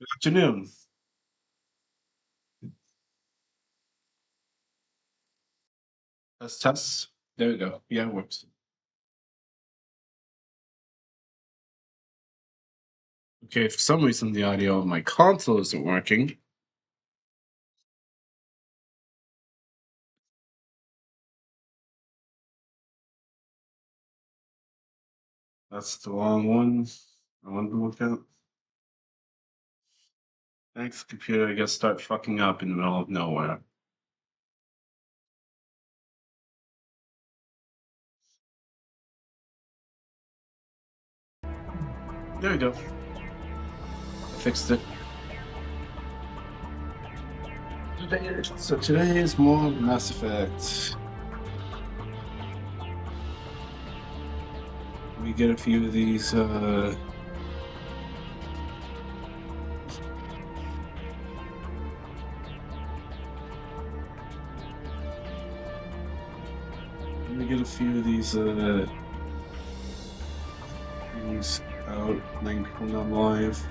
Good afternoon. Let's test. There we go. Yeah, it works. Okay, for some reason the audio on my console isn't working. That's the wrong one. I want to look at. Thanks, computer. I guess start fucking up in the middle of nowhere. There we go. I fixed it. So today is more Mass Effect. We get a few of these. We get a few of these things out, letting people know I'm live.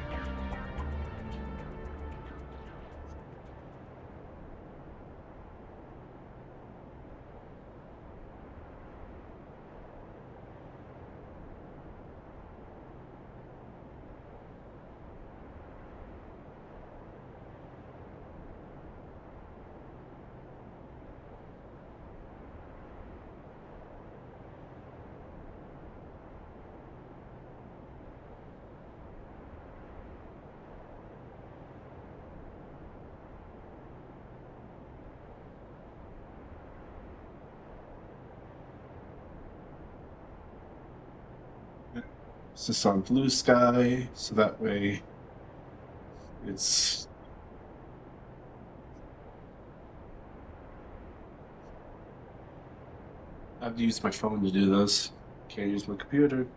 It's just on Blue Sky, so that way it's I have to use my phone to do this. Can't use my computer.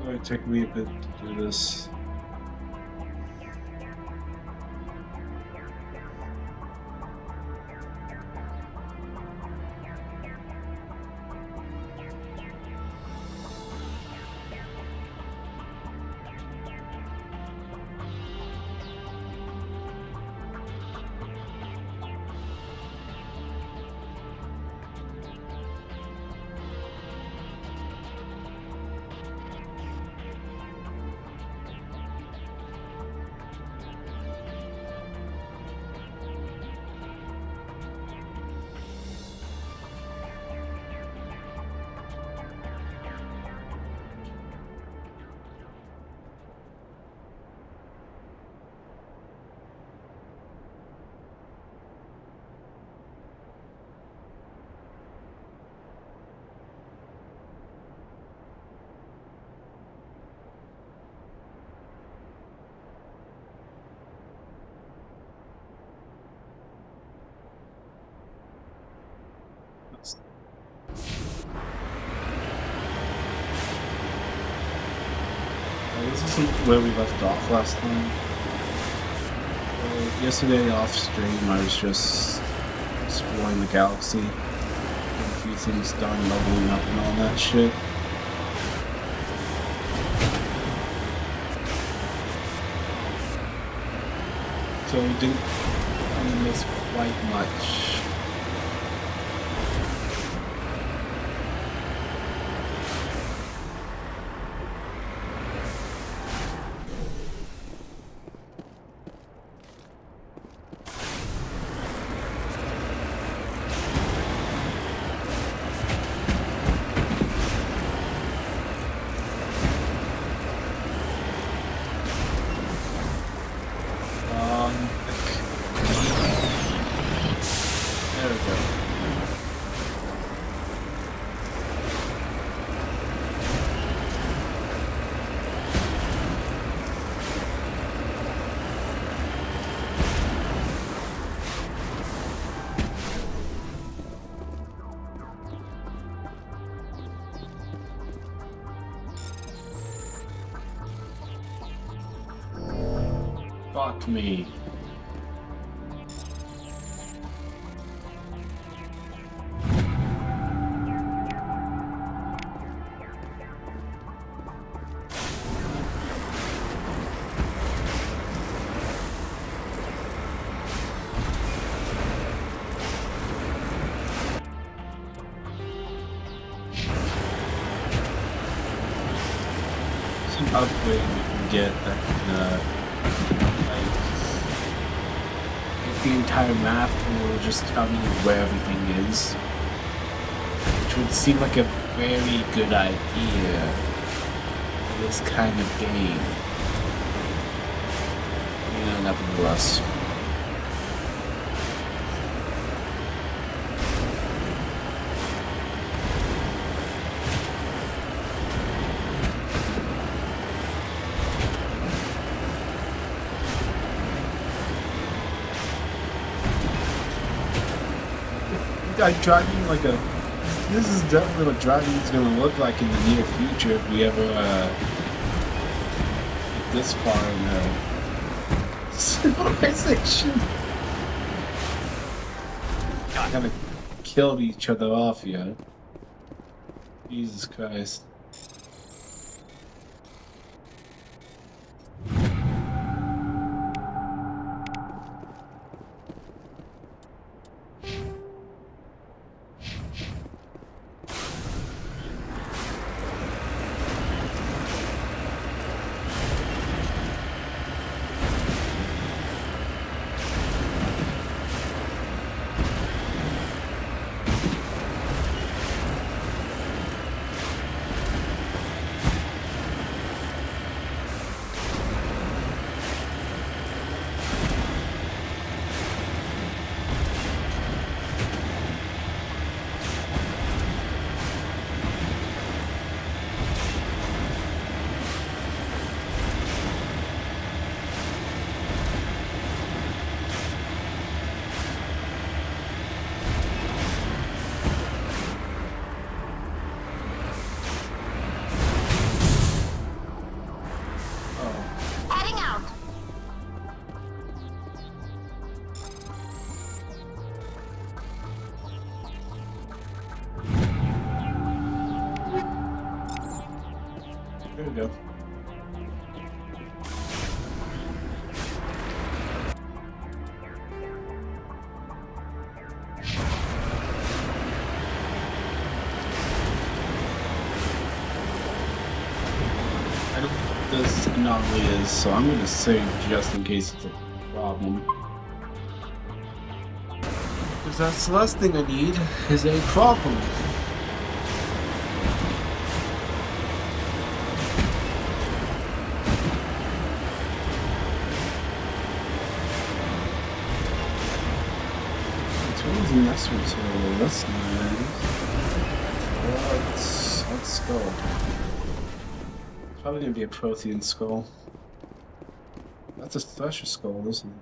It might take me a bit to do this. This isn't where we left off last time. Yesterday off stream I was just exploring the galaxy, getting a few things done, leveling up and all that shit. So we didn't miss quite much. Fuck me. Some upgrade we can get that can, like the entire map will just tell me where everything is, which would seem like a very good idea for this kind of game. Nevertheless. I'm driving like a. This is definitely what driving is going to look like in the near future if we ever get this far in civilization. Kind of killed each other off here. Jesus Christ. There we go. I don't know what this anomaly is, so I'm going to save just in case it's a problem. Because that's the last thing I need is a problem. This material, that's nice. Let's go. Probably gonna be a Prothean skull. That's a Thresher skull, isn't it?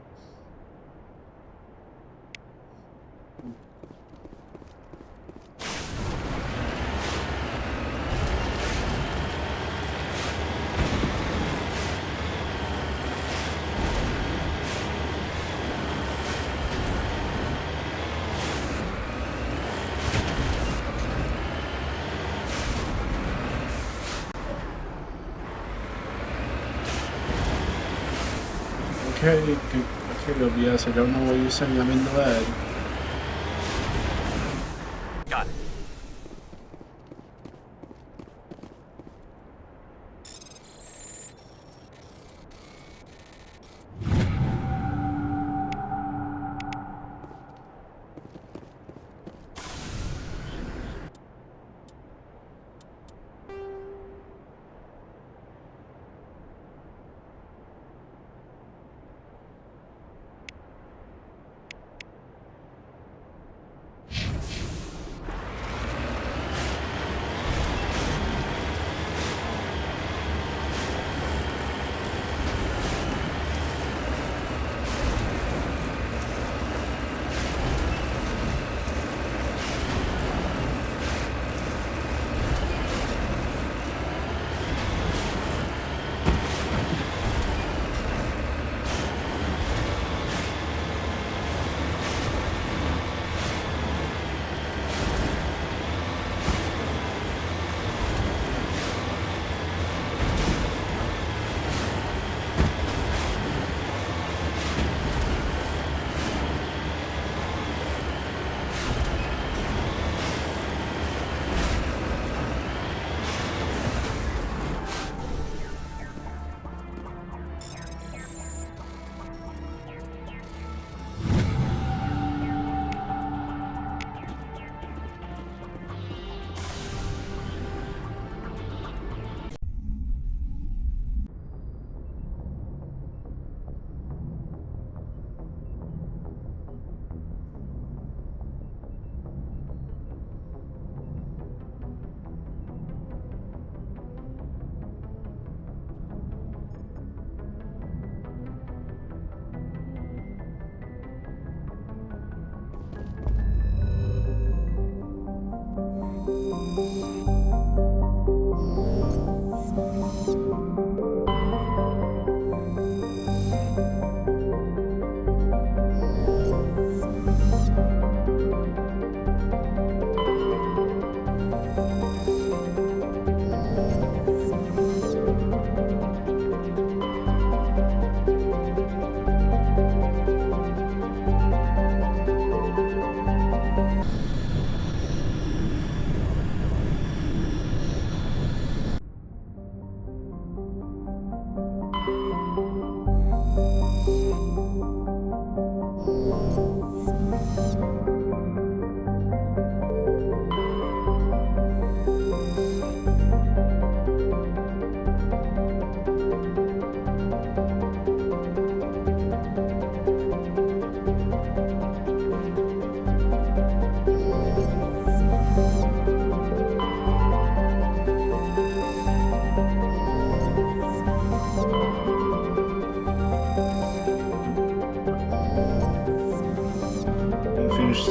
Okay, OBS, I don't know what you're saying, I'm in the lead. Got it.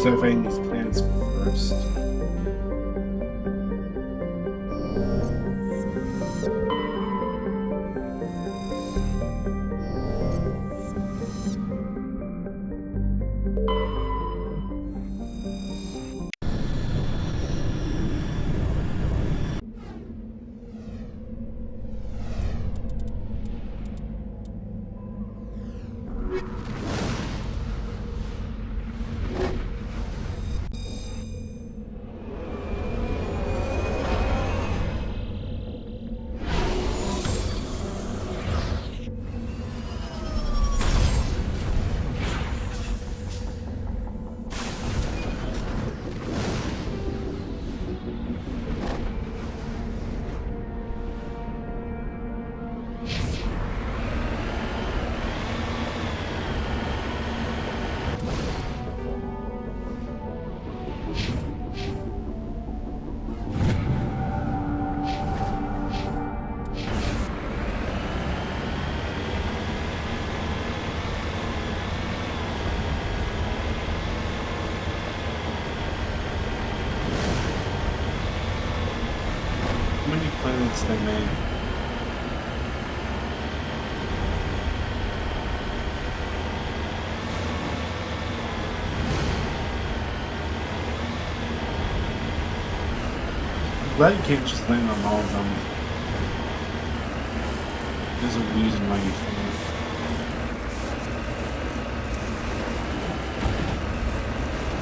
surveying these planets first. How many planets they made? I'm glad you can't just land on all of them. There's a reason why you can't.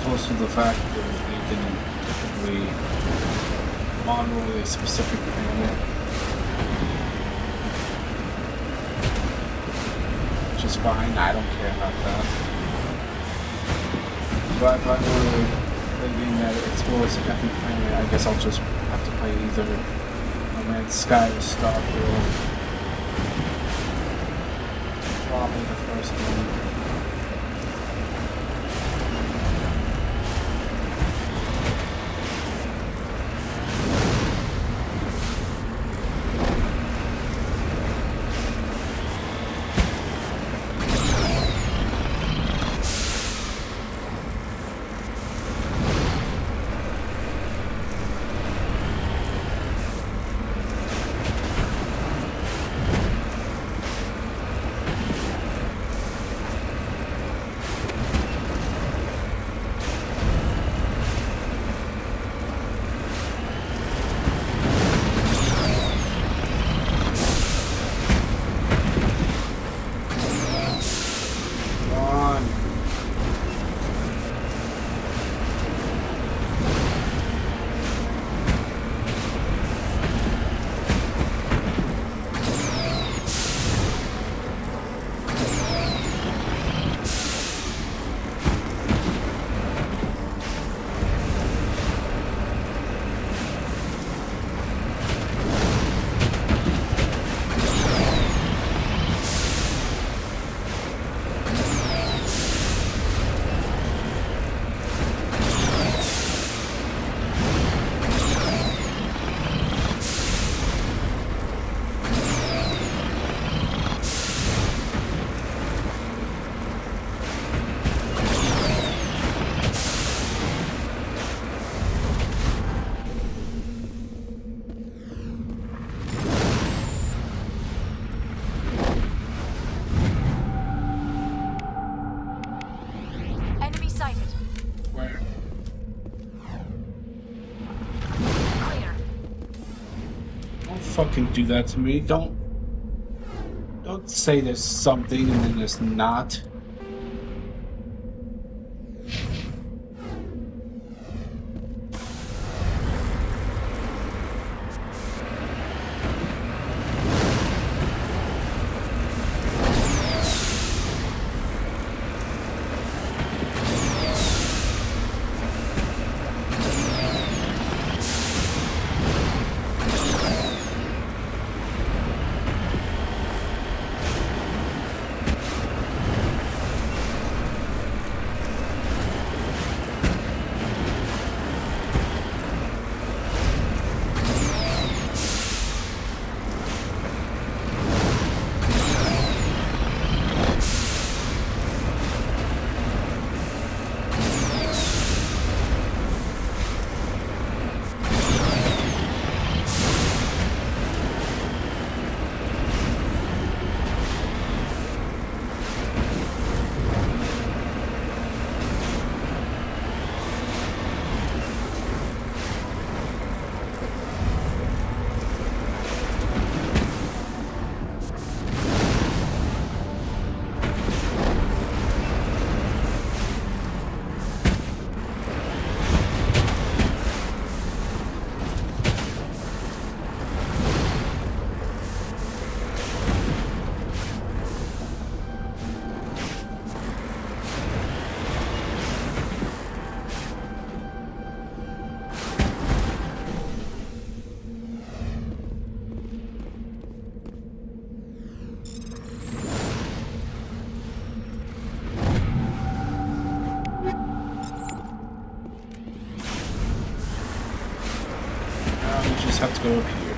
Plus with the fact that you can typically model a specific planet, which is fine. I don't care about that. But if I want to play a game that explores every planet, I guess I'll just have to play either No Man's Sky or Starfield. Probably the first one. Fucking do that to me. Don't say there's something and then there's not. go up here.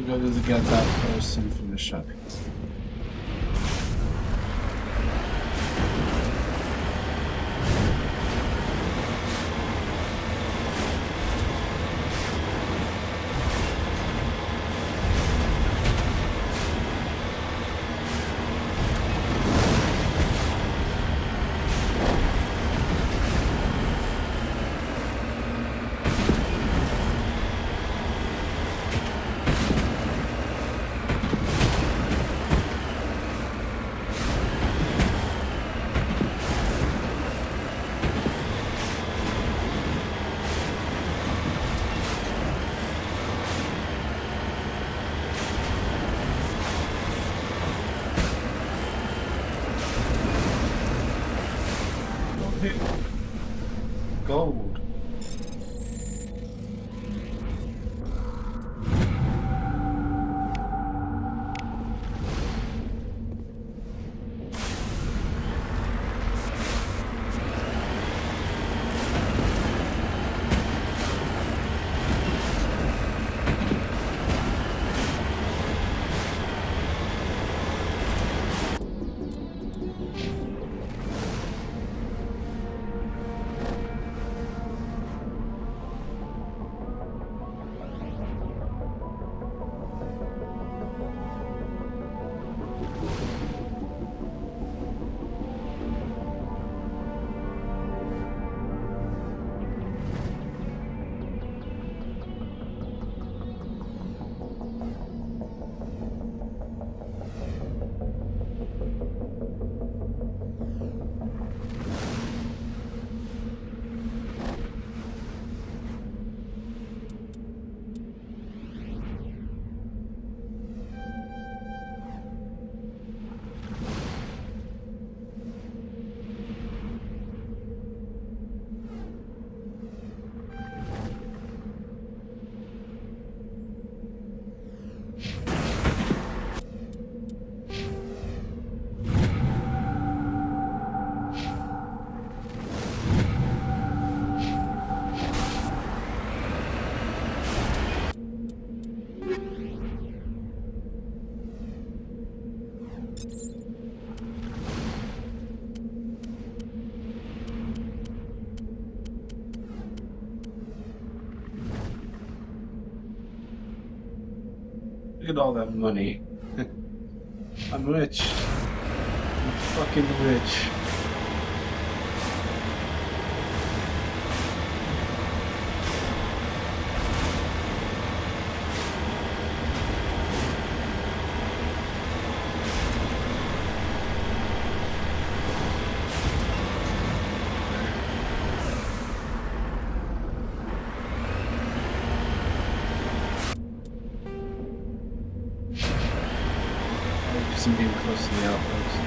Go to the get that first and finish up. Gold. Look at all that money. I'm rich. I'm fucking rich. because I'm getting close to the outpost.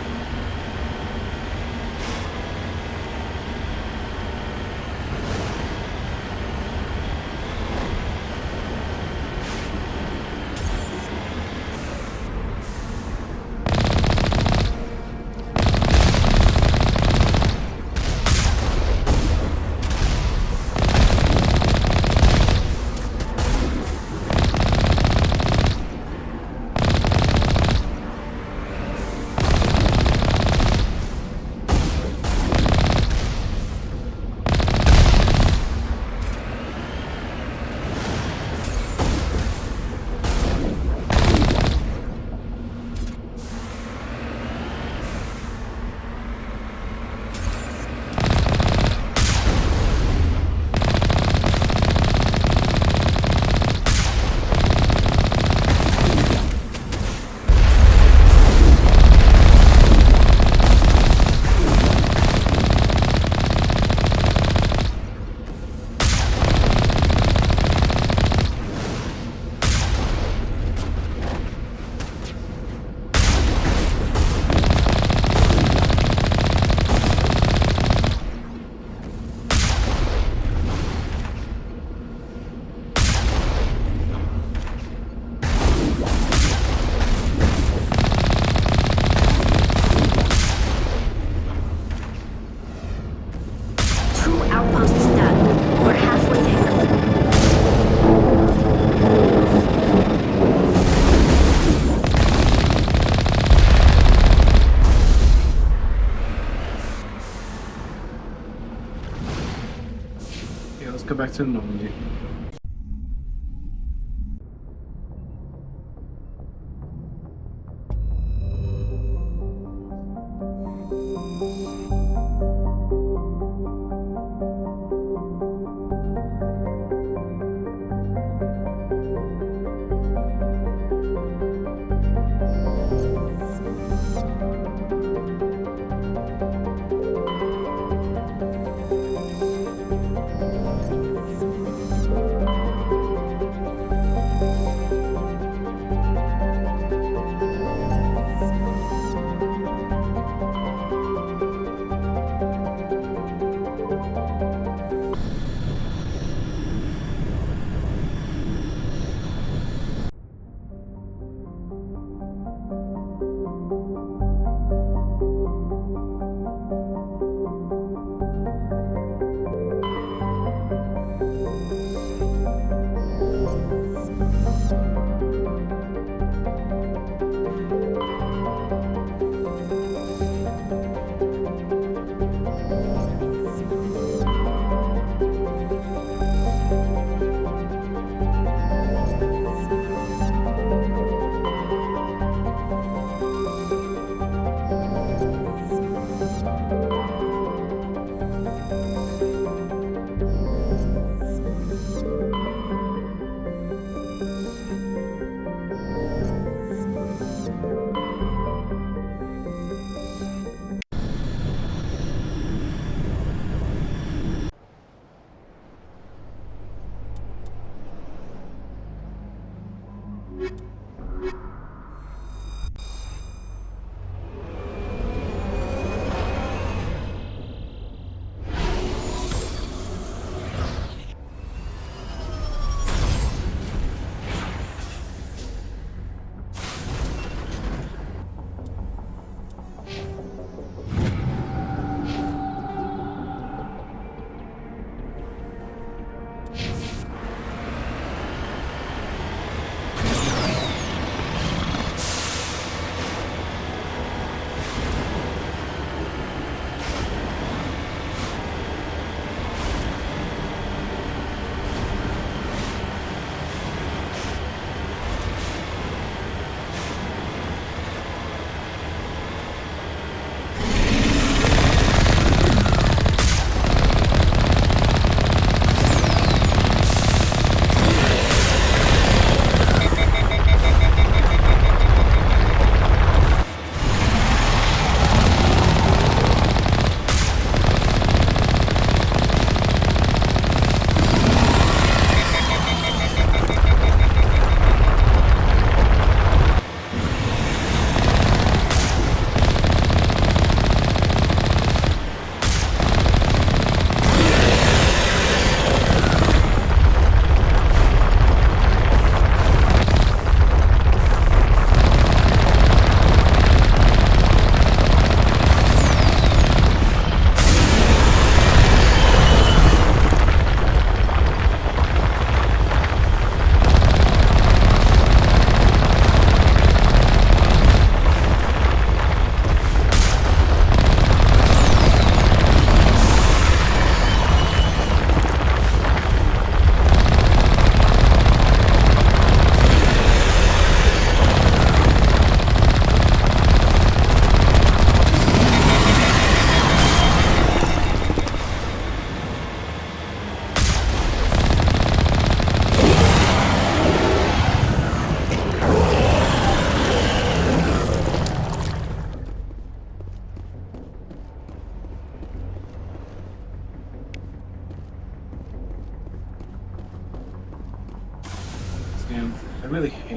Go back to normal.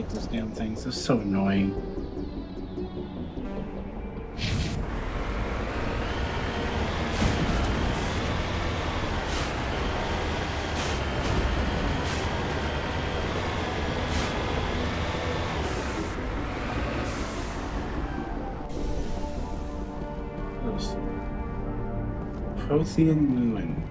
hate those damn things. They're so annoying. Prothean Moon.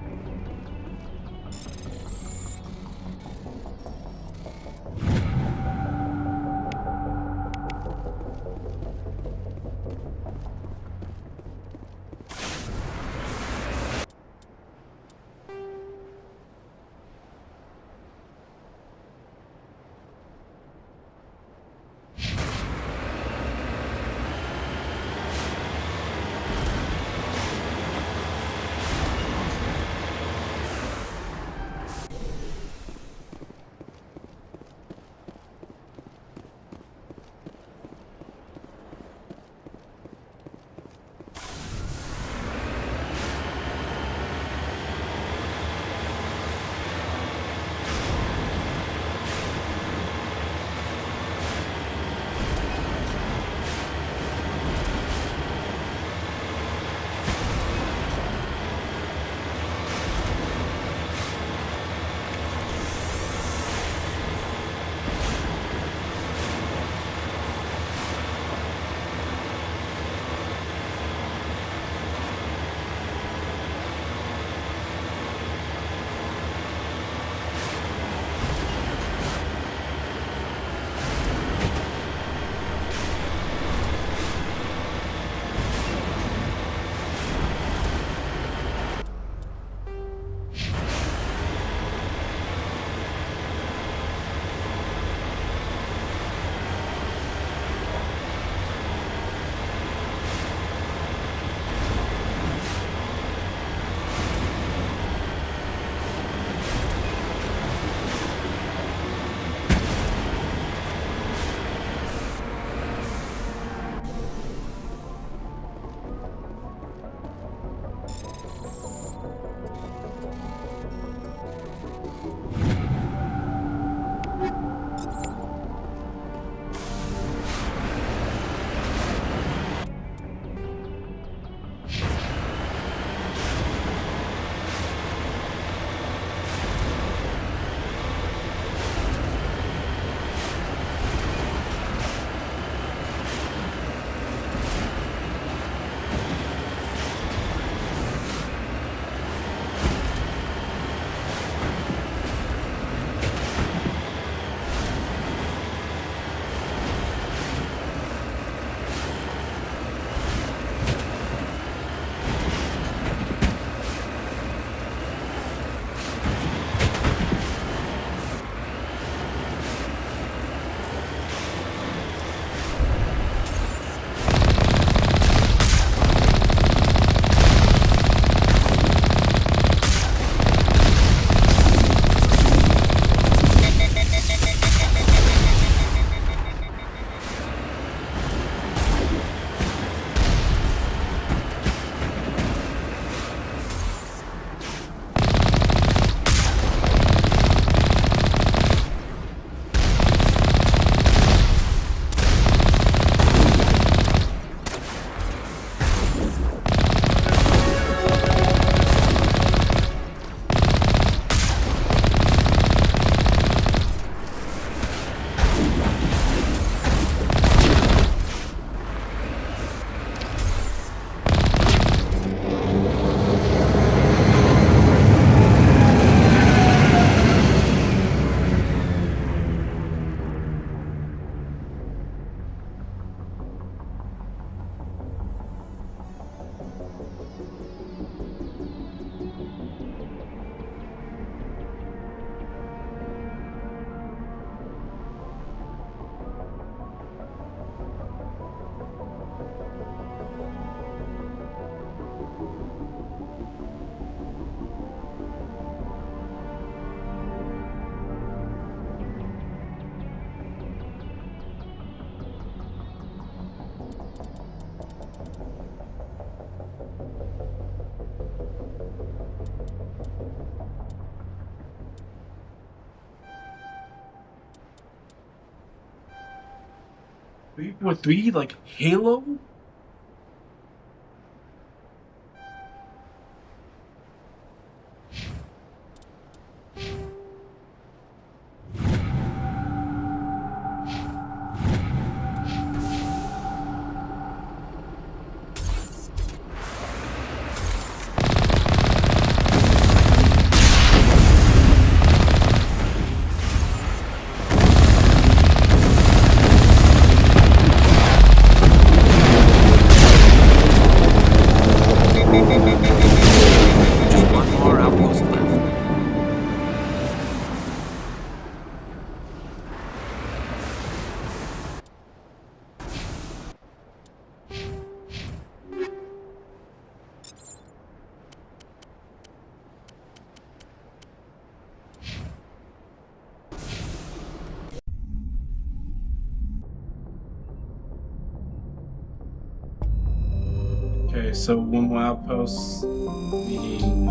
343 like Halo? Just one more outpost left. Okay, so one more outpost being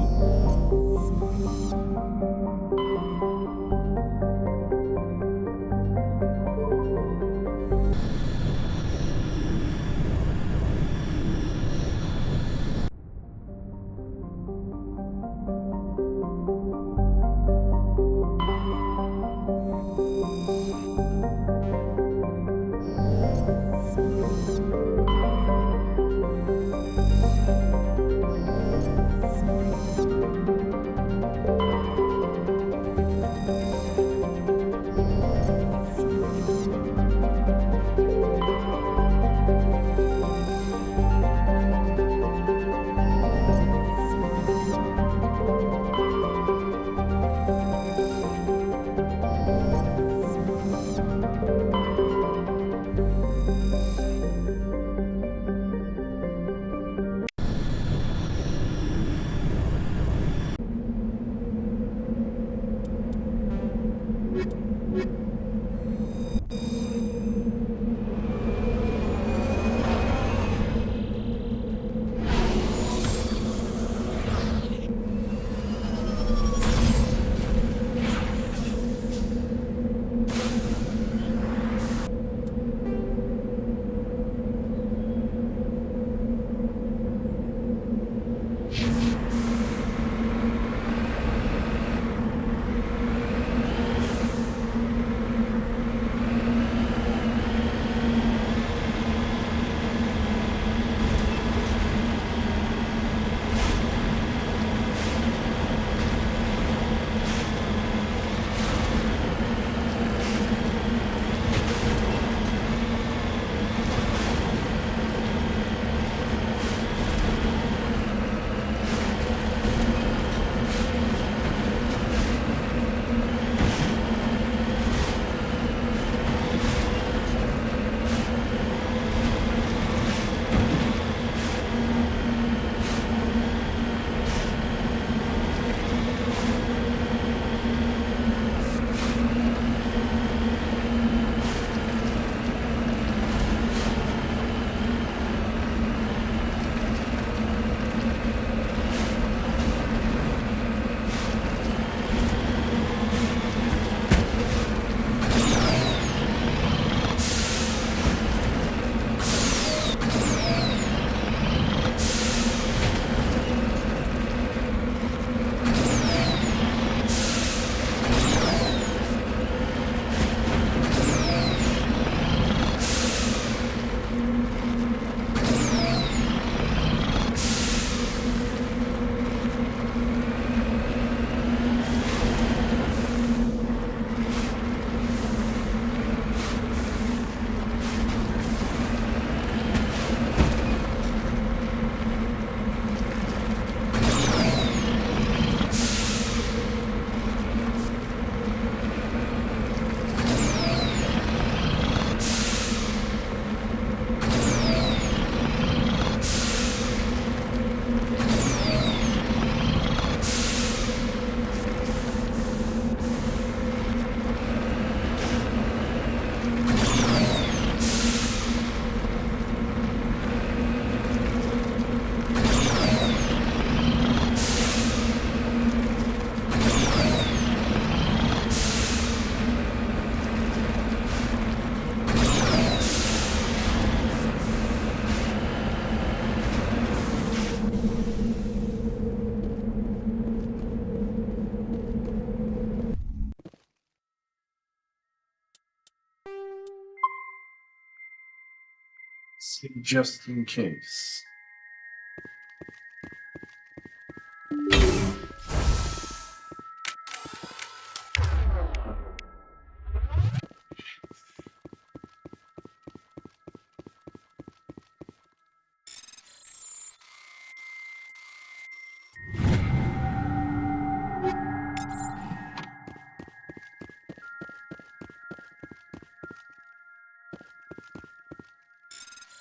See, just in case.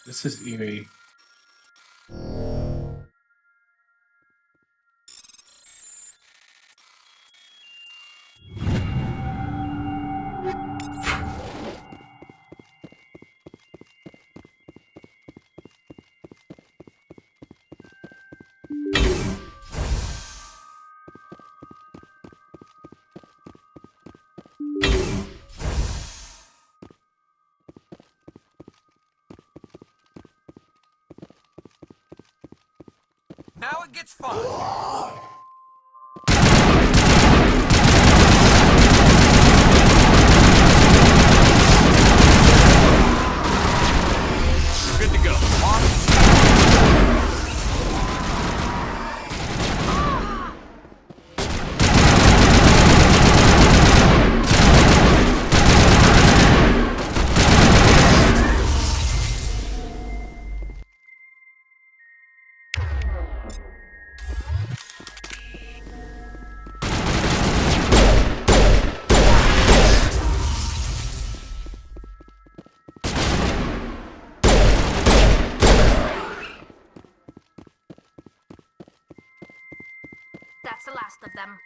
This is eerie. Now it gets fun. Good to go. That's the last of them.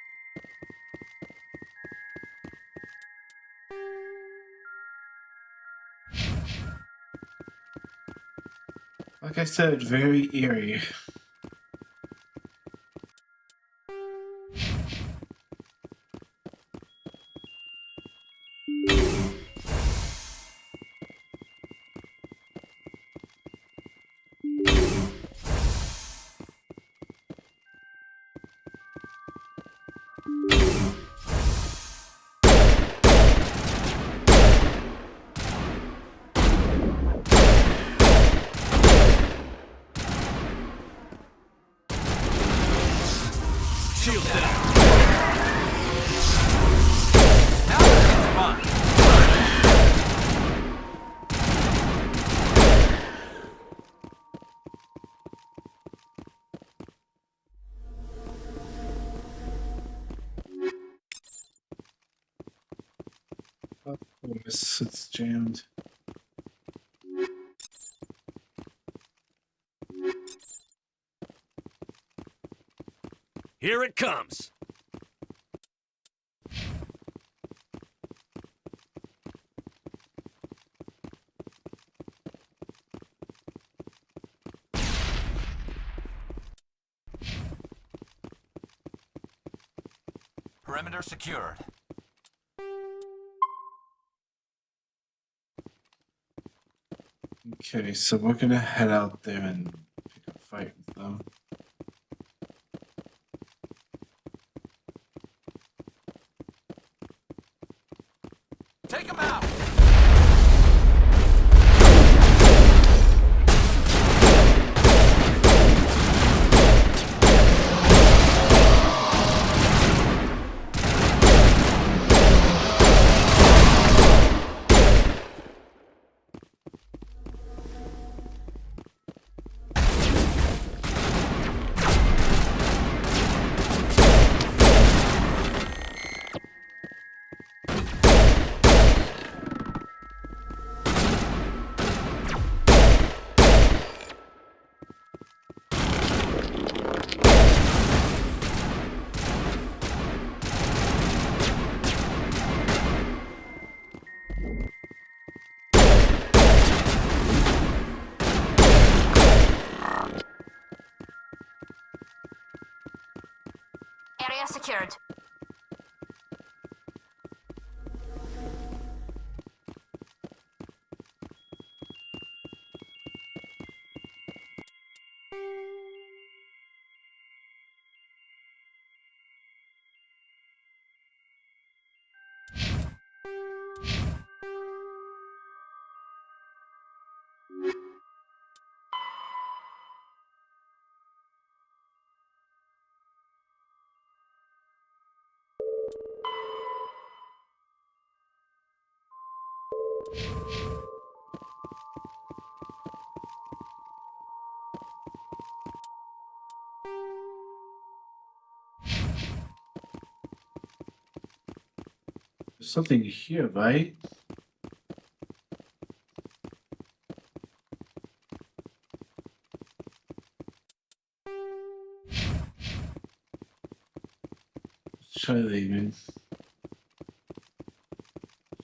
Like I said, very eerie. Shield down. Now it gets fun. Of course, it's jammed. Here it comes. Perimeter secured. Okay, so we're gonna head out there and pick a fight with them. Take him out. Area secured. There's something here, right? Let's try leaving. See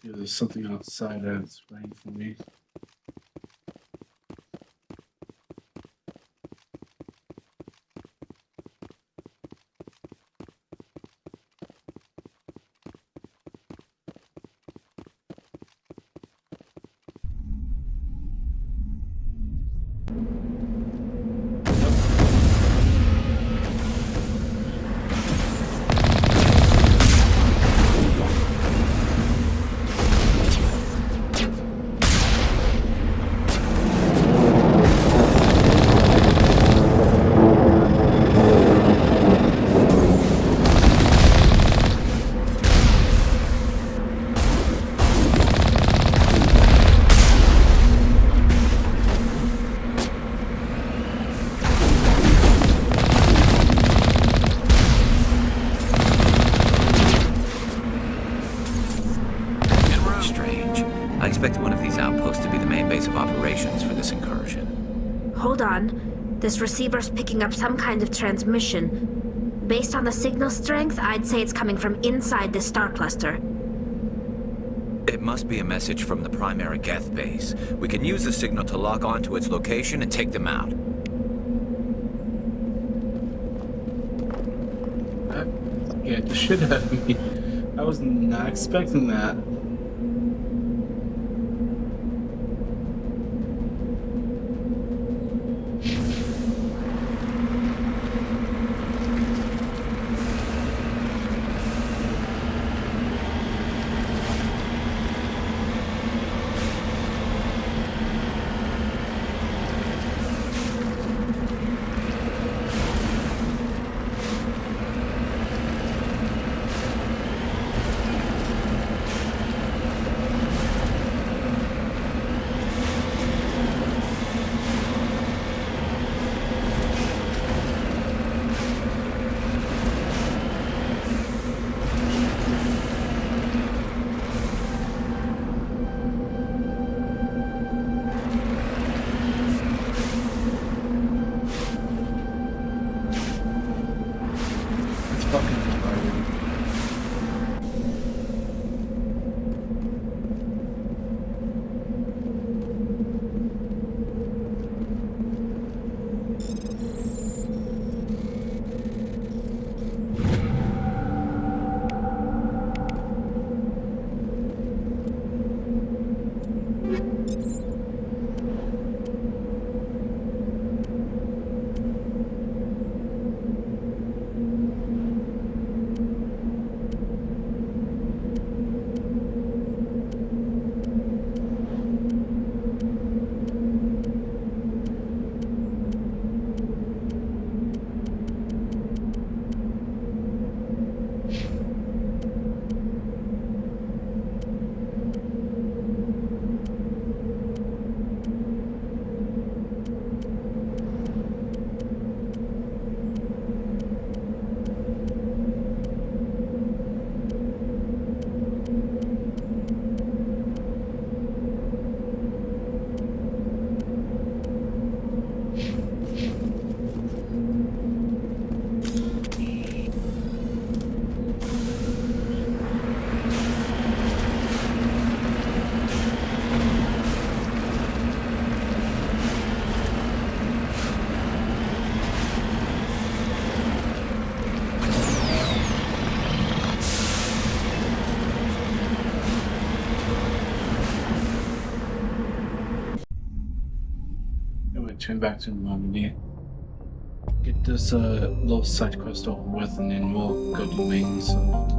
if there's something outside that's waiting for me. I expected one of these outposts to be the main base of operations for this incursion. Hold on. This receiver's picking up some kind of transmission. Based on the signal strength, I'd say it's coming from inside this star cluster. It must be a message from the primary Geth base. We can use the signal to lock on to its location and take them out. That scared the shit out of me. I was not expecting that. Turn back to normality. Get this little side quest over with, and then we'll go do main stuff.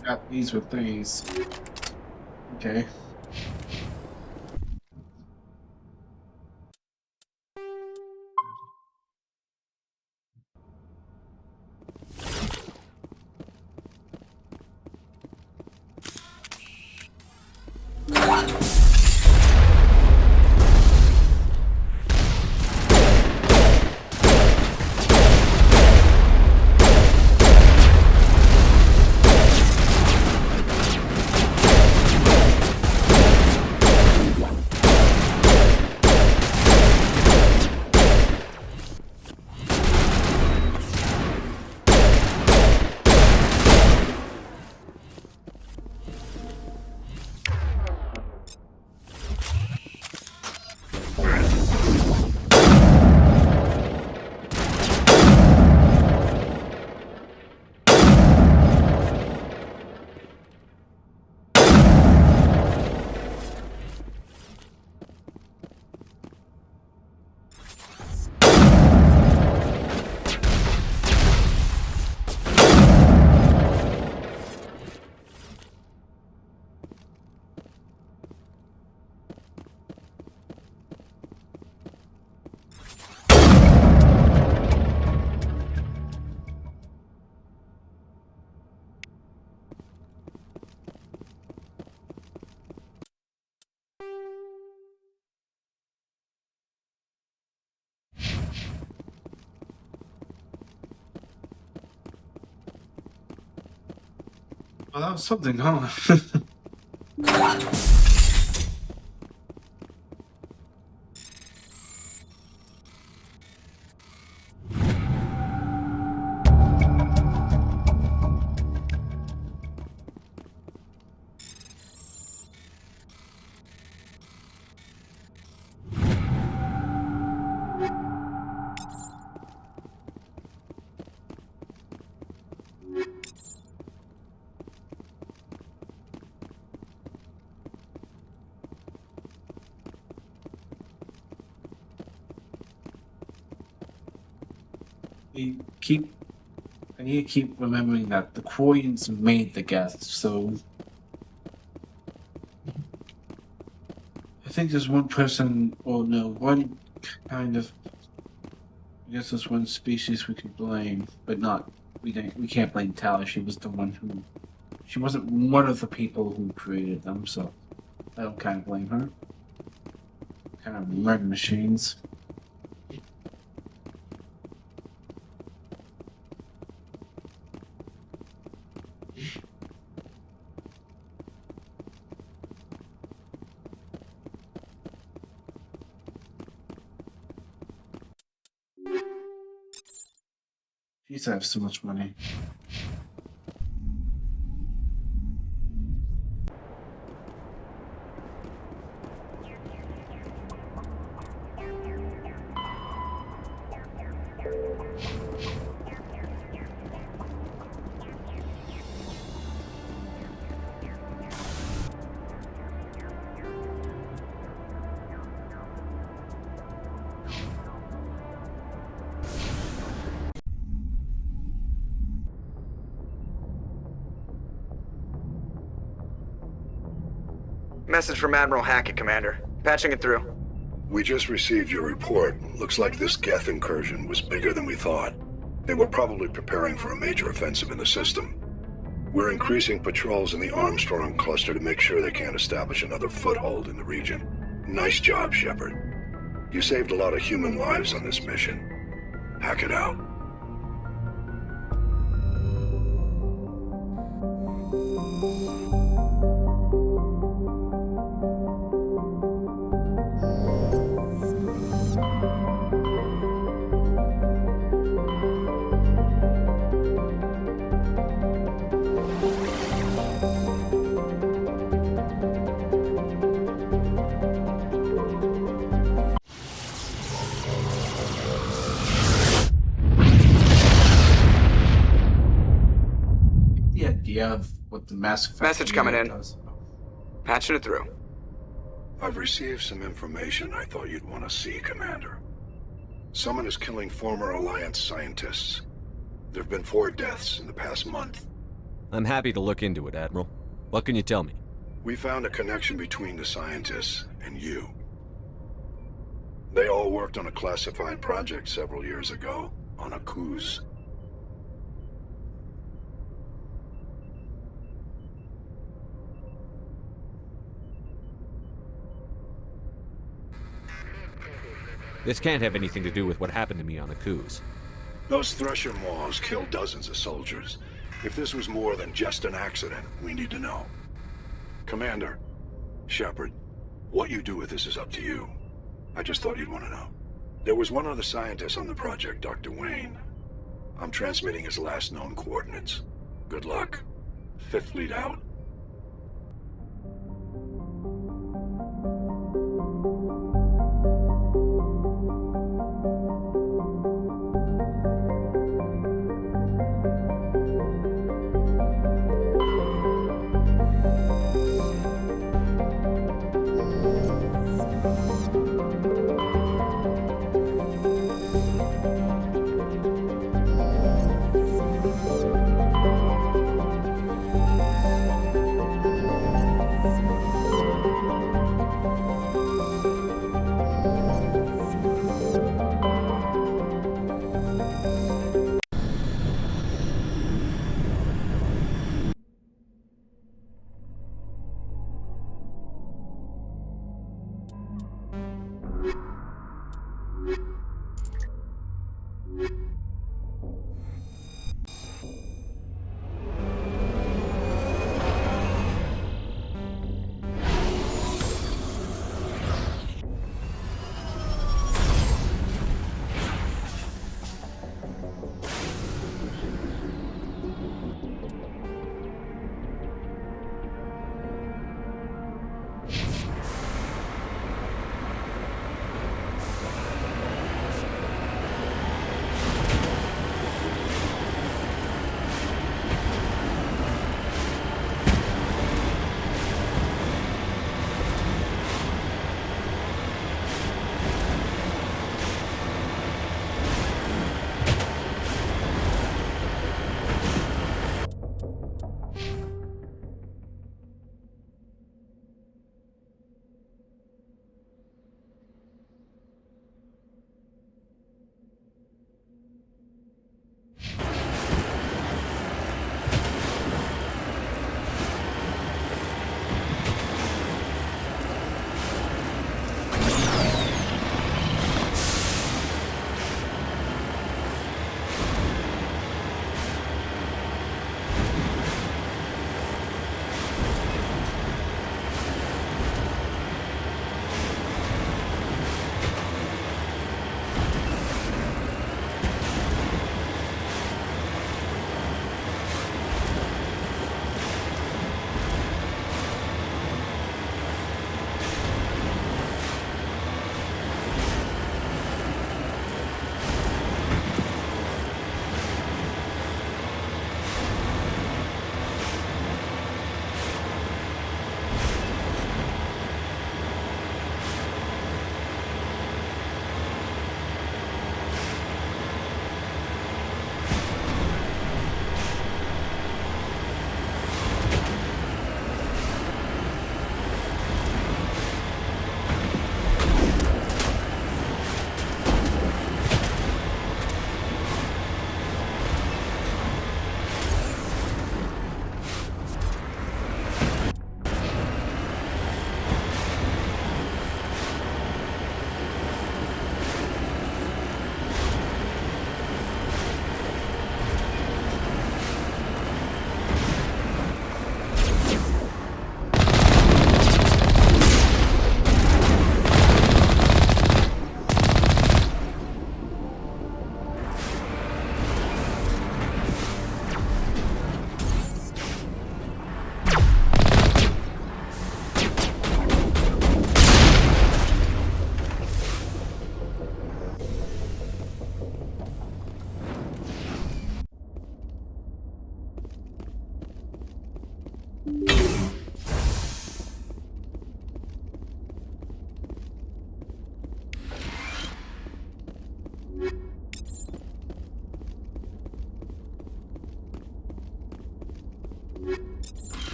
forgot these were threes. Okay. Well, that was something, huh? I need to keep remembering that the Quarians made the gas, so I think there's one person, or no, one kind of, I guess there's one species we can blame, but not, we can't blame Tala. She was the one who, she wasn't one of the people who created them, so I don't kind of blame her. Kind of murder machines. Jeez, I have so much money. Message from Admiral Hackett, Commander. Patching it through. We just received your report. Looks like this Geth incursion was bigger than we thought. They were probably preparing for a major offensive in the system. We're increasing patrols in the Armstrong cluster to make sure they can't establish another foothold in the region. Nice job, Shepard. You saved a lot of human lives on this mission. Hackett out. Of what the message coming in. Does. Patching it through. I've received some information I thought you'd want to see, Commander. Someone is killing former Alliance scientists. There have been 4 deaths in the past month. I'm happy to look into it, Admiral. What can you tell me? We found a connection between the scientists and you. They all worked on a classified project several years ago, on a cruise. This can't have anything to do with what happened to me on Akuz. Those Thresher Maws killed dozens of soldiers. If this was more than just an accident, we need to know. Commander, Shepard, what you do with this is up to you. I just thought you'd want to know. There was one other scientist on the project, Dr. Wayne. I'm transmitting his last known coordinates. Good luck. Fifth Fleet out.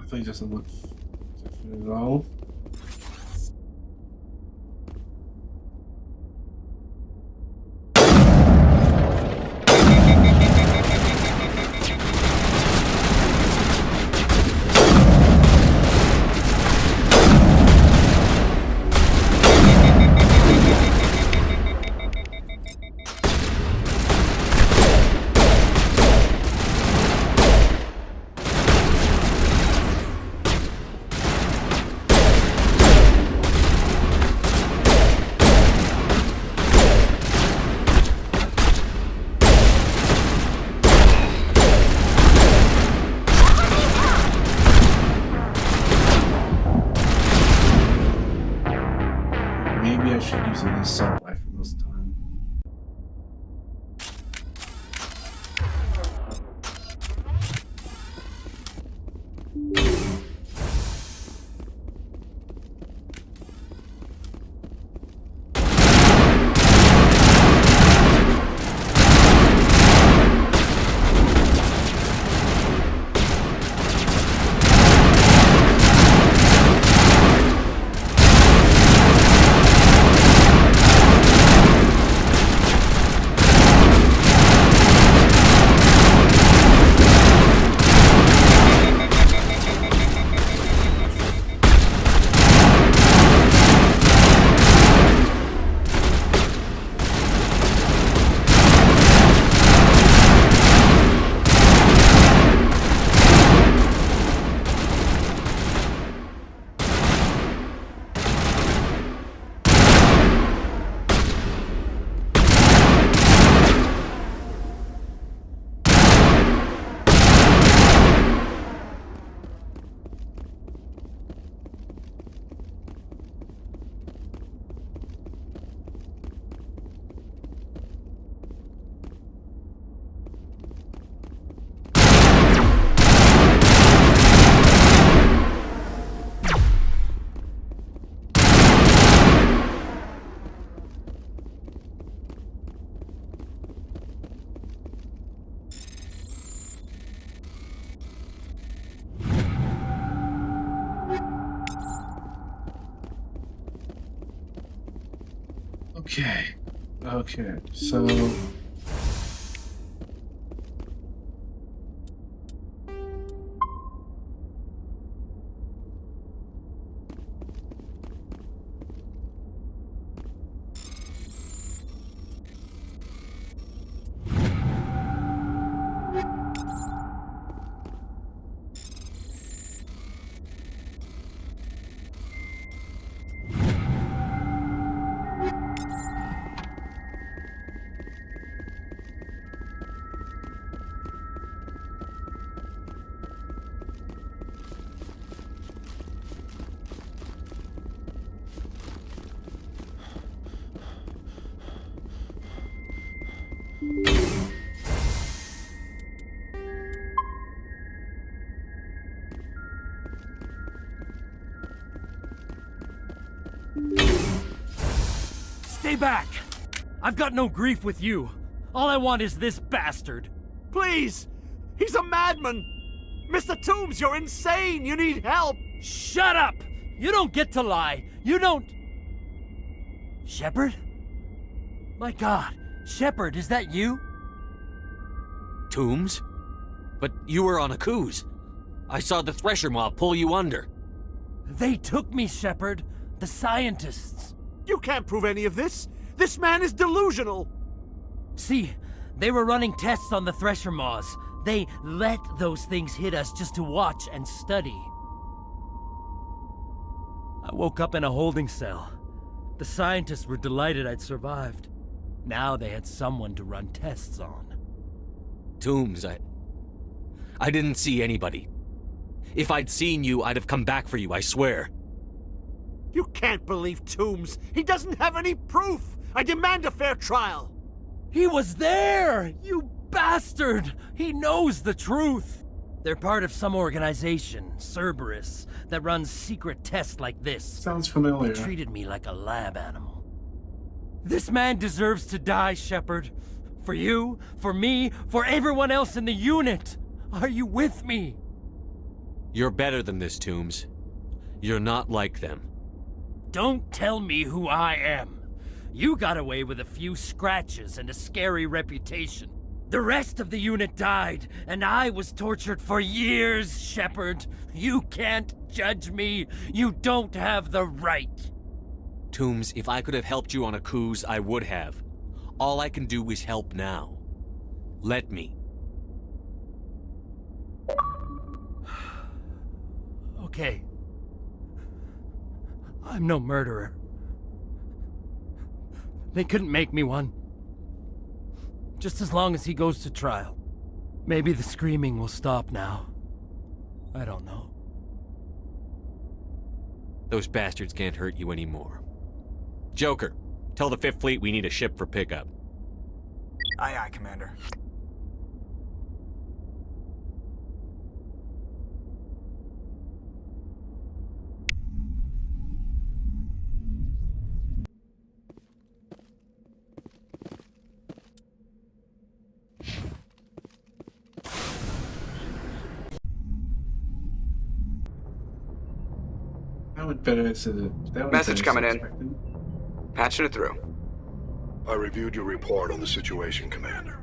Definitely doesn't look different at all. Maybe I should use an assault rifle this time. Okay, so Stay back! I've got no grief with you. All I want is this bastard. Please! He's a madman! Mr. Toombs, you're insane! You need help! Shut up! You don't get to lie. You don't... Shepard? My God, Shepard, is that you? Toombs? But you were on a cruise. I saw the Thresher mob pull you under. They took me, Shepard. The scientists. You can't prove any of this! This man is delusional! See, they were running tests on the Thresher moths. They let those things hit us just to watch and study. I woke up in a holding cell. The scientists were delighted I'd survived. Now they had someone to run tests on. Toombs, I didn't see anybody. If I'd seen you, I'd have come back for you, I swear. You can't believe Toombs! He doesn't have any proof! I demand a fair trial! He was there! You bastard! He knows the truth! They're part of some organization, Cerberus, that runs secret tests like this. sounds familiar. They treated me like a lab animal. This man deserves to die, Shepard. For you, for me, for everyone else in the unit! Are you with me? You're better than this, Toombs. You're not like them. Don't tell me who I am. You got away with a few scratches and a scary reputation. The rest of the unit died, and I was tortured for years, Shepard. You can't judge me. You don't have the right. Toombs, if I could have helped you on a cruise, I would have. All I can do is help now. Let me. Okay. I'm no murderer. They couldn't make me one. Just as long as he goes to trial. Maybe the screaming will stop now. I don't know. Those bastards can't hurt you anymore. Joker, tell the 5th Fleet we need a ship for pickup. Aye, aye, Commander. That went better instead. Message coming in. Patching it through. I reviewed your report on the situation, Commander.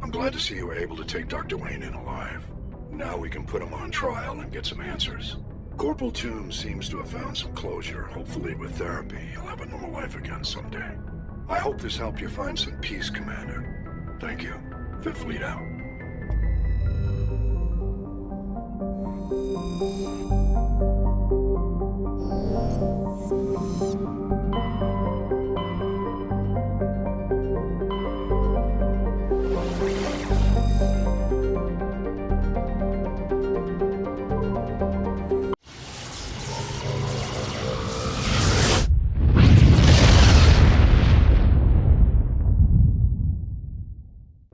I'm glad to see you were able to take Dr. Wayne in alive. Now we can put him on trial and get some answers. Corporal Toombs seems to have found some closure. Hopefully with therapy, he'll have a normal life again someday. I hope this helped you find some peace, Commander. Thank you. 5th Fleet out.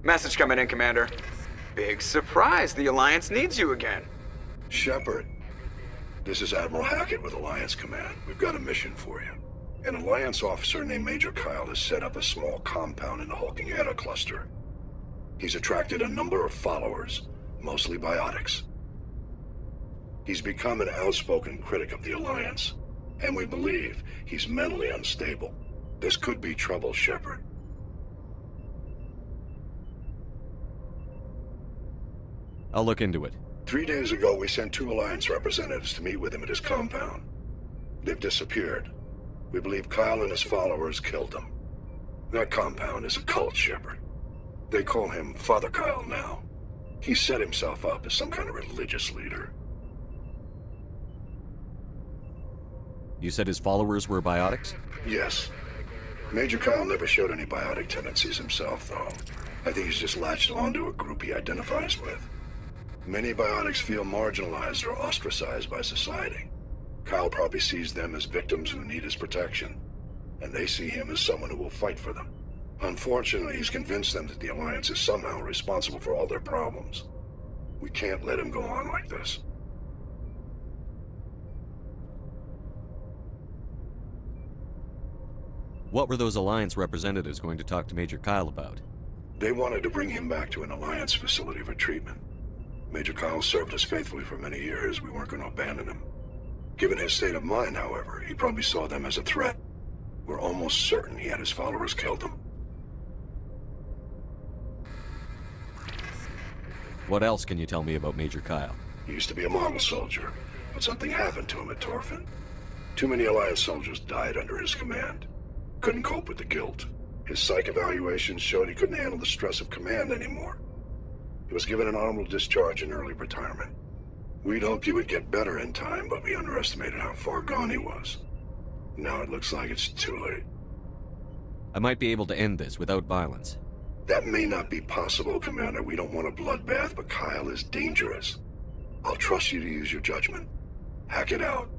Message coming in, Commander. Big surprise, the Alliance needs you again. Shepard, this is Admiral Hackett with Alliance Command. We've got a mission for you. An Alliance officer named Major Kyle has set up a small compound in the Hulking Eta cluster. He's attracted a number of followers, mostly biotics. He's become an outspoken critic of the Alliance, and we believe he's mentally unstable. This could be trouble, Shepard. I'll look into it. 3 days ago, we sent 2 Alliance representatives to meet with him at his compound. They've disappeared. We believe Kyle and his followers killed them. That compound is a cult, Shepard. They call him Father Kyle now. He set himself up as some kind of religious leader. You said his followers were biotics? Yes. Major Kyle never showed any biotic tendencies himself, though. I think he's just latched onto a group he identifies with. Many biotics feel marginalized or ostracized by society. Kyle probably sees them as victims who need his protection, and they see him as someone who will fight for them. Unfortunately, he's convinced them that the Alliance is somehow responsible for all their problems. We can't let him go on like this. What were those Alliance representatives going to talk to Major Kyle about? They wanted to bring him back to an Alliance facility for treatment. Major Kyle served us faithfully for many years. We weren't going to abandon him. Given his state of mind, however, he probably saw them as a threat. We're almost certain he had his followers killed him. What else can you tell me about Major Kyle? He used to be a model soldier, but something happened to him at Torfin. Too many Alliance soldiers died under his command. Couldn't cope with the guilt. His psych evaluations showed he couldn't handle the stress of command anymore. He was given an honorable discharge in early retirement. We'd hoped he would get better in time, but we underestimated how far gone he was. Now it looks like it's too late. I might be able to end this without violence. That may not be possible, Commander. We don't want a bloodbath, but Kyle is dangerous. I'll trust you to use your judgment. Hack it out.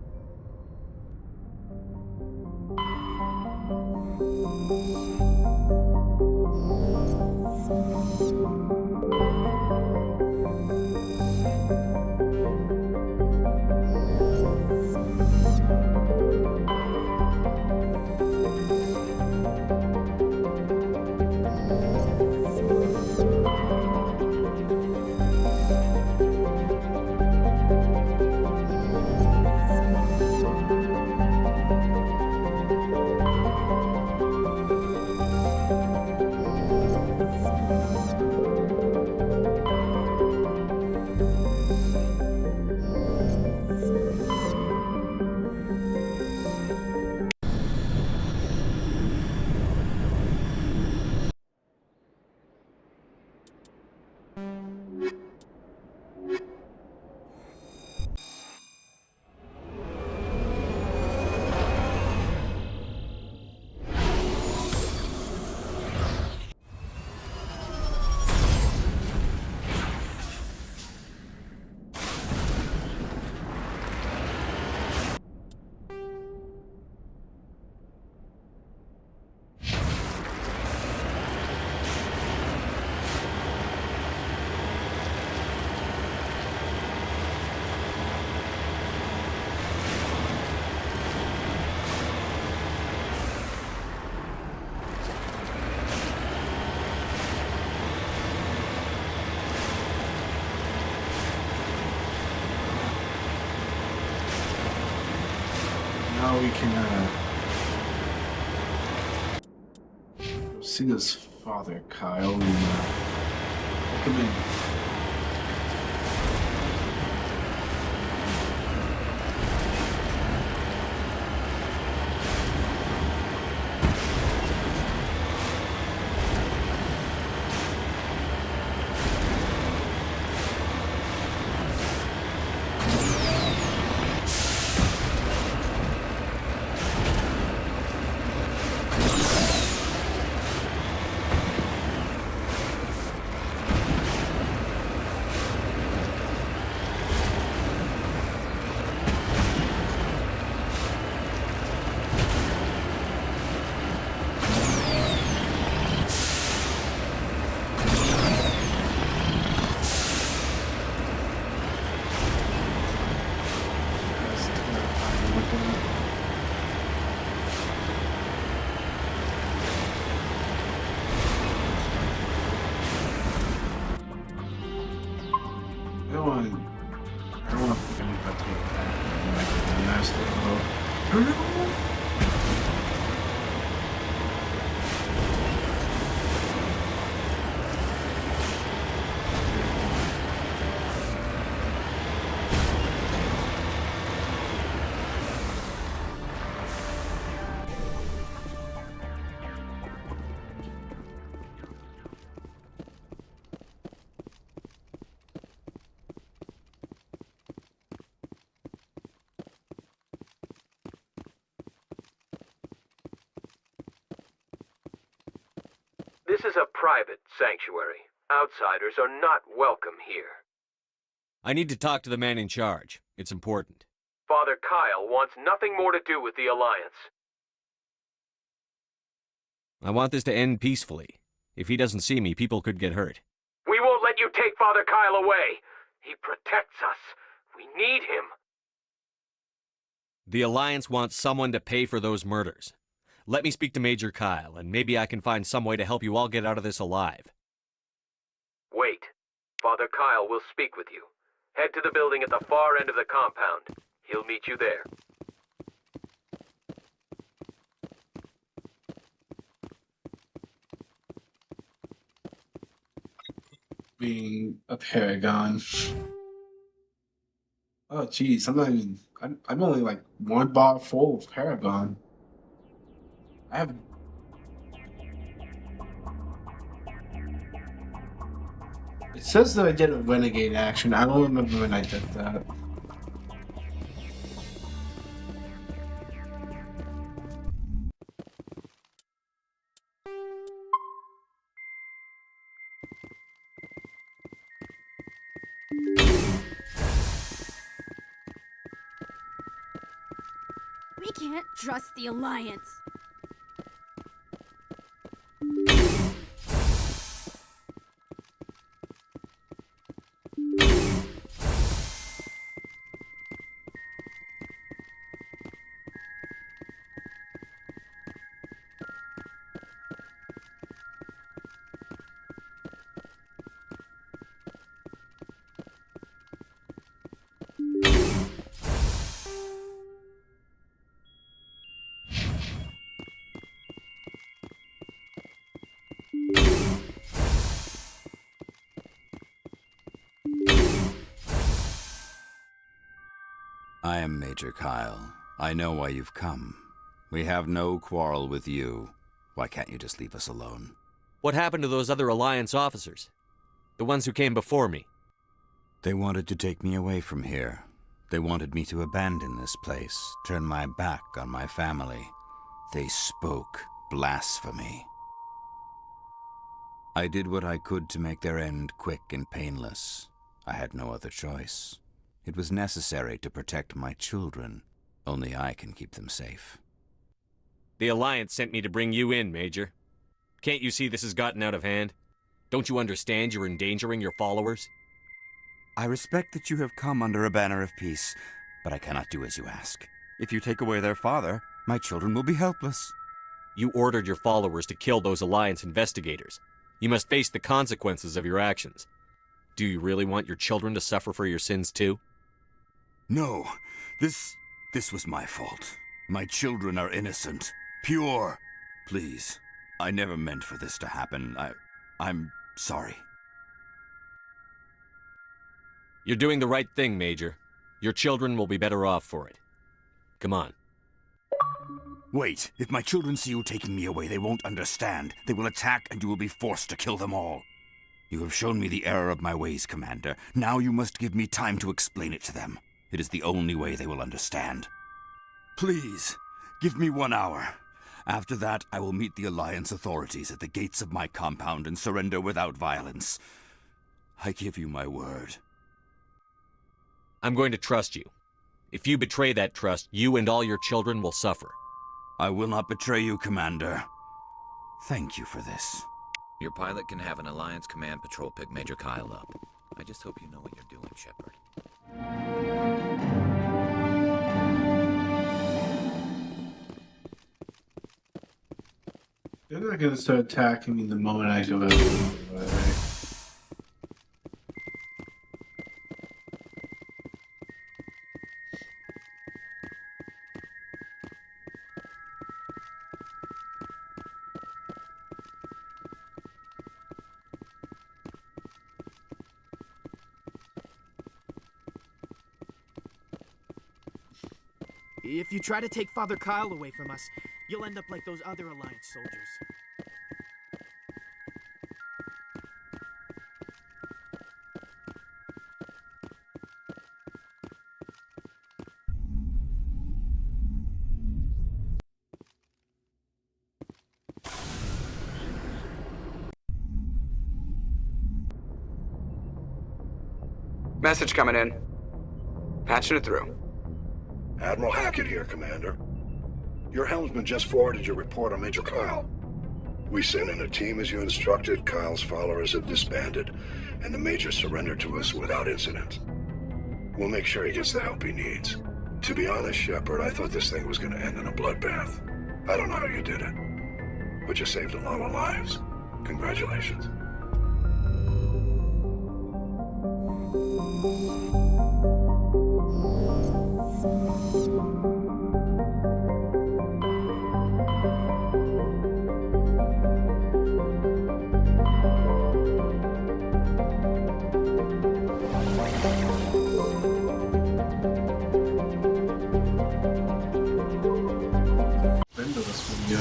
now we can see this Father Kyle and look him in. I don't want to put anybody back. Nice little. This is a private sanctuary. Outsiders are not welcome here. I need to talk to the man in charge. It's important. Father Kyle wants nothing more to do with the Alliance. I want this to end peacefully. If he doesn't see me, people could get hurt. We won't let you take Father Kyle away. He protects us. We need him. The Alliance wants someone to pay for those murders. Let me speak to Major Kyle, and maybe I can find some way to help you all get out of this alive. Wait. Father Kyle will speak with you. Head to the building at the far end of the compound. He'll meet you there. Being a paragon. Oh, geez, I'm not even. I'm only like one bar full of paragon. I have. It says that I did a renegade action. I don't remember when I did that. We can't trust the Alliance. I am Major Kyle. I know why you've come. We have no quarrel with you. Why can't you just leave us alone? What happened to those other Alliance officers? The ones who came before me? They wanted to take me away from here. They wanted me to abandon this place, turn my back on my family. They spoke blasphemy. I did what I could to make their end quick and painless. I had no other choice. It was necessary to protect my children. Only I can keep them safe. The Alliance sent me to bring you in, Major. Can't you see this has gotten out of hand? Don't you understand you're endangering your followers? I respect that you have come under a banner of peace, but I cannot do as you ask. If you take away their father, my children will be helpless. You ordered your followers to kill those Alliance investigators. You must face the consequences of your actions. Do you really want your children to suffer for your sins too? No, this was my fault. My children are innocent. Pure. Please. I never meant for this to happen. I'm sorry. You're doing the right thing, Major. Your children will be better off for it. Come on. Wait. If my children see you taking me away, they won't understand. They will attack and you will be forced to kill them all. You have shown me the error of my ways, Commander. Now you must give me time to explain it to them. It is the only way they will understand. Please, give me 1 hour. After that, I will meet the Alliance authorities at the gates of my compound and surrender without violence. I give you my word. I'm going to trust you. If you betray that trust, you and all your children will suffer. I will not betray you, Commander. Thank you for this. Your pilot can have an Alliance Command Patrol pick Major Kyle up. I just hope you know what you're doing, Shepard. They're not gonna start attacking me the moment I go out. If you try to take Father Kyle away from us, you'll end up like those other Alliance soldiers. Message coming in. Patching it through. Admiral Hackett here, Commander. Your helmsman just forwarded your report on Major Kyle. We sent in a team as you instructed. Kyle's followers have disbanded, and the Major surrendered to us without incident. We'll make sure he gets the help he needs. To be honest, Shepard, I thought this thing was gonna end in a bloodbath. I don't know how you did it, but you saved a lot of lives. Congratulations. Into this video.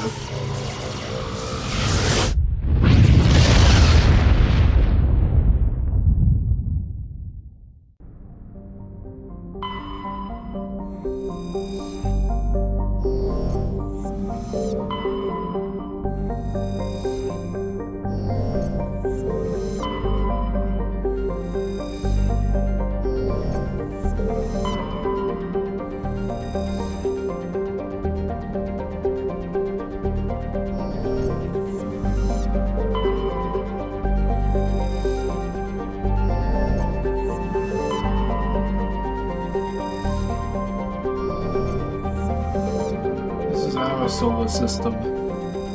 Our solar system.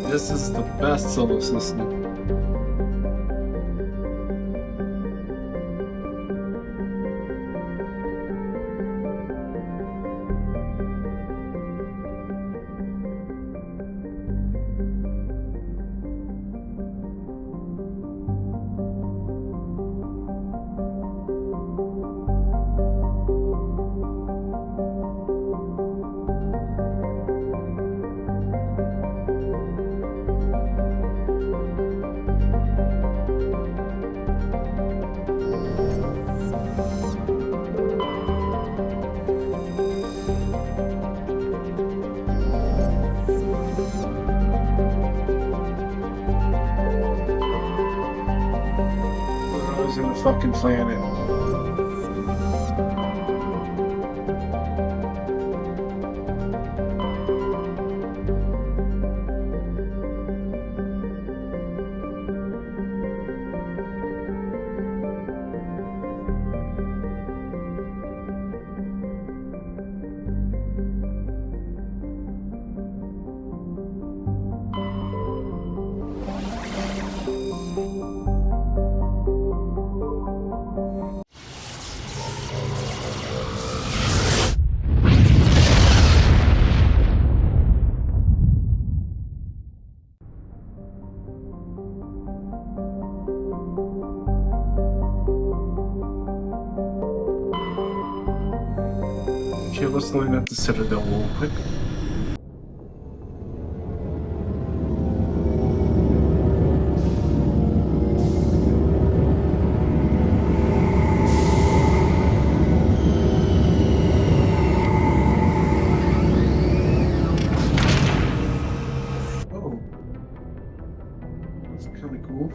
This is the best solar system. In the fucking planet. Okay, let's look at the Citadel real quick. Oh, that's kind of cool.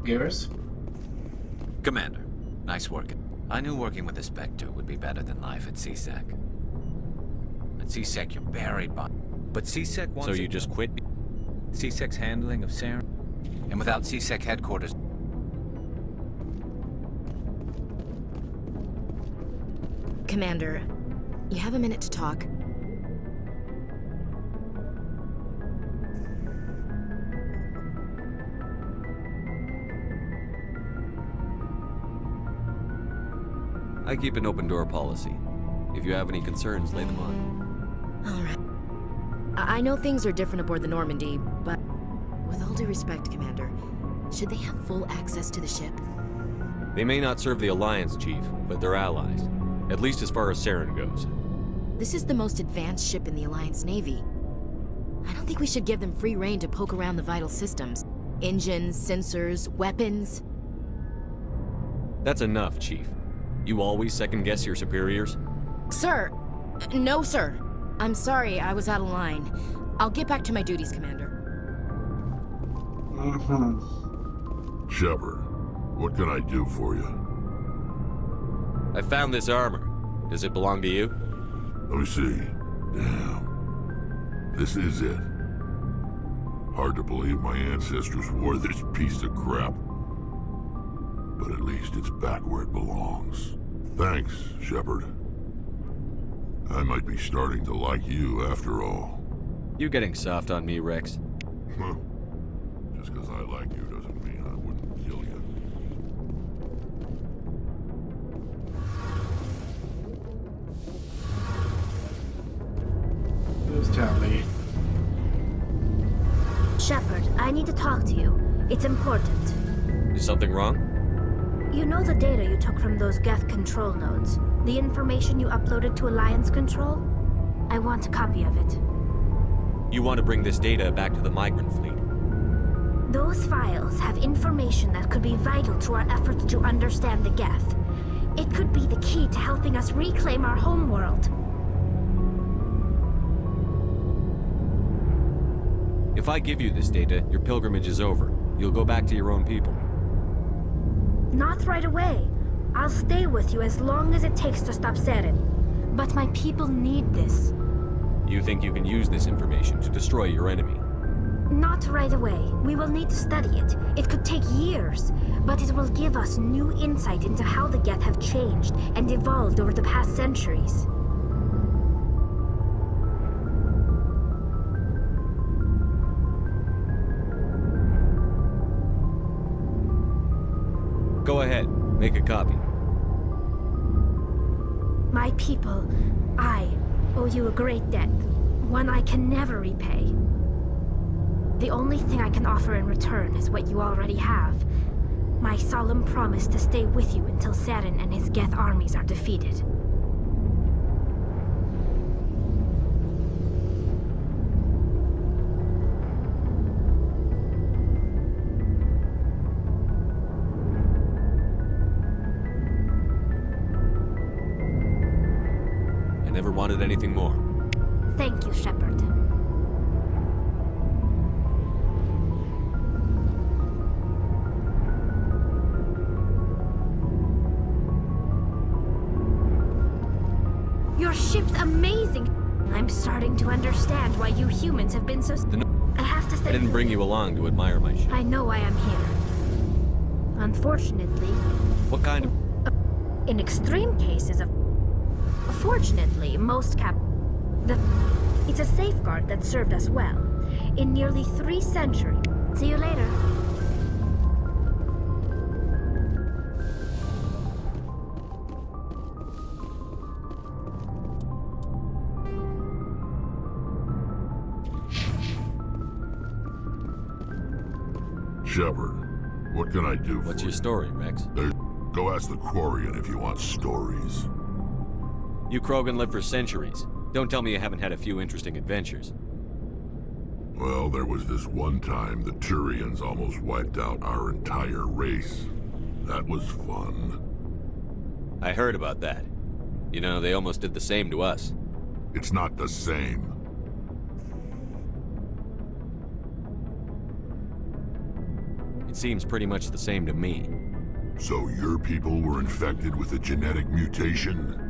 Garrus? Commander, nice work. I knew working with the Spectre would be better than life at CSEC. At CSEC, you're buried by... But CSEC wants... So you just quit? CSEC's handling of Saren? And without CSEC headquarters... Commander, you have a minute to talk. I keep an open door policy. If you have any concerns, lay them on. All right. I know things are different aboard the Normandy, but with all due respect, Commander, should they have full access to the ship? They may not serve the Alliance, Chief, but they're allies. At least as far as Saren goes. This is the most advanced ship in the Alliance Navy. I don't think we should give them free rein to poke around the vital systems. Engines, sensors, weapons. That's enough, Chief. You always second-guess your superiors? Sir! No, sir. I'm sorry, I was out of line. I'll get back to my duties, Commander. Shepard, what can I do for you? I found this armor. Does it belong to you? Let me see. Damn. This is it. Hard to believe my ancestors wore this piece of crap. But at least it's back where it belongs. Thanks, Shepard. I might be starting to like you after all. You getting soft on me, Rex? Just because I like you doesn't mean I wouldn't kill you. Who's Tally? Shepard, I need to talk to you. It's important. Is something wrong? You know the data you took from those Geth control nodes? The information you uploaded to Alliance Control? I want a copy of it. You want to bring this data back to the migrant fleet? Those files have information that could be vital to our efforts to understand the Geth. It could be the key to helping us reclaim our homeworld. If I give you this data, your pilgrimage is over. You'll go back to your own people. Not right away. I'll stay with you as long as it takes to stop Saren. But my people need this. You think you can use this information to destroy your enemy? Not right away. We will need to study it. It could take years, but it will give us new insight into how the Geth have changed and evolved over the past centuries. Go ahead, make a copy. My people, I owe you a great debt, one I can never repay. The only thing I can offer in return is what you already have. My solemn promise to stay with you until Saren and his Geth armies are defeated. ever wanted anything more. Thank you, Shepard. Your ship's amazing. I'm starting to understand why you humans have been so... I have to say... I didn't bring you along to admire my ship. I know why I'm here. Unfortunately... What kind of... In extreme cases of... Fortunately, most it's a safeguard that served us well. In nearly 3 centuries. See you later. Shepard, what can I do for What's your story, Rex? Go ask the Quarian if you want stories. You Krogan lived for centuries. Don't tell me you haven't had a few interesting adventures. Well, there was this one time the Turians almost wiped out our entire race. That was fun. I heard about that. You know, they almost did the same to us. It's not the same. It seems pretty much the same to me. So your people were infected with a genetic mutation?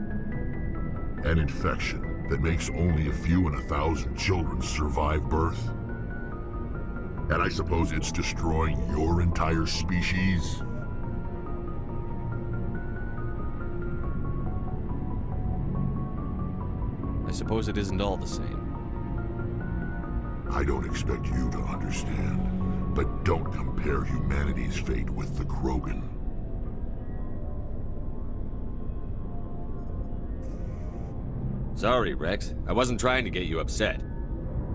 An infection that makes only a few in 1,000 children survive birth? And I suppose it's destroying your entire species? I suppose it isn't all the same. I don't expect you to understand, but don't compare humanity's fate with the Krogan. Sorry, Rex. I wasn't trying to get you upset.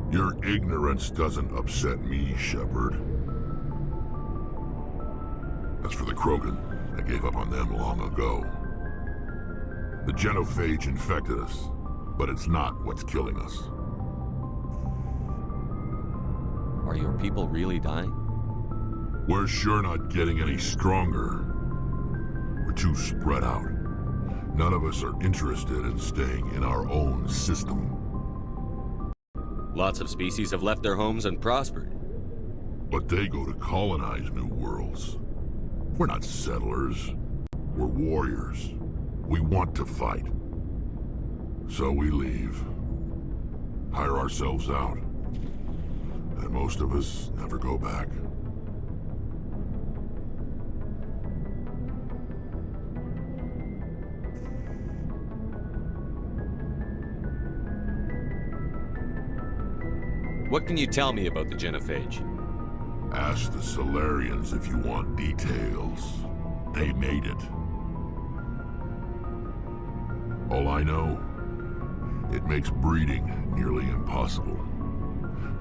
Your ignorance doesn't upset me, Shepard. As for the Krogan, I gave up on them long ago. The genophage infected us, but it's not what's killing us. Are your people really dying? We're sure not getting any stronger. We're too spread out. None of us are interested in staying in our own system. Lots of species have left their homes and prospered. But they go to colonize new worlds. We're not settlers. We're warriors. We want to fight. So we leave. Hire ourselves out. And most of us never go back. What can you tell me about the genophage? Ask the Solarians if you want details. They made it. All I know, it makes breeding nearly impossible.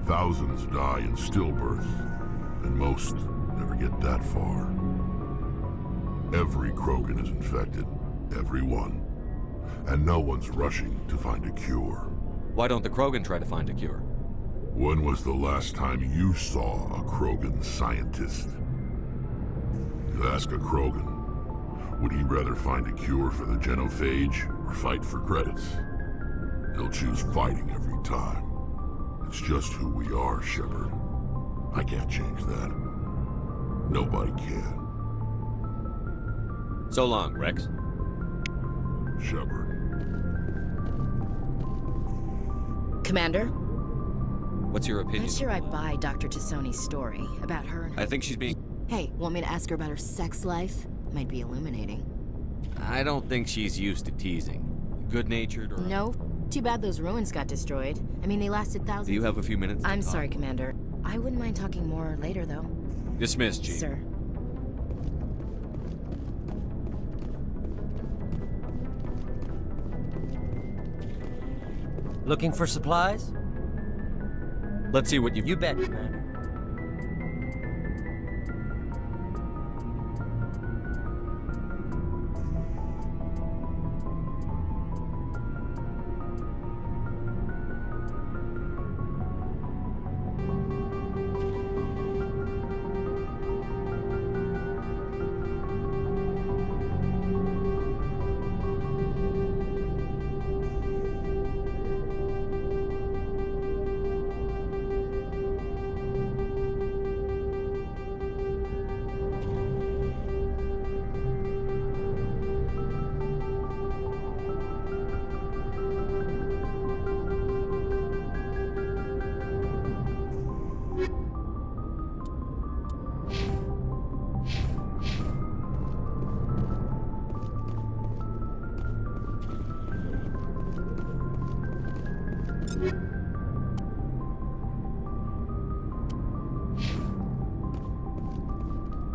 Thousands die in stillbirth, and most never get that far. Every Krogan is infected, every one. And no one's rushing to find a cure. Why don't the Krogan try to find a cure? When was the last time you saw a Krogan scientist? Ask a Krogan. Would he rather find a cure for the genophage or fight for credits? He'll choose fighting every time. It's just who we are, Shepard. I can't change that. Nobody can. So long, Rex. Shepard. Commander? What's your opinion? Not sure I buy Dr. Tassoni's story about her and her... I think she's being... Hey, want me to ask her about her sex life? Might be illuminating. I don't think she's used to teasing. Good-natured or... No. Too bad those ruins got destroyed. I mean, they lasted thousands... Do you have a few minutes? I'm sorry, Commander. I wouldn't mind talking more later, though. Dismissed, Chief. Sir. Looking for supplies? Let's see what You bet, Commander.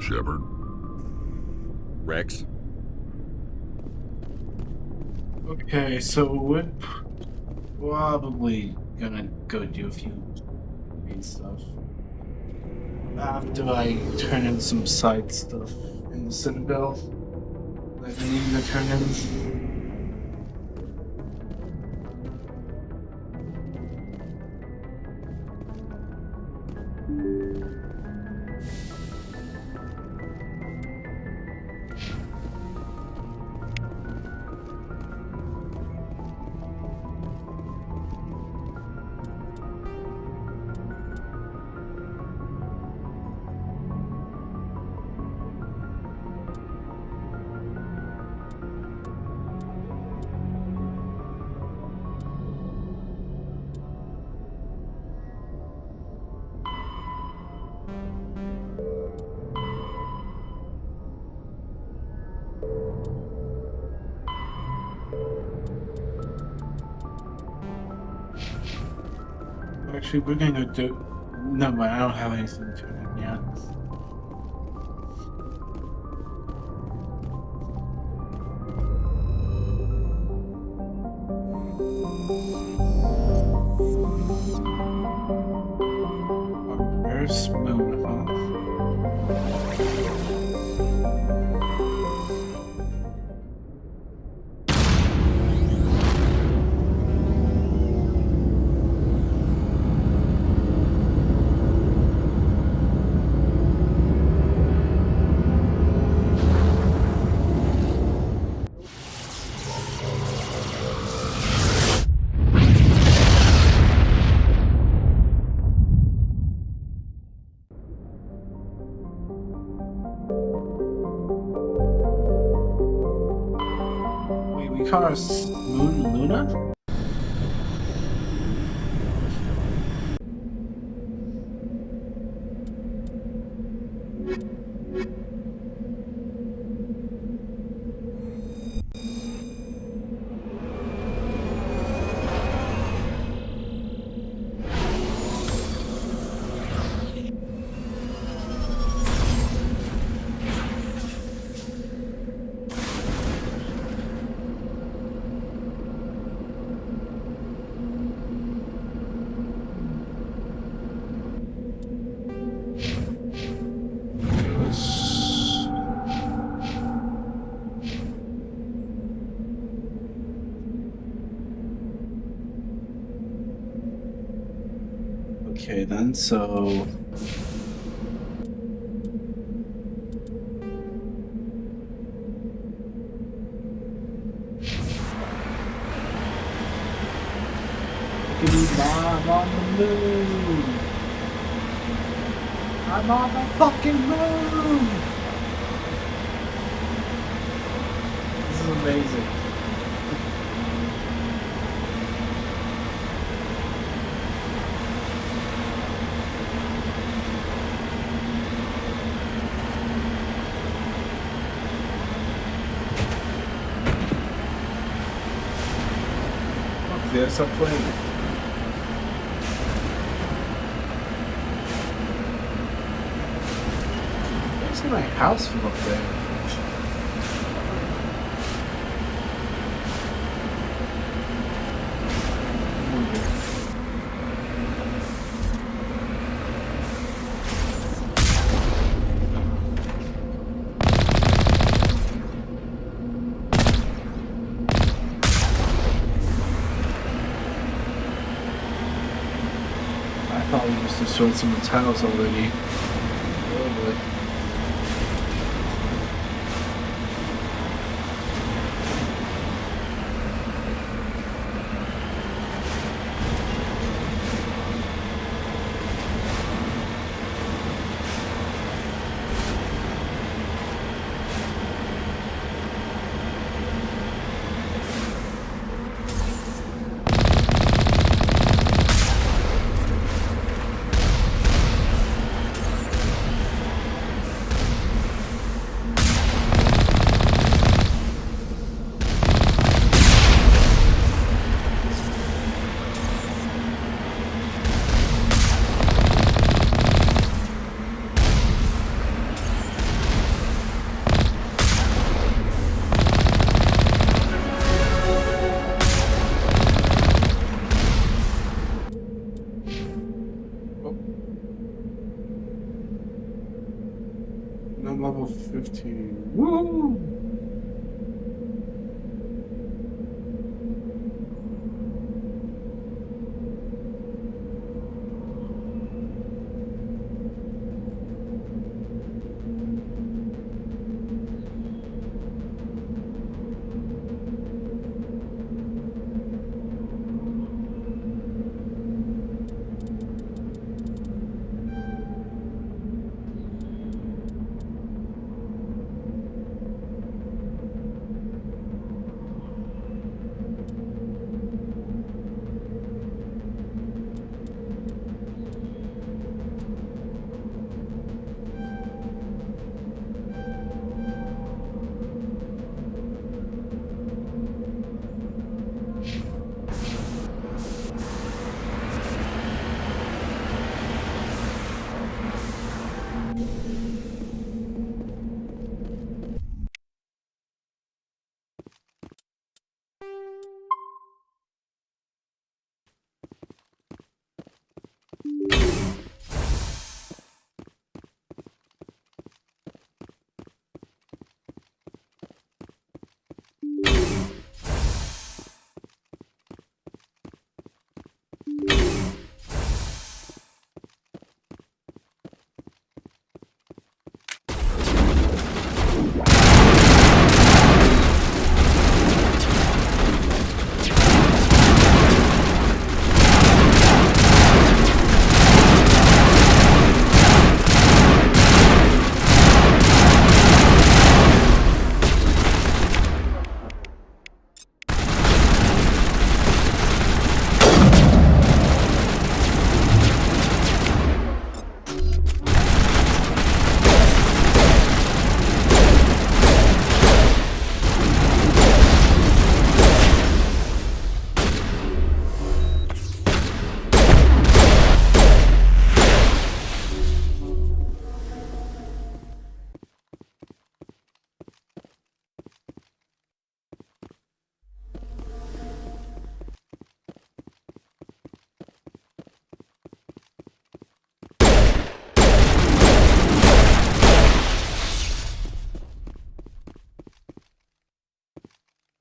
Shepard? Rex? Okay, so we're probably gonna go do a few main stuff. After I turn in some side stuff in the Citadel that I need to turn in. Actually, we're gonna go do. No, but I don't have anything to turn in yet. Where's Moon, huh? Wait, we call us Moon Luna? Okay then, so I'm on the moon! I'm on the fucking moon! This is amazing. Fuck this, I'm playing it. My house from up there. I thought we just destroyed some of the tiles already. Oh boy. And I'm level 15. Woo!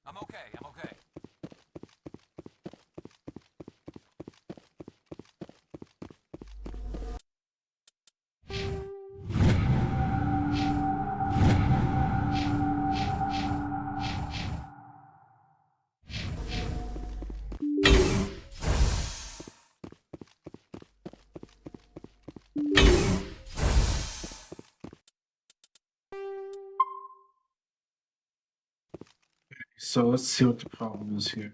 I'm okay, I'm okay. So let's see what the problem is here.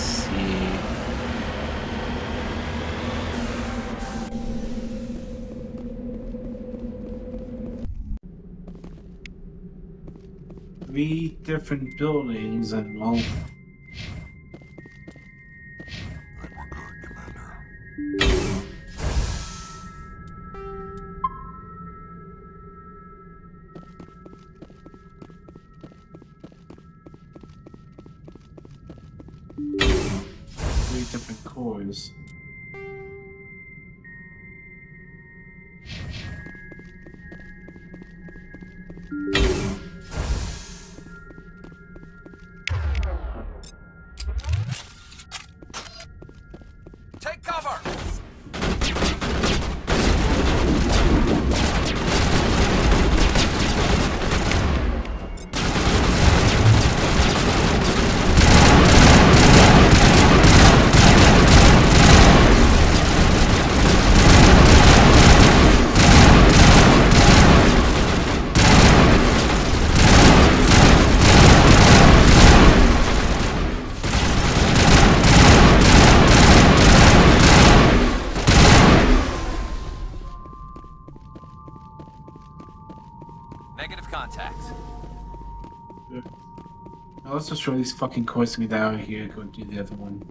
see. Three different buildings and all. Three different cores. Take cover! Negative contacts. Now let's just throw these fucking cores to me down here. Go do the other one.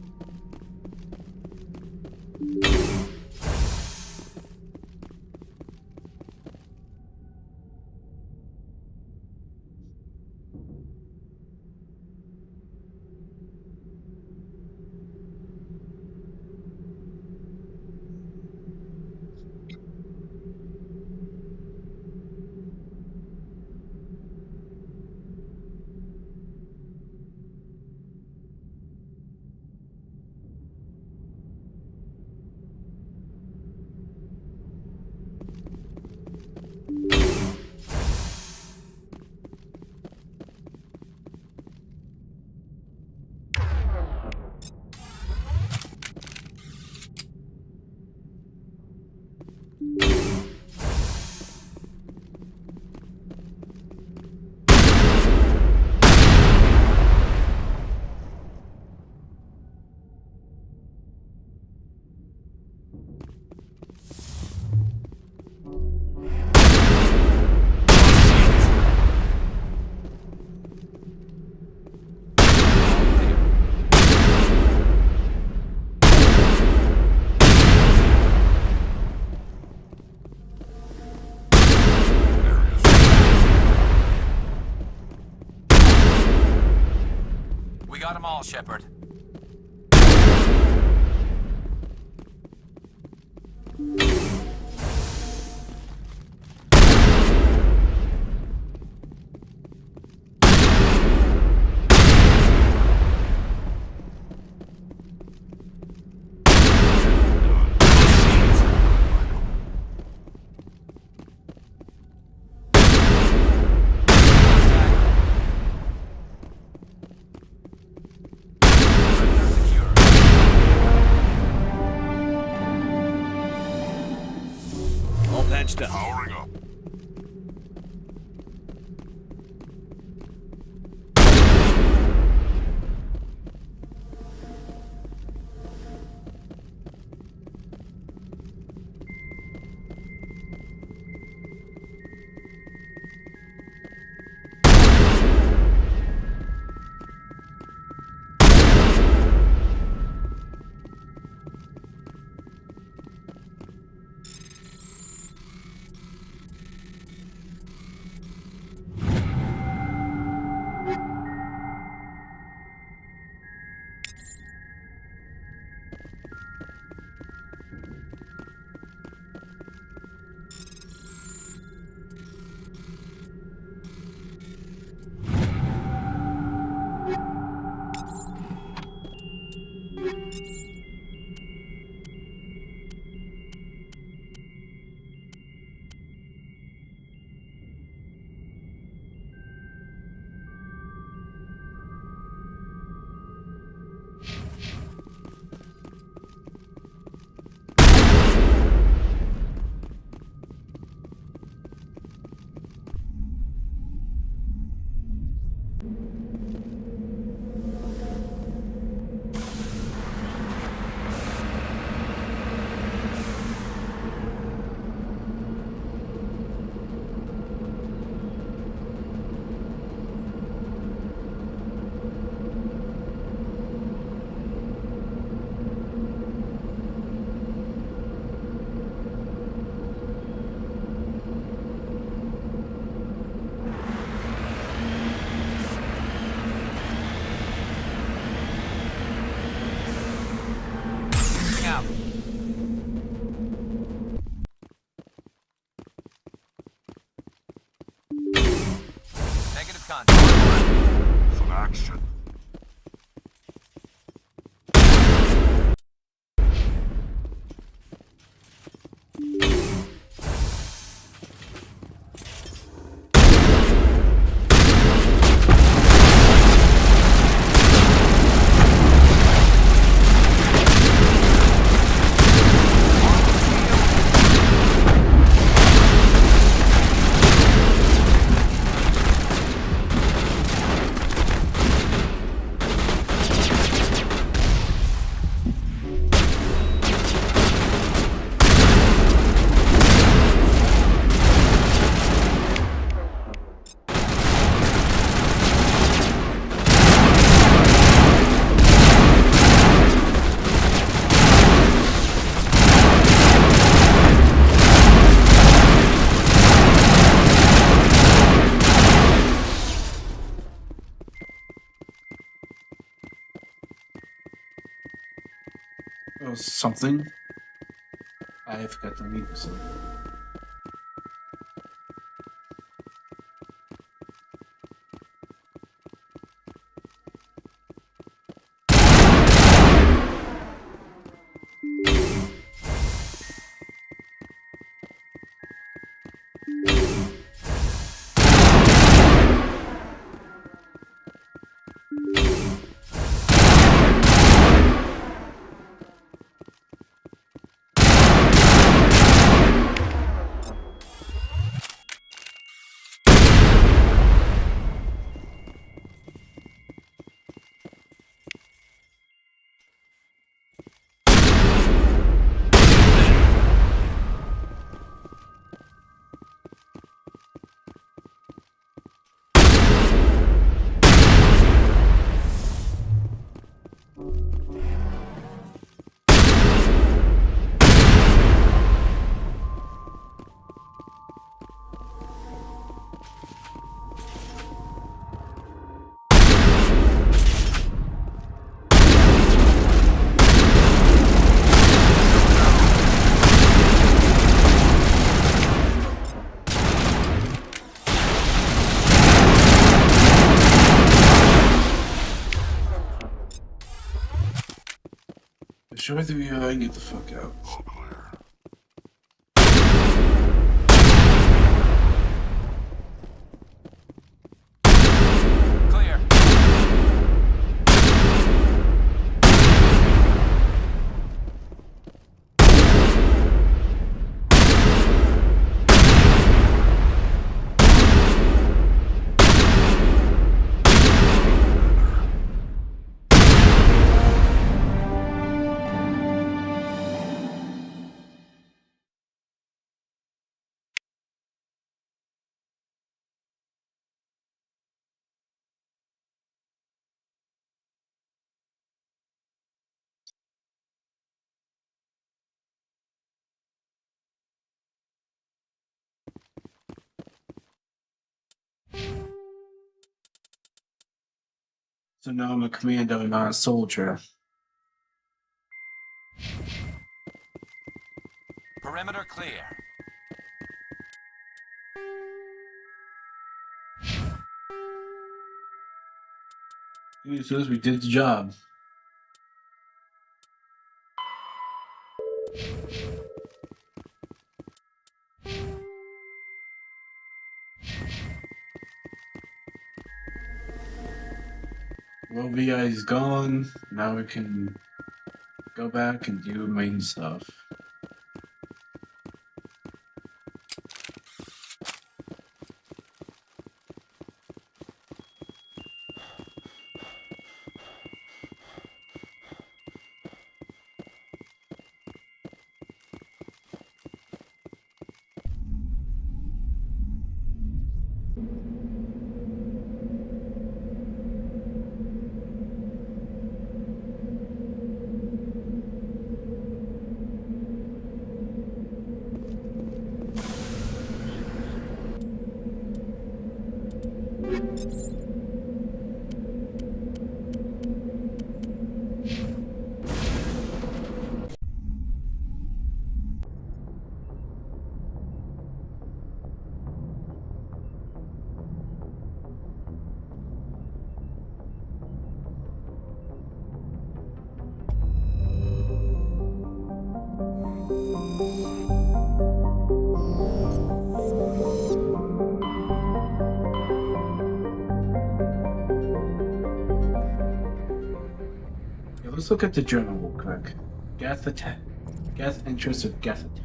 We got them all, Shepard. Patched up. Powering up. out. Negative contact. Some action. Oh, something. I forgot to read this. Show the view and get the fuck out. Clear. So now I'm a commando, not a soldier. Perimeter clear. He says we did the job. Well, VI is gone. Now we can go back and do main stuff. Let's look at the journal real quick. Geth attack. Geth interest of Geth attack.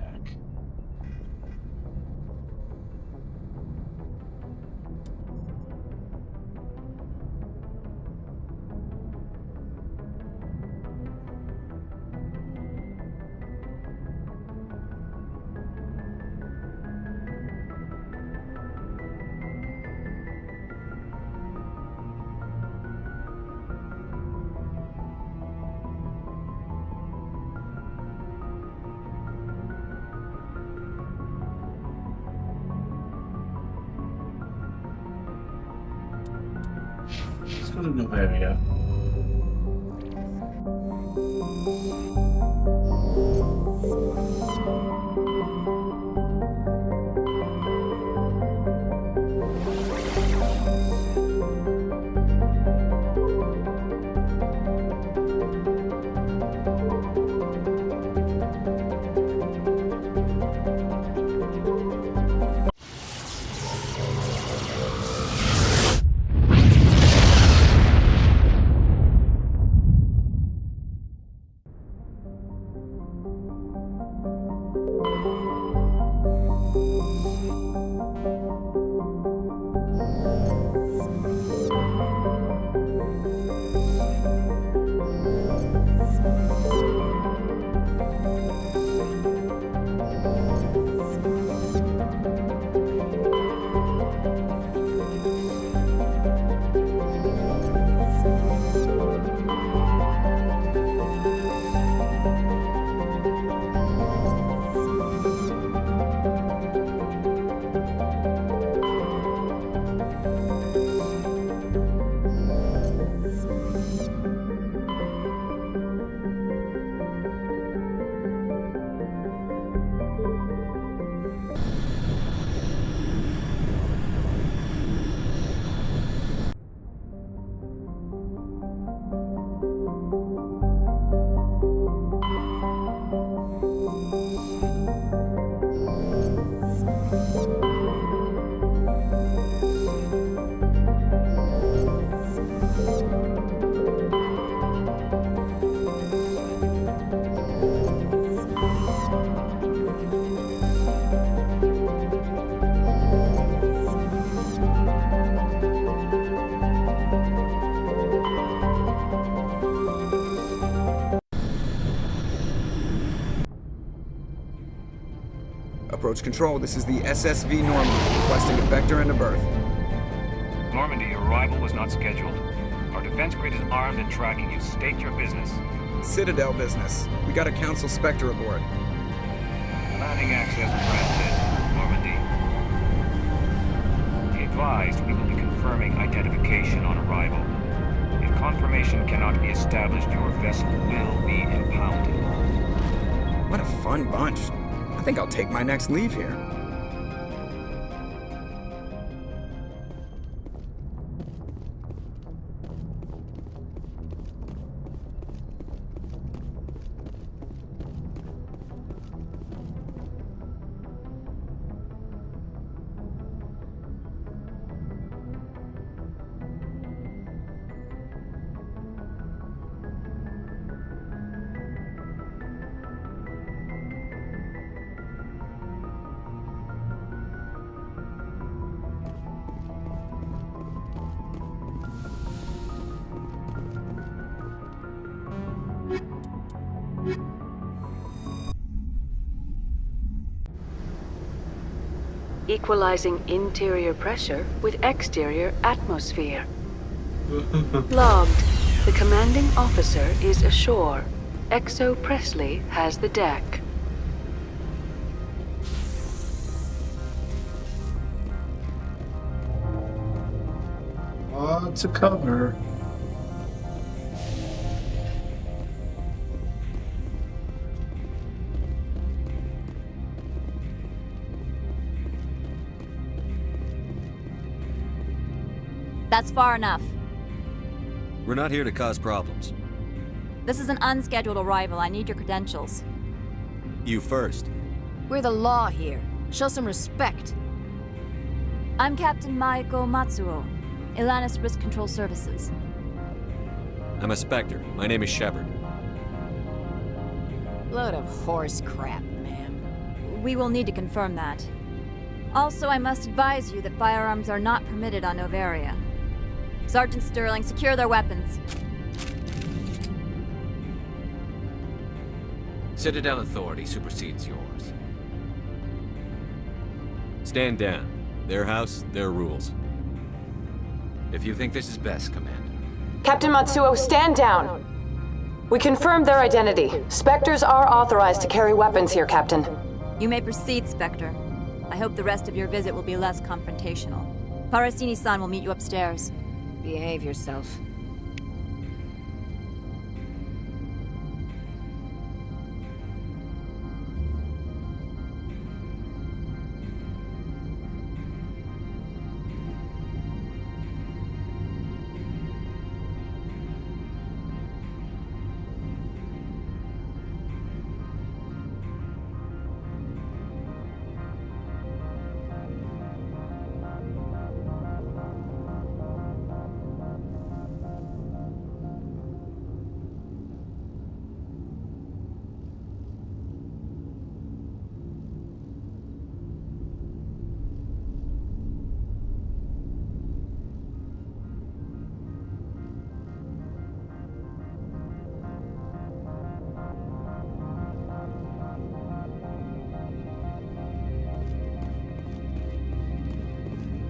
Let's go to Novaria. Approach control, this is the SSV Normandy, requesting a vector and a berth. Normandy, your arrival was not scheduled. Our defense grid is armed and tracking you. State your business. Citadel business. We got a Council Spectre aboard. Landing access granted, Normandy. Be advised, we will be confirming identification on arrival. If confirmation cannot be established, your vessel will be impounded. What a fun bunch. I think I'll take my next leave here. Equalizing interior pressure with exterior atmosphere. Logged. The commanding officer is ashore. Exo Presley has the deck. Lots of cover. That's far enough. We're not here to cause problems. This is an unscheduled arrival. I need your credentials. You first. We're the law here. Show some respect. I'm Captain Maiko Matsuo, Ilanis Risk Control Services. I'm a Spectre. My name is Shepard. Load of horse crap, ma'am. We will need to confirm that. Also, I must advise you that firearms are not permitted on Novaria. Sergeant Sterling, secure their weapons. Citadel authority supersedes yours. Stand down. Their house, their rules. If you think this is best, Commander. Captain Matsuo, stand down! We confirmed their identity. Spectres are authorized to carry weapons here, Captain. You may proceed, Spectre. I hope the rest of your visit will be less confrontational. Parasini-san will meet you upstairs. Behave yourself.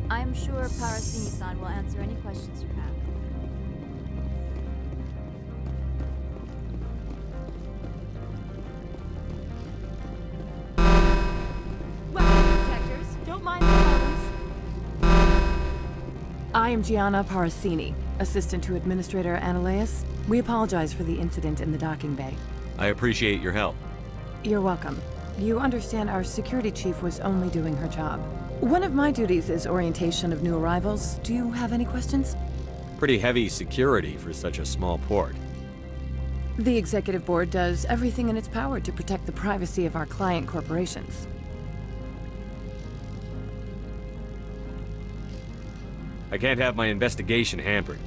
I'm sure Parasini-san will answer any questions you have. Weapon detectors, don't mind the phones. I am Gianna Parasini, assistant to Administrator Ananias. We apologize for the incident in the docking bay. I appreciate your help. You're welcome. You understand our security chief was only doing her job. One of my duties is orientation of new arrivals. Do you have any questions? Pretty heavy security for such a small port. The executive board does everything in its power to protect the privacy of our client corporations. I can't have my investigation hampered.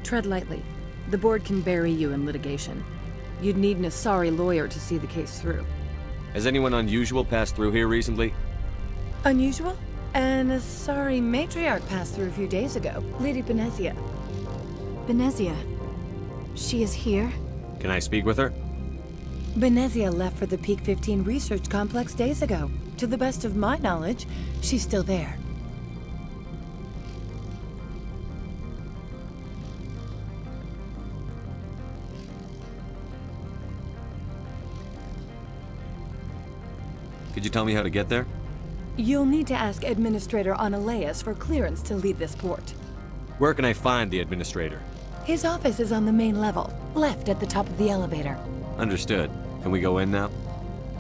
Tread lightly. The board can bury you in litigation. You'd need an Asari lawyer to see the case through. Has anyone unusual passed through here recently? Unusual? An Asari matriarch passed through a few days ago. Lady Benezia. Benezia? She is here? Can I speak with her? Benezia left for the Peak 15 research complex days ago. To the best of my knowledge, she's still there. Could you tell me how to get there? You'll need to ask Administrator Ananias for clearance to leave this port. Where can I find the administrator? His office is on the main level, left at the top of the elevator. Understood. Can we go in now?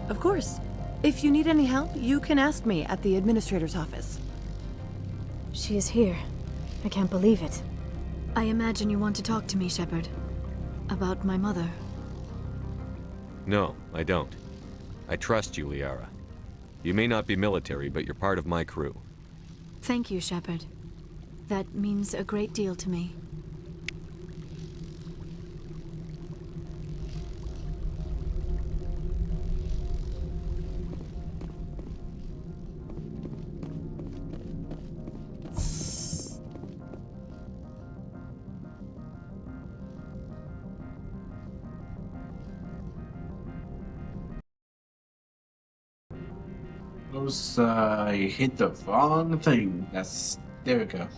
Of course. If you need any help, you can ask me at the administrator's office. She is here. I can't believe it. I imagine you want to talk to me, Shepard. About my mother. No, I don't. I trust you, Liara. You may not be military, but you're part of my crew. Thank you, Shepard. That means a great deal to me. I hit the wrong thing. There we go.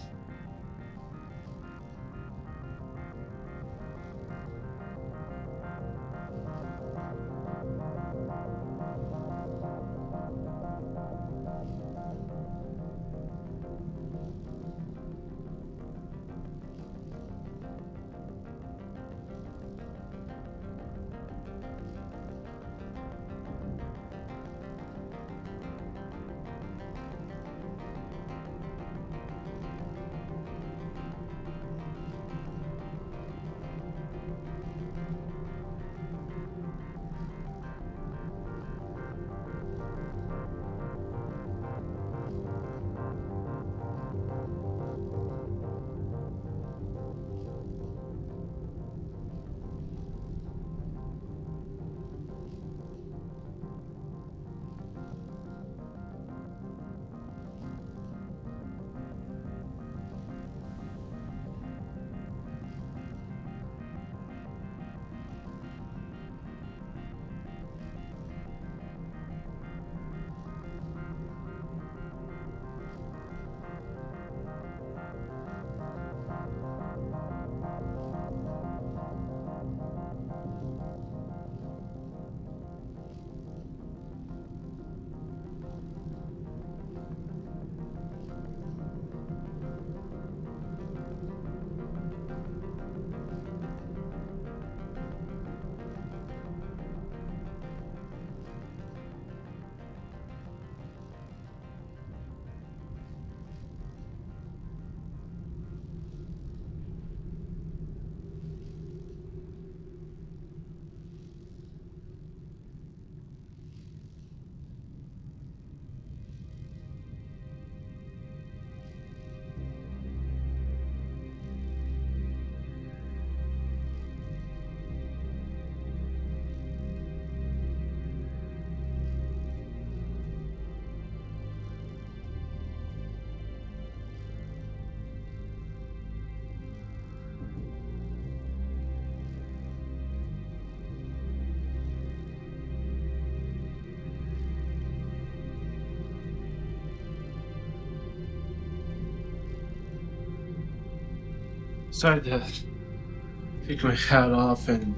Decided to take my hat off and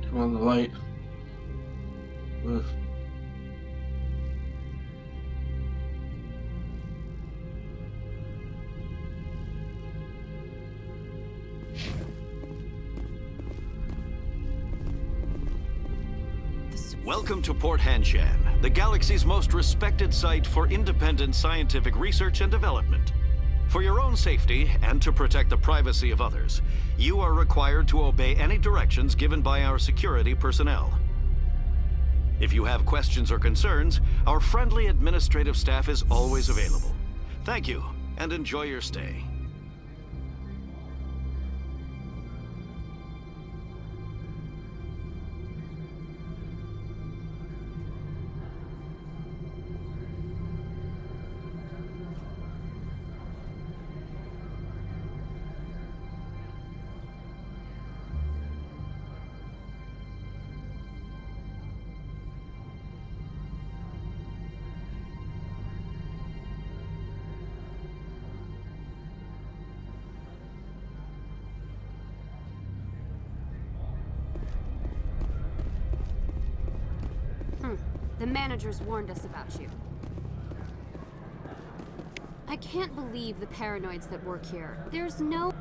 turn on the light. Ugh. Welcome to Port Hanshan, the galaxy's most respected site for independent scientific research and development. For your own safety and to protect the privacy of others, you are required to obey any directions given by our security personnel. If you have questions or concerns, our friendly administrative staff is always available. Thank you, and enjoy your stay. The managers warned us about you. I can't believe the paranoids that work here. There's no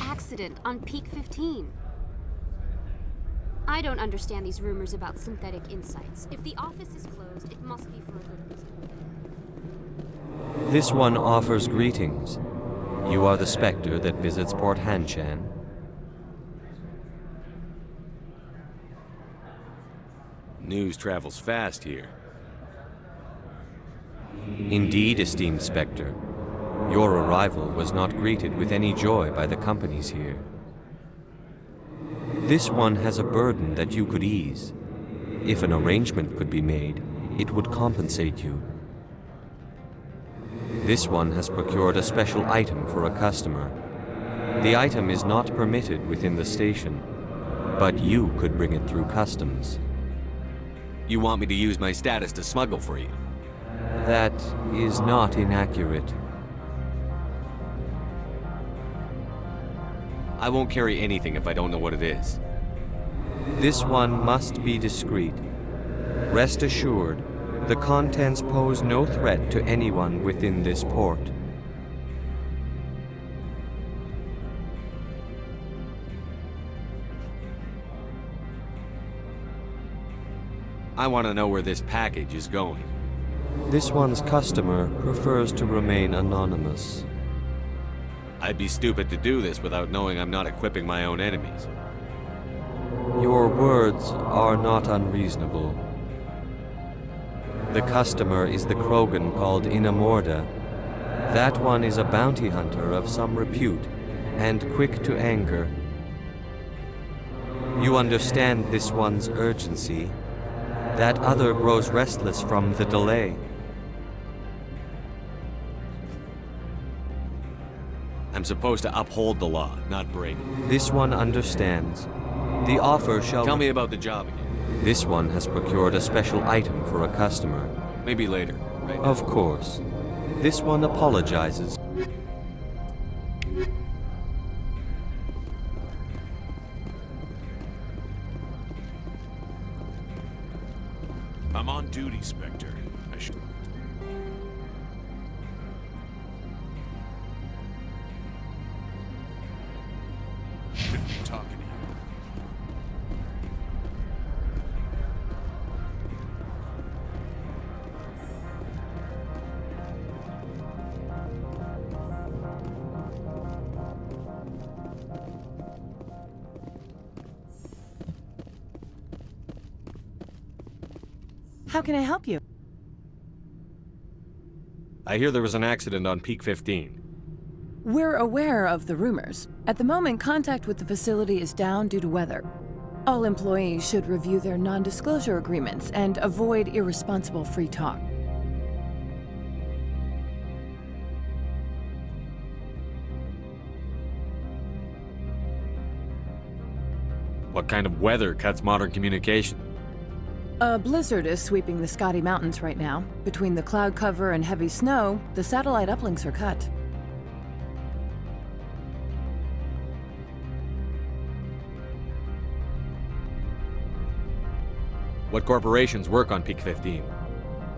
accident on Peak 15. I don't understand these rumors about synthetic insights. If the office is closed, it must be for a good reason. This one offers greetings. You are the Spectre that visits Port Hanshan. News travels fast here. Indeed, esteemed Spectre. Your arrival was not greeted with any joy by the companies here. This one has a burden that you could ease. If an arrangement could be made, it would compensate you. This one has procured a special item for a customer. The item is not permitted within the station, but you could bring it through customs. You want me to use my status to smuggle for you? That is not inaccurate. I won't carry anything if I don't know what it is. This one must be discreet. Rest assured, the contents pose no threat to anyone within this port. I want to know where this package is going. This one's customer prefers to remain anonymous. I'd be stupid to do this without knowing I'm not equipping my own enemies. Your words are not unreasonable. The customer is the Krogan called Inamorda. That one is a bounty hunter of some repute, and quick to anger. You understand this one's urgency. That other grows restless from the delay. I'm supposed to uphold the law, not break it. This one understands. The offer shall... Tell me about the job again. This one has procured a special item for a customer. Maybe later. Right now. Of course. This one apologizes. I'm on duty, Spectre. I should... Shouldn't be talking to you. How can I help you? I hear there was an accident on Peak 15. We're aware of the rumors. At the moment, contact with the facility is down due to weather. All employees should review their non-disclosure agreements and avoid irresponsible free talk. What kind of weather cuts modern communication? A blizzard is sweeping the Scotty Mountains right now. Between the cloud cover and heavy snow, the satellite uplinks are cut. What corporations work on Peak 15?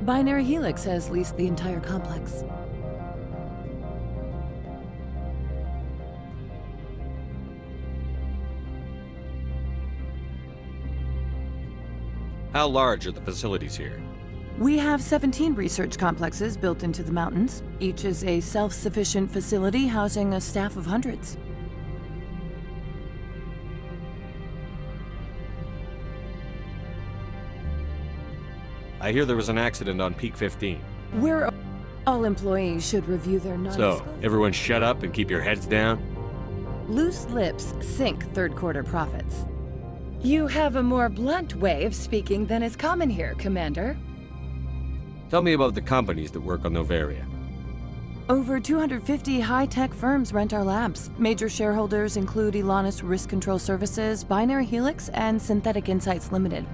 Binary Helix has leased the entire complex. How large are the facilities here? We have 17 research complexes built into the mountains. Each is a self-sufficient facility housing a staff of hundreds. I hear there was an accident on Peak 15. All employees should review their So, everyone shut up and keep your heads down? Loose lips sink third quarter profits. You have a more blunt way of speaking than is common here, Commander. Tell me about the companies that work on Noveria. Over 250 high-tech firms rent our labs. Major shareholders include Elanus Risk Control Services, Binary Helix, and Synthetic Insights Limited.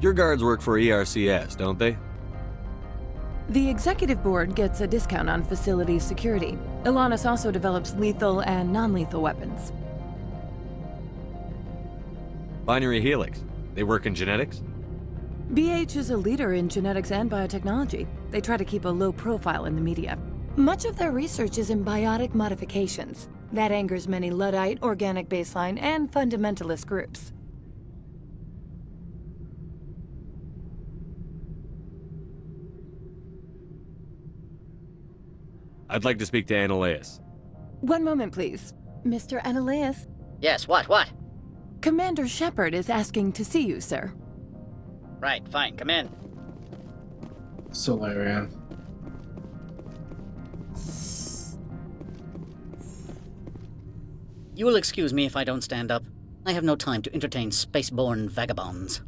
Your guards work for ERCS, don't they? The executive board gets a discount on facility security. Elanus also develops lethal and non-lethal weapons. Binary Helix. They work in genetics? BH is a leader in genetics and biotechnology. They try to keep a low profile in the media. Much of their research is in biotic modifications. That angers many Luddite, organic baseline, and fundamentalist groups. I'd like to speak to Ananias. One moment, please. Mr. Ananias? Yes, what? Commander Shepard is asking to see you, sir. Right, fine, come in. Solarian. You will excuse me if I don't stand up. I have no time to entertain spaceborne vagabonds.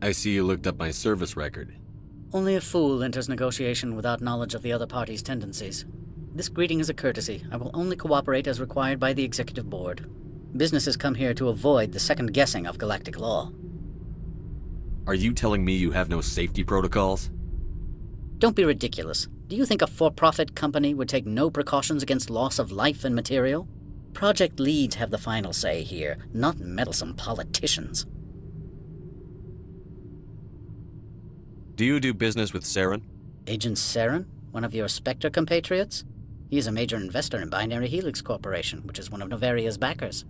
I see you looked up my service record. Only a fool enters negotiation without knowledge of the other party's tendencies. This greeting is a courtesy. I will only cooperate as required by the executive board. Businesses come here to avoid the second guessing of galactic law. Are you telling me you have no safety protocols? Don't be ridiculous. Do you think a for-profit company would take no precautions against loss of life and material? Project leads have the final say here, not meddlesome politicians. Do you do business with Saren? Agent Saren? One of your Spectre compatriots? He is a major investor in Binary Helix Corporation, which is one of Novaria's backers.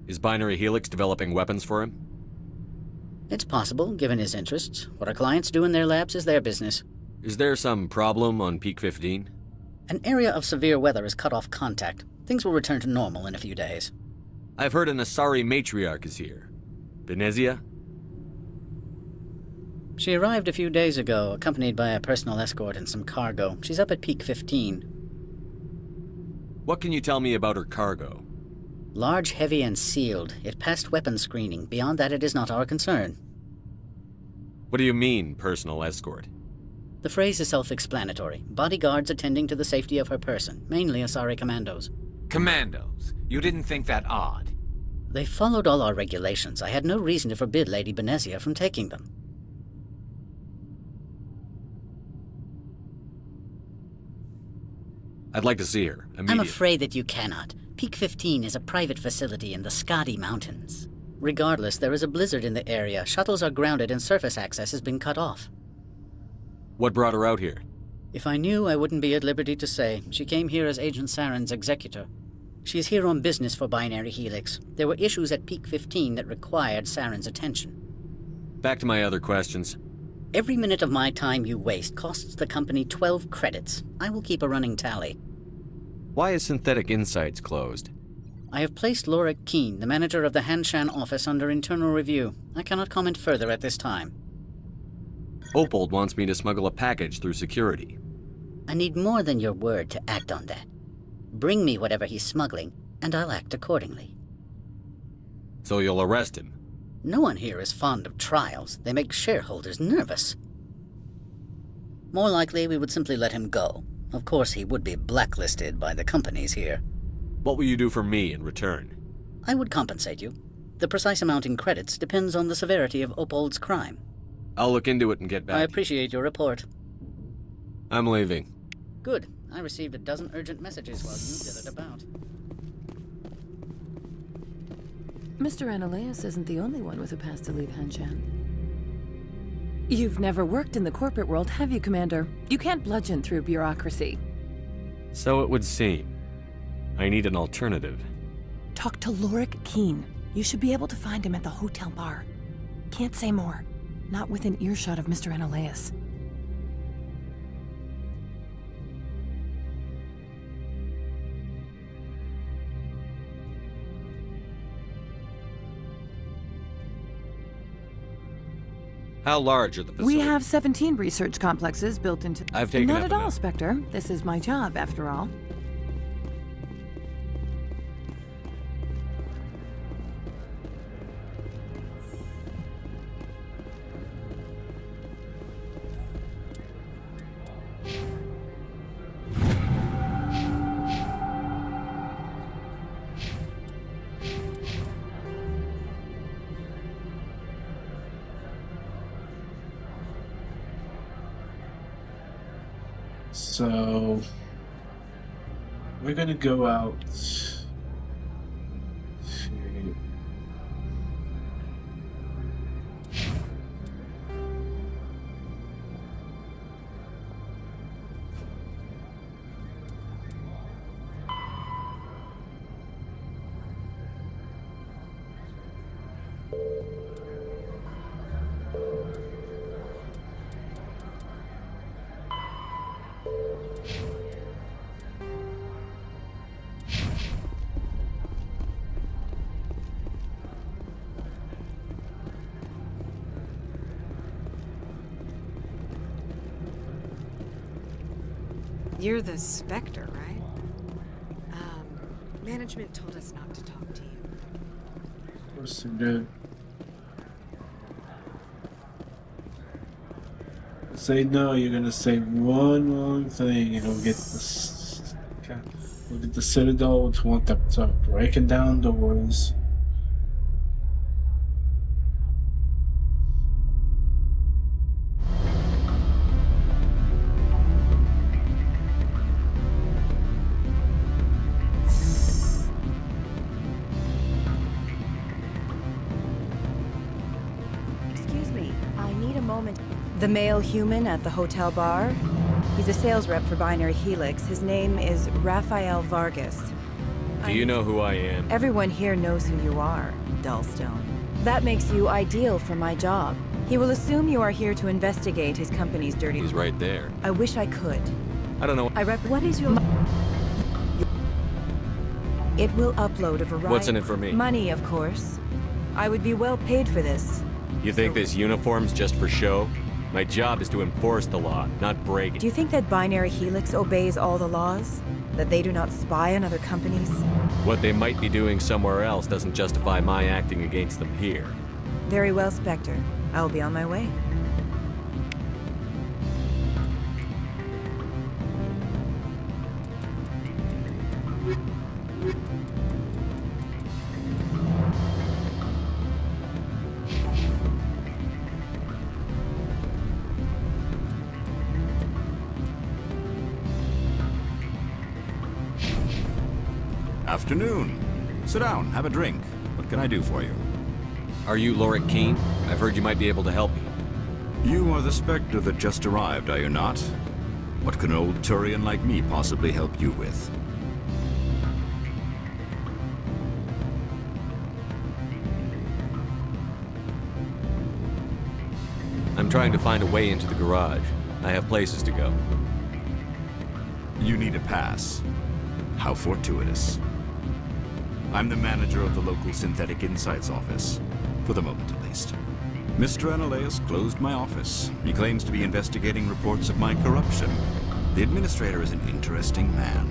Is Binary Helix developing weapons for him? It's possible, given his interests. What our clients do in their labs is their business. Is there some problem on Peak 15? An area of severe weather has cut off contact. Things will return to normal in a few days. I've heard an Asari matriarch is here. Venezia? She arrived a few days ago, accompanied by a personal escort and some cargo. She's up at Peak 15. What can you tell me about her cargo? Large, heavy, and sealed. It passed weapons screening. Beyond that, it is not our concern. What do you mean, personal escort? The phrase is self-explanatory. Bodyguards attending to the safety of her person, mainly Asari commandos. Commandos? You didn't think that odd? They followed all our regulations. I had no reason to forbid Lady Benezia from taking them. I'd like to see her, immediately. I'm afraid that you cannot. Peak 15 is a private facility in the Scotty Mountains. Regardless, there is a blizzard in the area. Shuttles are grounded and surface access has been cut off. What brought her out here? If I knew, I wouldn't be at liberty to say. She came here as Agent Saren's executor. She is here on business for Binary Helix. There were issues at Peak 15 that required Saren's attention. Back to my other questions. Every minute of my time you waste costs the company 12 credits. I will keep a running tally. Why is Synthetic Insights closed? I have placed Laura Keene, the manager of the Hanshan office, under internal review. I cannot comment further at this time. Opold wants me to smuggle a package through security. I need more than your word to act on that. Bring me whatever he's smuggling, and I'll act accordingly. So you'll arrest him? No one here is fond of trials. They make shareholders nervous. More likely, we would simply let him go. Of course, he would be blacklisted by the companies here. What will you do for me in return? I would compensate you. The precise amount in credits depends on the severity of Opold's crime. I'll look into it and get back. I appreciate your report. I'm leaving. Good. I received a dozen urgent messages while you dithered about. Mr. Ananias isn't the only one with a past to leave Hanshan. You've never worked in the corporate world, have you, Commander? You can't bludgeon through bureaucracy. So it would seem. I need an alternative. Talk to Lorik Keen. You should be able to find him at the hotel bar. Can't say more. Not within earshot of Mr. Ananias. How large are the facilities? We have 17 research complexes built into... I've taken Not up at all, enough. Spectre. This is my job, after all. So we're gonna go out. You're the Spectre, right? Management told us not to talk to you. Of course they did. Say no, you're gonna say one wrong thing and it'll get the Citadel to want to start breaking down doors. Excuse me, I need a moment. The male human at the hotel bar? He's a sales rep for Binary Helix. His name is Raphael Vargas. Do you know who I am? Everyone here knows who you are, Dullstone. That makes you ideal for my job. He will assume you are here to investigate his company's dirty... He's right there. I wish I could. I don't know. What is your... It will upload a variety... What's in it for me? Money, of course. I would be well paid for this. You think this uniform's just for show? My job is to enforce the law, not break it. Do you think that Binary Helix obeys all the laws? That they do not spy on other companies? What they might be doing somewhere else doesn't justify my acting against them here. Very well, Spectre. I will be on my way. Afternoon. Sit down, have a drink. What can I do for you? Are you Lorik Keen? I've heard you might be able to help me. You are the Spectre that just arrived, are you not? What can an old Turian like me possibly help you with? I'm trying to find a way into the garage. I have places to go. You need a pass. How fortuitous. I'm the manager of the local Synthetic Insights office. For the moment, at least. Mr. Ananias closed my office. He claims to be investigating reports of my corruption. The administrator is an interesting man.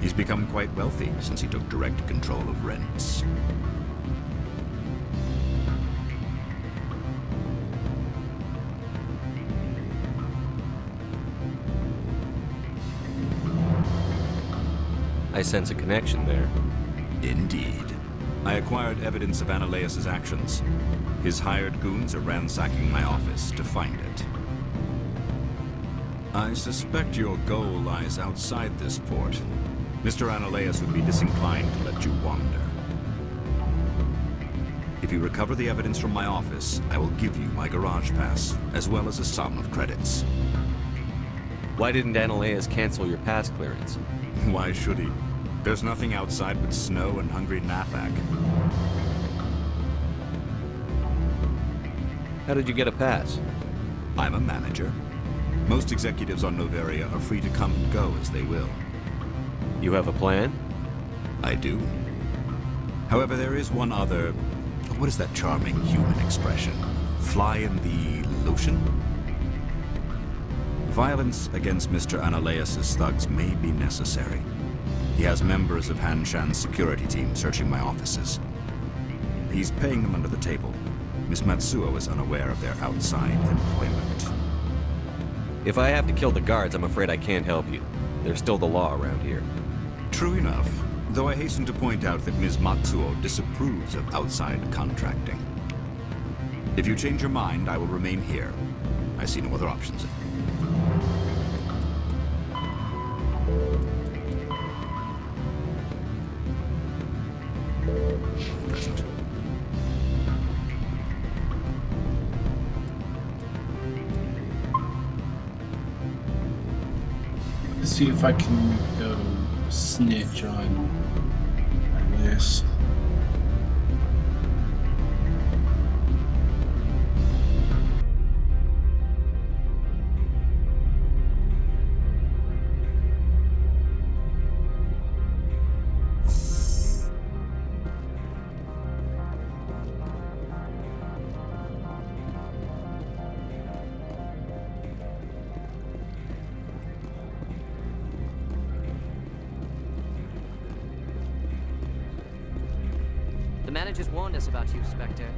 He's become quite wealthy since he took direct control of rents. sense a connection there. Indeed. I acquired evidence of Ananias' actions. His hired goons are ransacking my office to find it. I suspect your goal lies outside this port. Mr. Ananias would be disinclined to let you wander. If you recover the evidence from my office, I will give you my garage pass, as well as a sum of credits. Why didn't Ananias cancel your pass clearance? Why should he? There's nothing outside but snow and hungry Nathak. How did you get a pass? I'm a manager. Most executives on Noveria are free to come and go as they will. You have a plan? I do. However, there is one other... What is that charming human expression? Fly in the lotion? Violence against Mr. Ananias' thugs may be necessary. He has members of Hanshan's security team searching my offices. He's paying them under the table. Miss Matsuo is unaware of their outside employment. If I have to kill the guards, I'm afraid I can't help you. There's still the law around here. True enough, though I hasten to point out that Ms. Matsuo disapproves of outside contracting. If you change your mind, I will remain here. I see no other options. Present. Let's see if I can go snitch on this. The managers warned us about you, Spectre.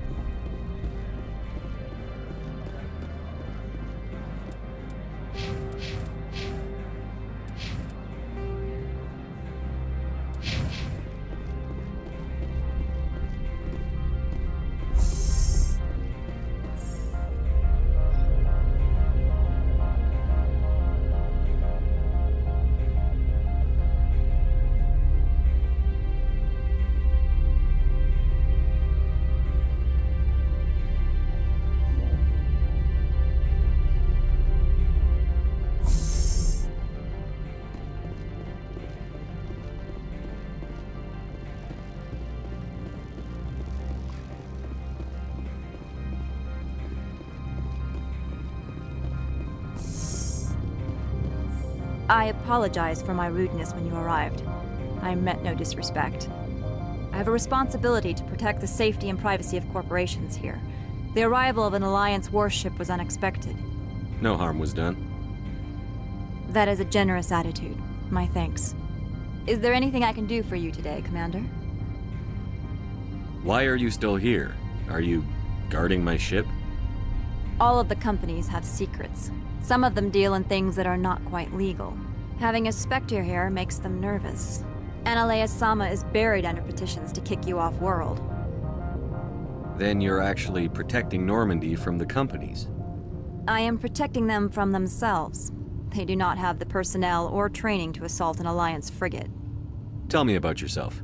I apologize for my rudeness when you arrived. I meant no disrespect. I have a responsibility to protect the safety and privacy of corporations here. The arrival of an Alliance warship was unexpected. No harm was done. That is a generous attitude. My thanks. Is there anything I can do for you today, Commander? Why are you still here? Are you guarding my ship? All of the companies have secrets. Some of them deal in things that are not quite legal. Having a Spectre here makes them nervous. Ananias-sama is buried under petitions to kick you off-world. Then you're actually protecting Normandy from the companies. I am protecting them from themselves. They do not have the personnel or training to assault an Alliance frigate. Tell me about yourself.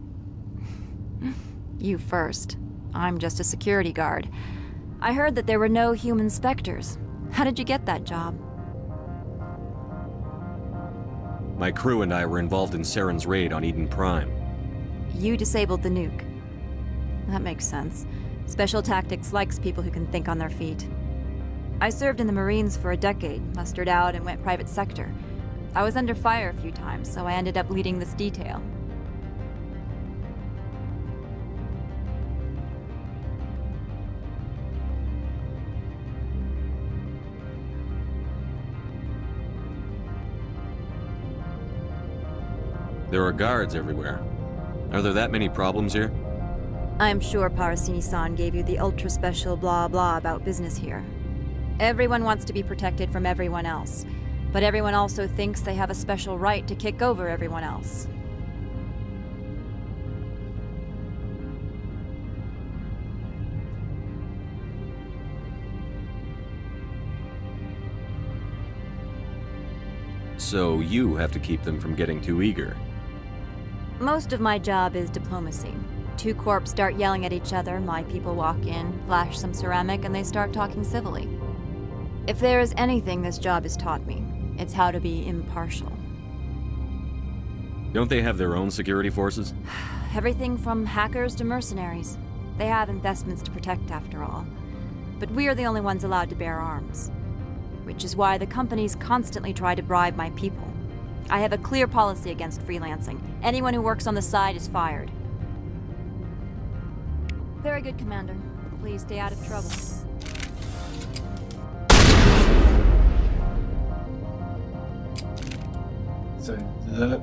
You first. I'm just a security guard. I heard that there were no human Spectres. How did you get that job? My crew and I were involved in Saren's raid on Eden Prime. You disabled the nuke. That makes sense. Special Tactics likes people who can think on their feet. I served in the Marines for a decade, mustered out and went private sector. I was under fire a few times, so I ended up leading this detail. There are guards everywhere. Are there that many problems here? I am sure Parasini-san gave you the ultra-special blah-blah about business here. Everyone wants to be protected from everyone else, but everyone also thinks they have a special right to kick over everyone else. So you have to keep them from getting too eager. Most of my job is diplomacy. Two corps start yelling at each other, my people walk in, flash some ceramic, and they start talking civilly. If there is anything this job has taught me, it's how to be impartial. Don't they have their own security forces? Everything from hackers to mercenaries. They have investments to protect, after all. But we are the only ones allowed to bear arms. Which is why the companies constantly try to bribe my people. I have a clear policy against freelancing. Anyone who works on the side is fired. Very good, Commander. Please stay out of trouble. So that.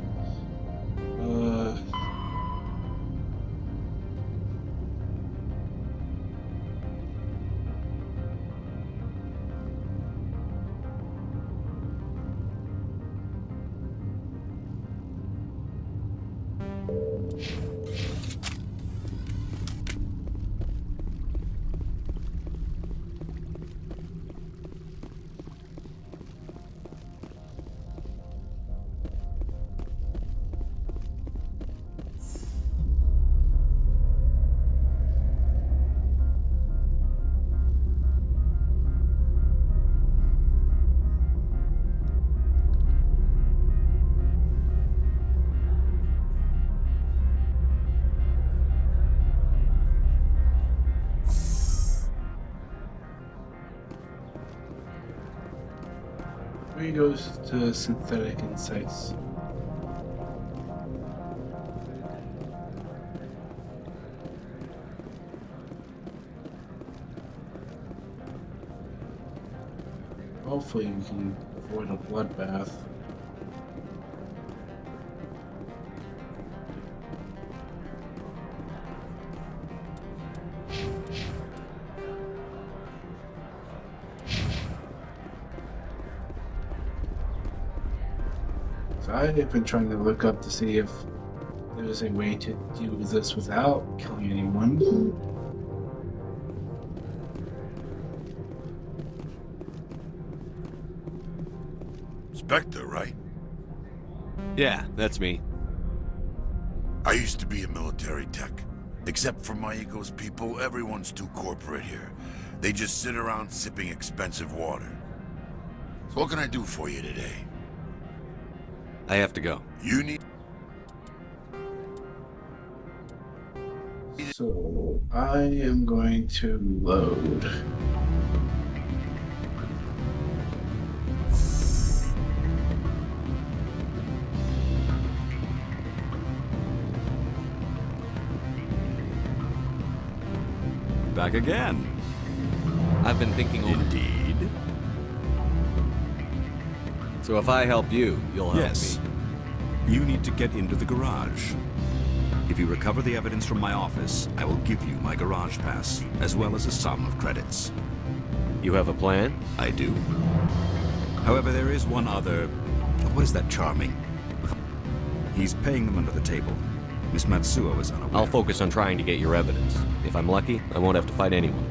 He goes to synthetic insights. Hopefully you can avoid a bloodbath. I've been trying to look up to see if there's a way to do this without killing anyone. Spectre, right? Yeah, that's me. I used to be a military tech. Except for my ego's people, everyone's too corporate here. They just sit around sipping expensive water. So what can I do for you today? I have to go. You need... So, I am going to load. Back again. I've been thinking over... Indeed. So if I help you, you'll help Yes. me. You need to get into the garage. If you recover the evidence from my office, I will give you my garage pass, as well as a sum of credits. You have a plan? I do. However, there is one other... What is that charming? He's paying them under the table. Miss Matsuo is unaware. I'll focus on trying to get your evidence. If I'm lucky, I won't have to fight anyone.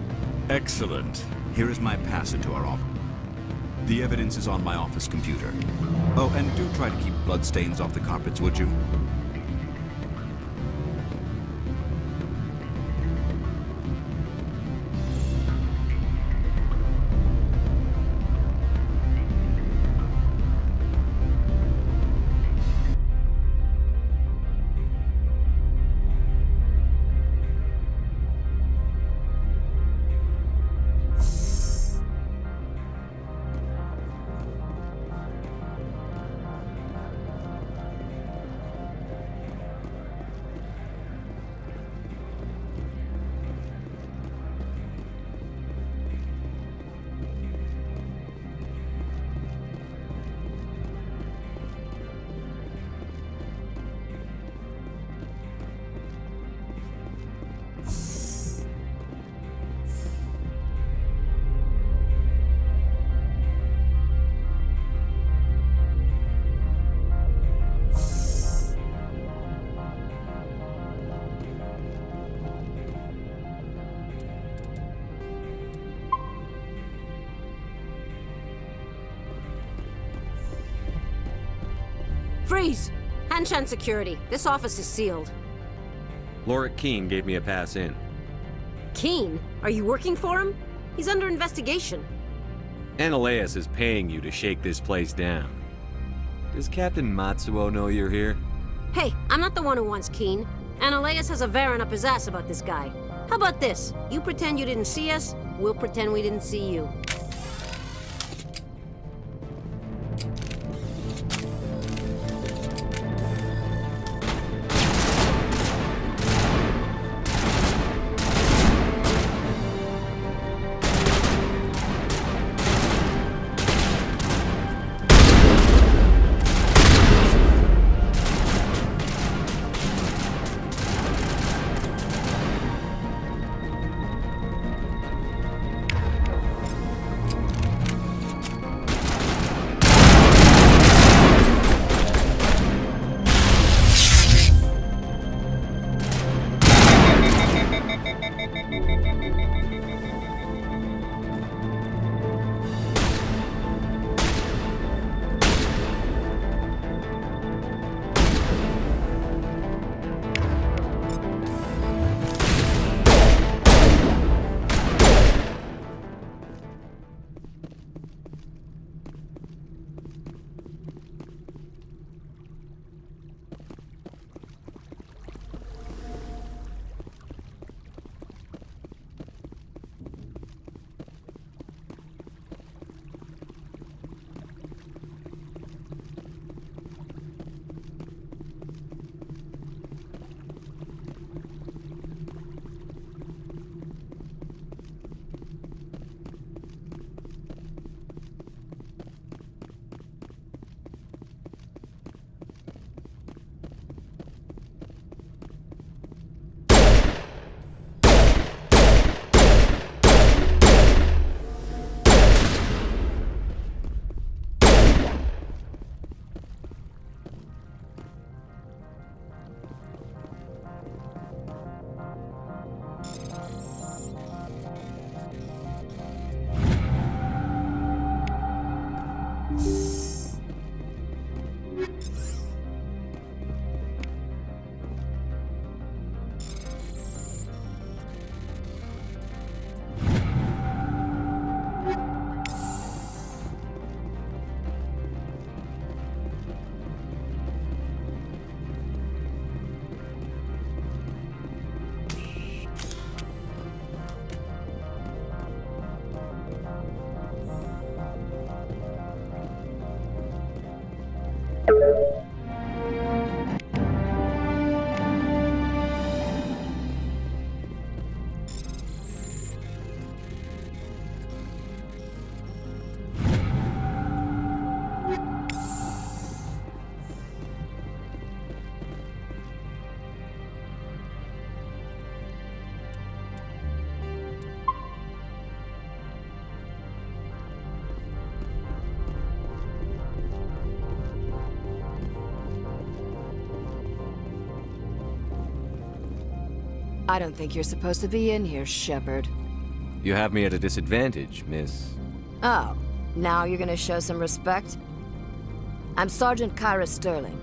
Excellent. Here is my pass into our office. The evidence is on my office computer. Oh, and do try to keep bloodstains off the carpets, would you? Freeze! Hanshan security. This office is sealed. Lorik Keene gave me a pass in. Keene? Are you working for him? He's under investigation. Analeas is paying you to shake this place down. Does Captain Matsuo know you're here? Hey, I'm not the one who wants Keene. Analeas has a Varen up his ass about this guy. How about this? You pretend you didn't see us, we'll pretend we didn't see you. I don't think you're supposed to be in here, Shepard. You have me at a disadvantage, miss. Oh, now you're gonna show some respect? I'm Sergeant Kyra Sterling,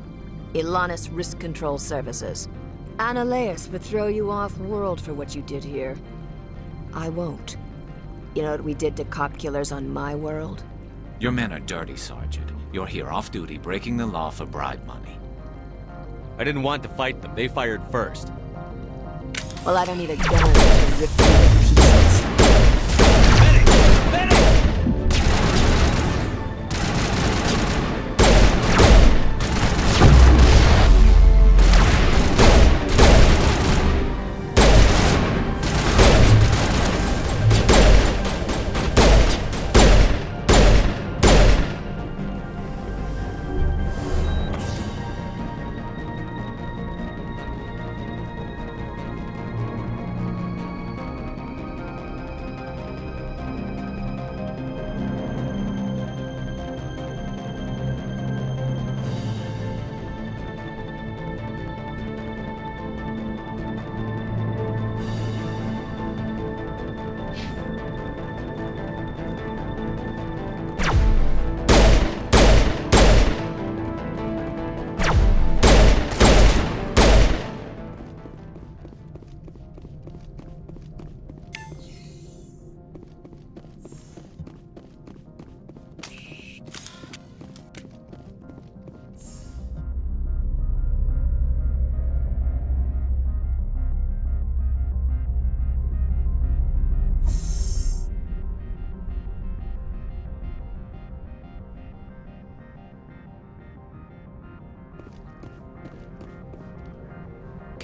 Ilanis Risk Control Services. Analeas would throw you off-world for what you did here. I won't. You know what we did to cop killers on my world? Your men are dirty, Sergeant. You're here off-duty, breaking the law for bribe money. I didn't want to fight them. They fired first. Well, I don't need a gun to rip you to pieces.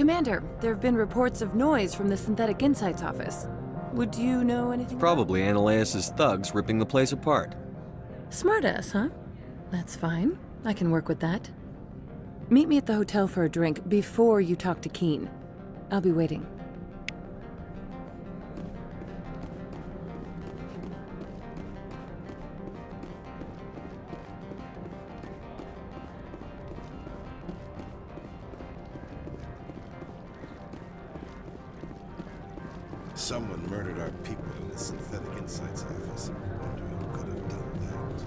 Commander, there have been reports of noise from the Synthetic Insights office. Would you know anything? Probably Ananias' thugs ripping the place apart. Smartass, huh? That's fine. I can work with that. Meet me at the hotel for a drink before you talk to Keen. I'll be waiting. Someone murdered our people in the Synthetic Insights office. Wonder who could have done that.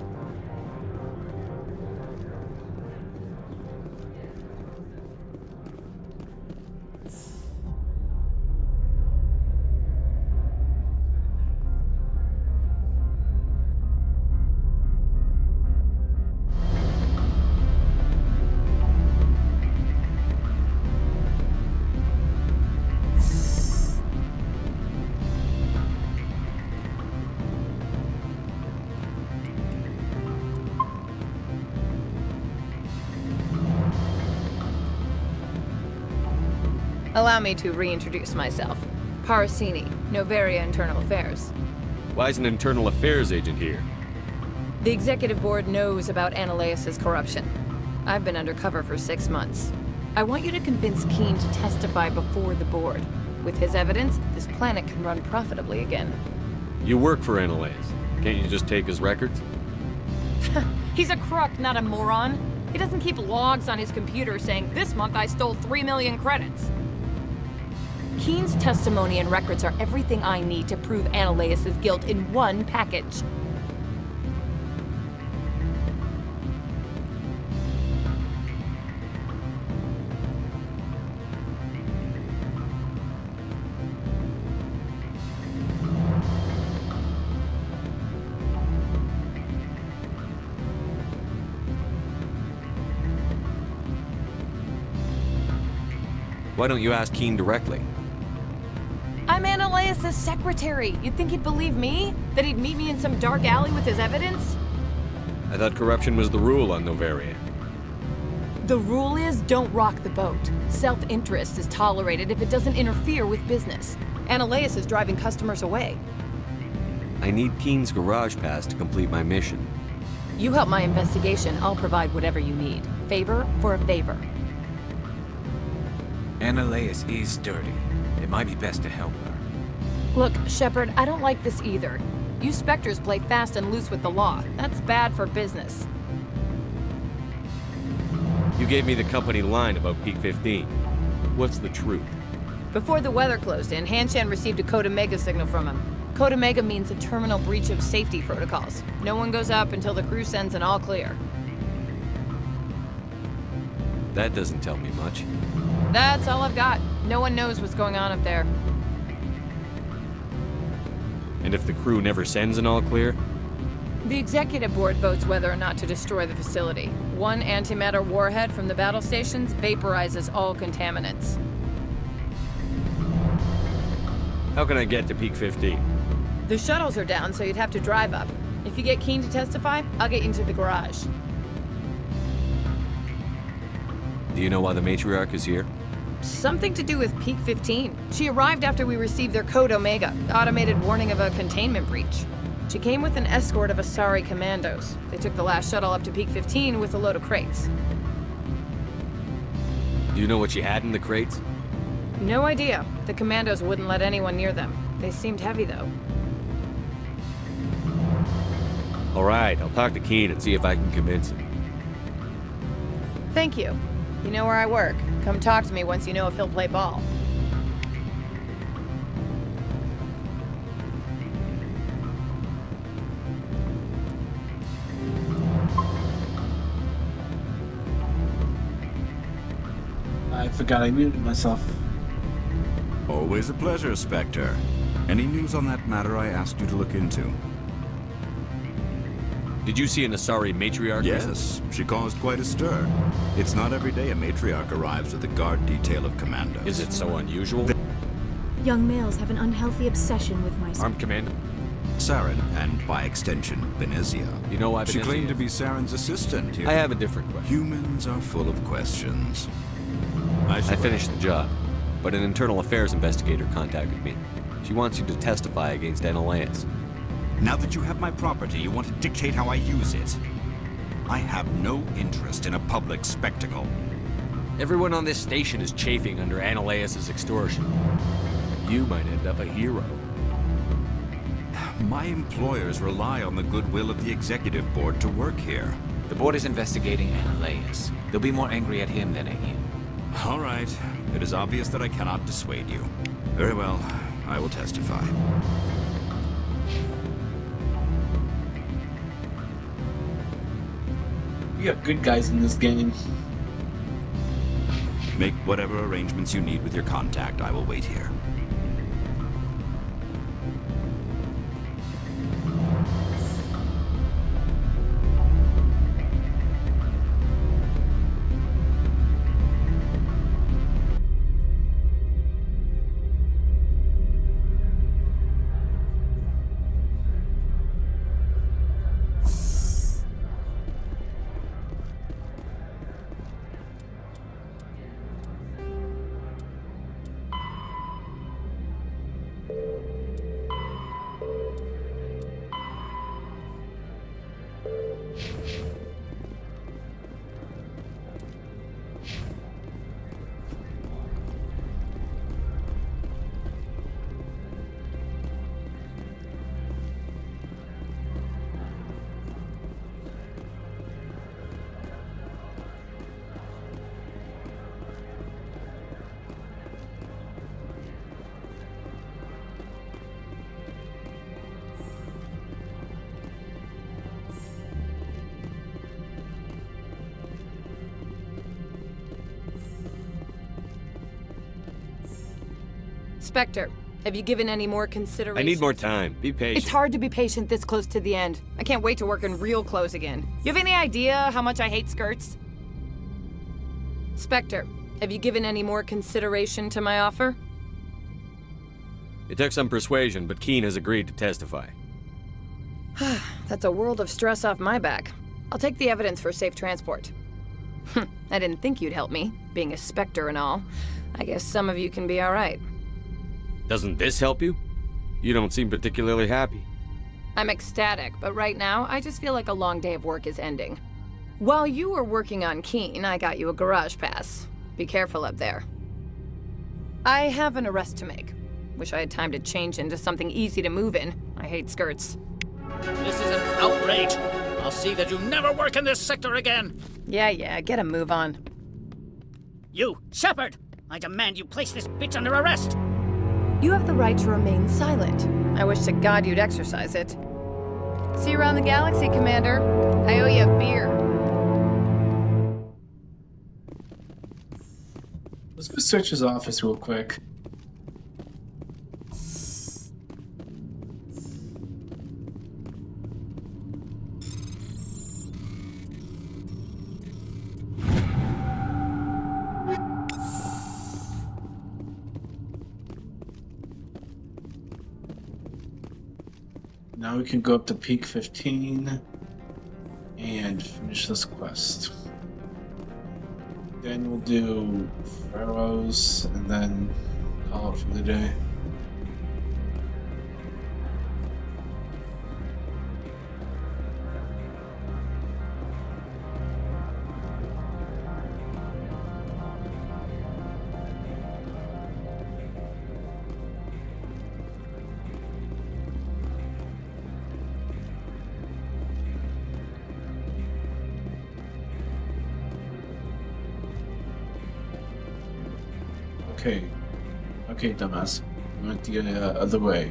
Allow me to reintroduce myself. Parasini, Novaria Internal Affairs. Why is an internal affairs agent here? The executive board knows about Ananias' corruption. I've been undercover for 6 months. I want you to convince Keen to testify before the board. With his evidence, this planet can run profitably again. You work for Ananias. Can't you just take his records? He's a crook, not a moron. He doesn't keep logs on his computer saying, "This month I stole 3 million credits." Keen's testimony and records are everything I need to prove Ananias' guilt in one package. Why don't you ask Keen directly? I'm Ananias' secretary. You'd think he'd believe me? That he'd meet me in some dark alley with his evidence? I thought corruption was the rule on Novaria. The rule is don't rock the boat. Self-interest is tolerated if it doesn't interfere with business. Ananias is driving customers away. I need Keen's garage pass to complete my mission. You help my investigation, I'll provide whatever you need. Favor for a favor. Ananias is dirty. It might be best to help her. Look, Shepard, I don't like this either. You Spectres play fast and loose with the law. That's bad for business. You gave me the company line about Peak 15. What's the truth? Before the weather closed in, Hanshan received a Code Omega signal from him. Code Omega means a terminal breach of safety protocols. No one goes up until the crew sends an all clear. That doesn't tell me much. That's all I've got. No one knows what's going on up there. And if the crew never sends an all clear? The executive board votes whether or not to destroy the facility. One antimatter warhead from the battle stations vaporizes all contaminants. How can I get to Peak 15? The shuttles are down, so you'd have to drive up. If you get Keen to testify, I'll get you into the garage. Do you know why the matriarch is here? Something to do with Peak 15. She arrived after we received their Code Omega, the automated warning of a containment breach. She came with an escort of Asari commandos. They took the last shuttle up to Peak 15 with a load of crates. Do you know what she had in the crates? No idea. The commandos wouldn't let anyone near them. They seemed heavy, though. All right, I'll talk to Keen and see if I can convince him. Thank you. You know where I work. Come talk to me once you know if he'll play ball. I forgot I muted myself. Always a pleasure, Spectre. Any news on that matter I asked you to look into? Did you see an Asari matriarch? Yes, she caused quite a stir. It's not every day a matriarch arrives with a guard detail of commandos. Is it so unusual? Young males have an unhealthy obsession with my... Armed commando? Saren, and by extension, Benezia. You know why She Benezia claimed is? to be Saren's assistant here. I have a different question. Humans are full of questions. I finished the job. but an internal affairs investigator contacted me. She wants you to testify against Analaeus. Now that you have my property, you want to dictate how I use it. I have no interest in a public spectacle. Everyone on this station is chafing under Analaeus' extortion. You might end up a hero. My employers rely on the goodwill of the executive board to work here. The board is investigating Analaeus. They'll be more angry at him than at you. All right. It is obvious that I cannot dissuade you. Very well. I will testify. We have good guys in this game. Make whatever arrangements you need with your contact. I will wait here. Spectre, have you given any more consideration? I need more time. Be patient. It's hard to be patient this close to the end. I can't wait to work in real clothes again. You have any idea how much I hate skirts? Spectre, have you given any more consideration to my offer? It took some persuasion, but Keen has agreed to testify. That's a world of stress off my back. I'll take the evidence for safe transport. I didn't think you'd help me, being a Spectre and all. I guess some of you can be all right. Doesn't this help you? You don't seem particularly happy. I'm ecstatic, but right now, I just feel like a long day of work is ending. While you were working on Keen, I got you a garage pass. Be careful up there. I have an arrest to make. Wish I had time to change into something easy to move in. I hate skirts. This is an outrage. I'll see that you never work in this sector again. Yeah, get a move on. You, Shepard! I demand you place this bitch under arrest! You have the right to remain silent. I wish to God you'd exercise it. See you around the galaxy, Commander. I owe you a beer. Let's go search his office real quick. Now we can go up to Peak 15 and finish this quest. Then we'll do Pharaohs and then call it for the day. Okay, dumbass. We went the other way.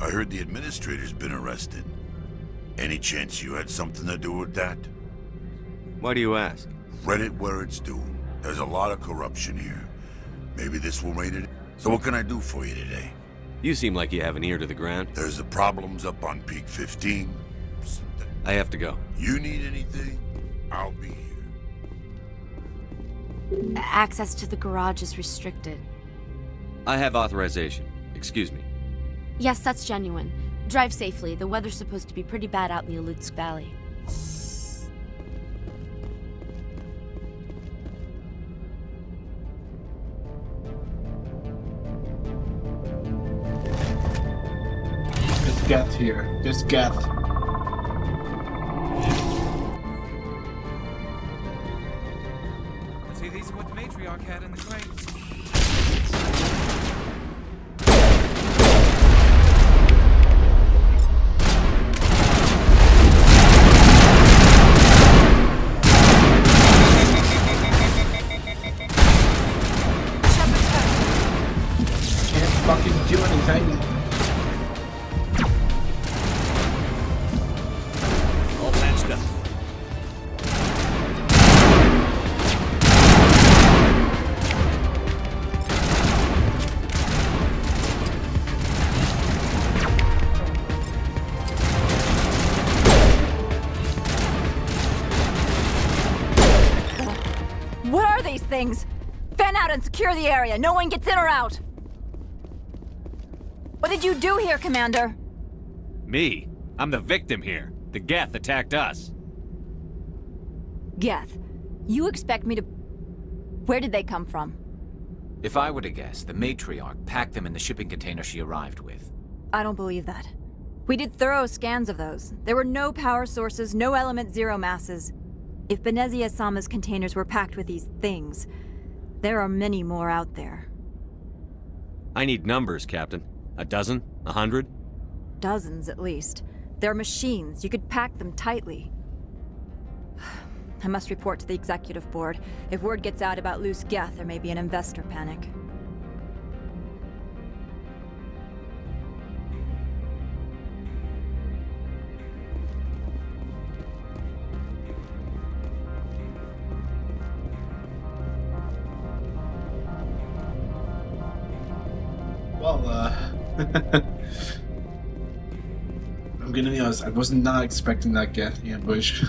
I heard the administrator's been arrested. Any chance you had something to do with that? Why do you ask? Read it where it's due. There's a lot of corruption here. Maybe this will rein it. So what can I do for you today? You seem like you have an ear to the ground. There's the problems up on Peak 15. I have to go. You need anything? I'll be here. Access to the garage is restricted. I have authorization. Excuse me. Yes, that's genuine. Drive safely. The weather's supposed to be pretty bad out in the Alutsk Valley. There's Geth here. There's Geth. See, these are what the matriarch had in the crates. Fucking do anything. All patched up. What are these things? Fan out and secure the area. No one gets in or out. What did you do here, Commander? Me? I'm the victim here. The Geth attacked us. Geth, you expect me to... Where did they come from? If I were to guess, the matriarch packed them in the shipping container she arrived with. I don't believe that. We did thorough scans of those. There were no power sources, no element zero masses. If Benezia-sama's containers were packed with these things, there are many more out there. I need numbers, Captain. A dozen? 100? Dozens, at least. They're machines. You could pack them tightly. I must report to the executive board. If word gets out about loose Geth, there may be an investor panic. Well, I'm gonna be honest, I was not expecting that Geth ambush.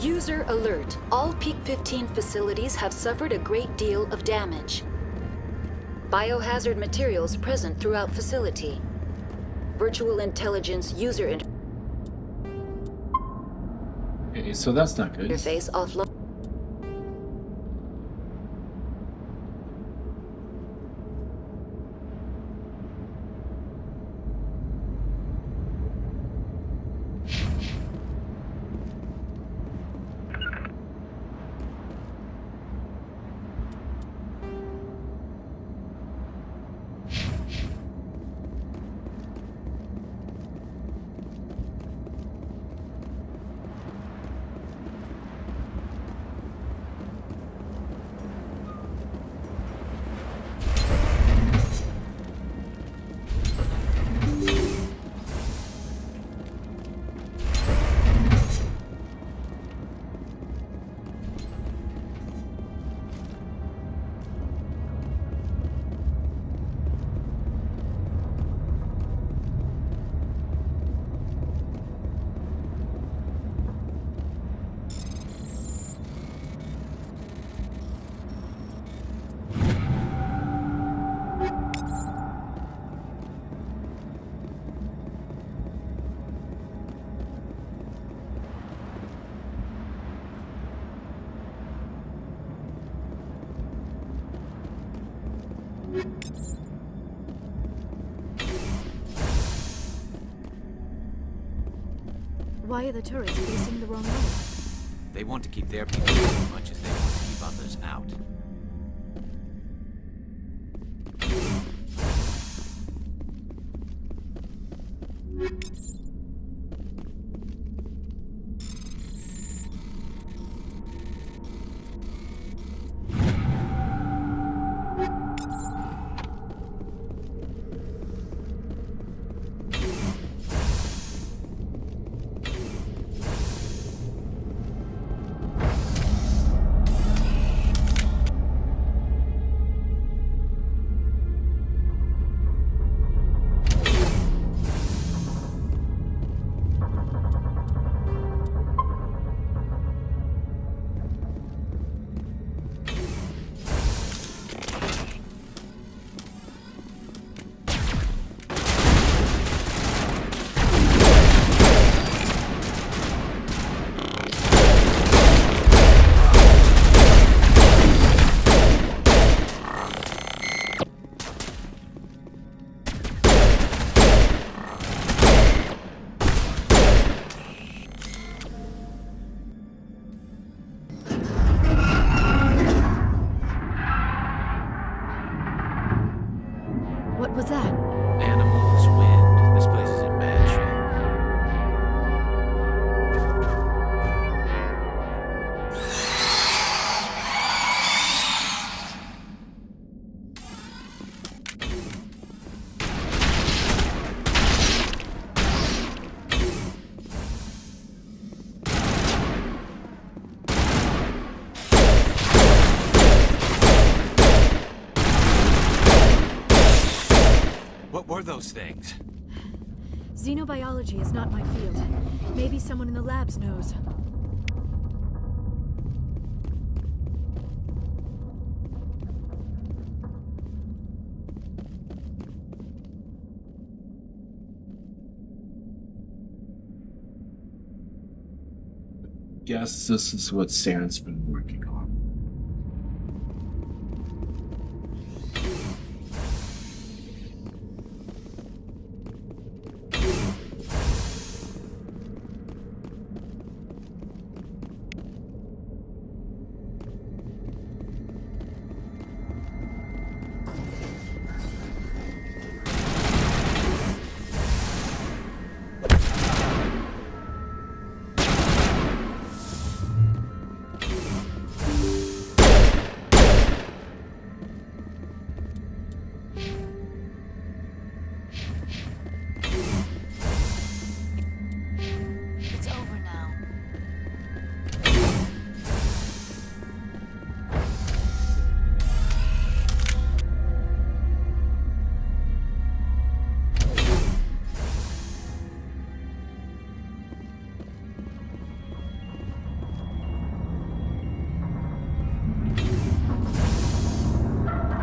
User alert. All Peak 15 facilities have suffered a great deal of damage. Biohazard materials present throughout facility. Virtual intelligence user Okay, so that's not good. interface offline. Why are the turrets facing the wrong way? They want to keep their people in as much as they want to keep others out. What was that? Animals, wind. This place is in bad shape. What were those things? Xenobiology is not my field. Maybe someone in the labs knows. Guess this is what Sam's been working on. It's over now.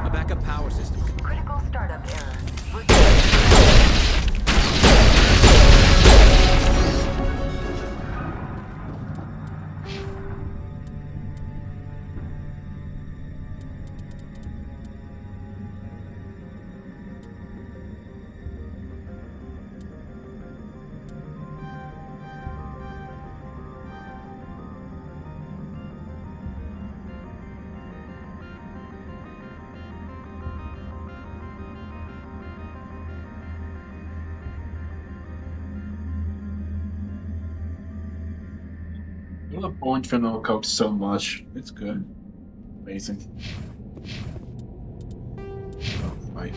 A backup power system. Critical startup error. I love Orange Vanilla Coke so much. It's good. Amazing. Oh, right.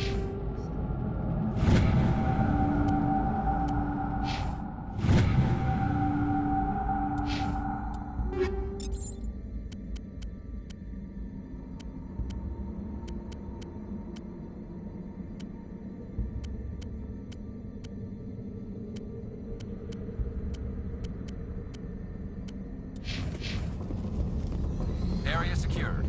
Area secured.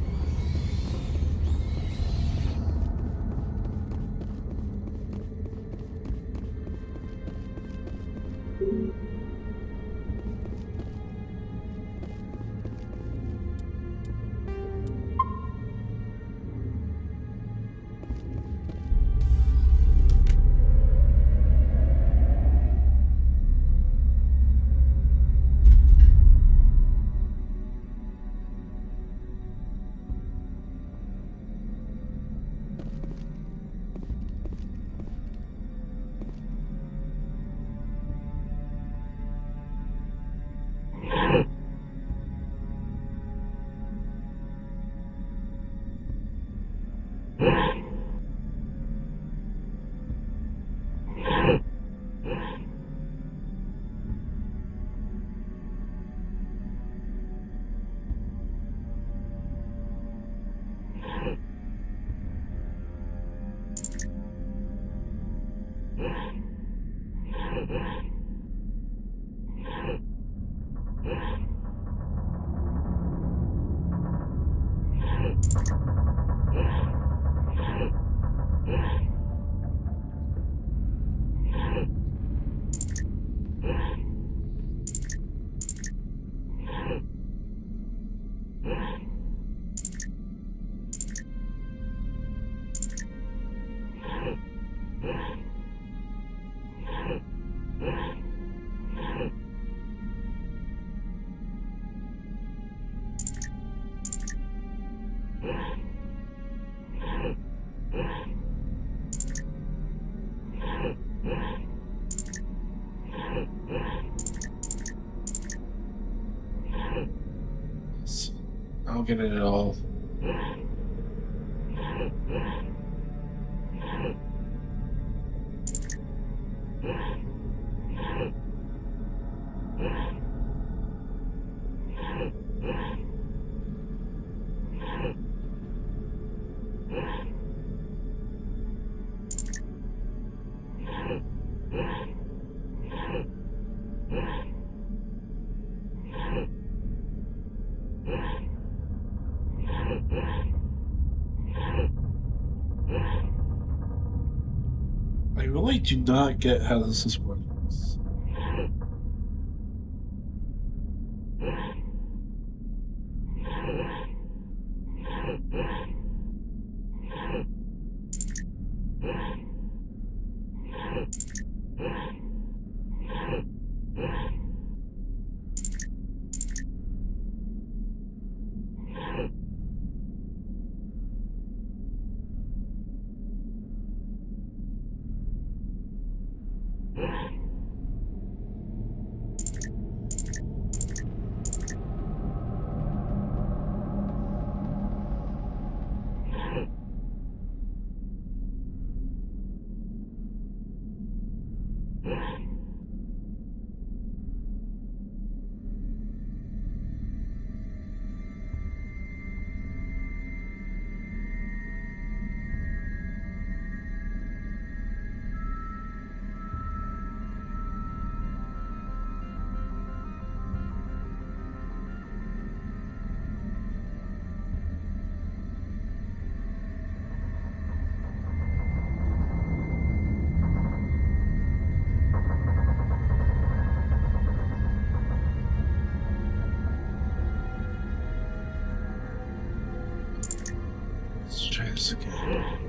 I don't get it at all. I really do not get how this is working. Let's try this again.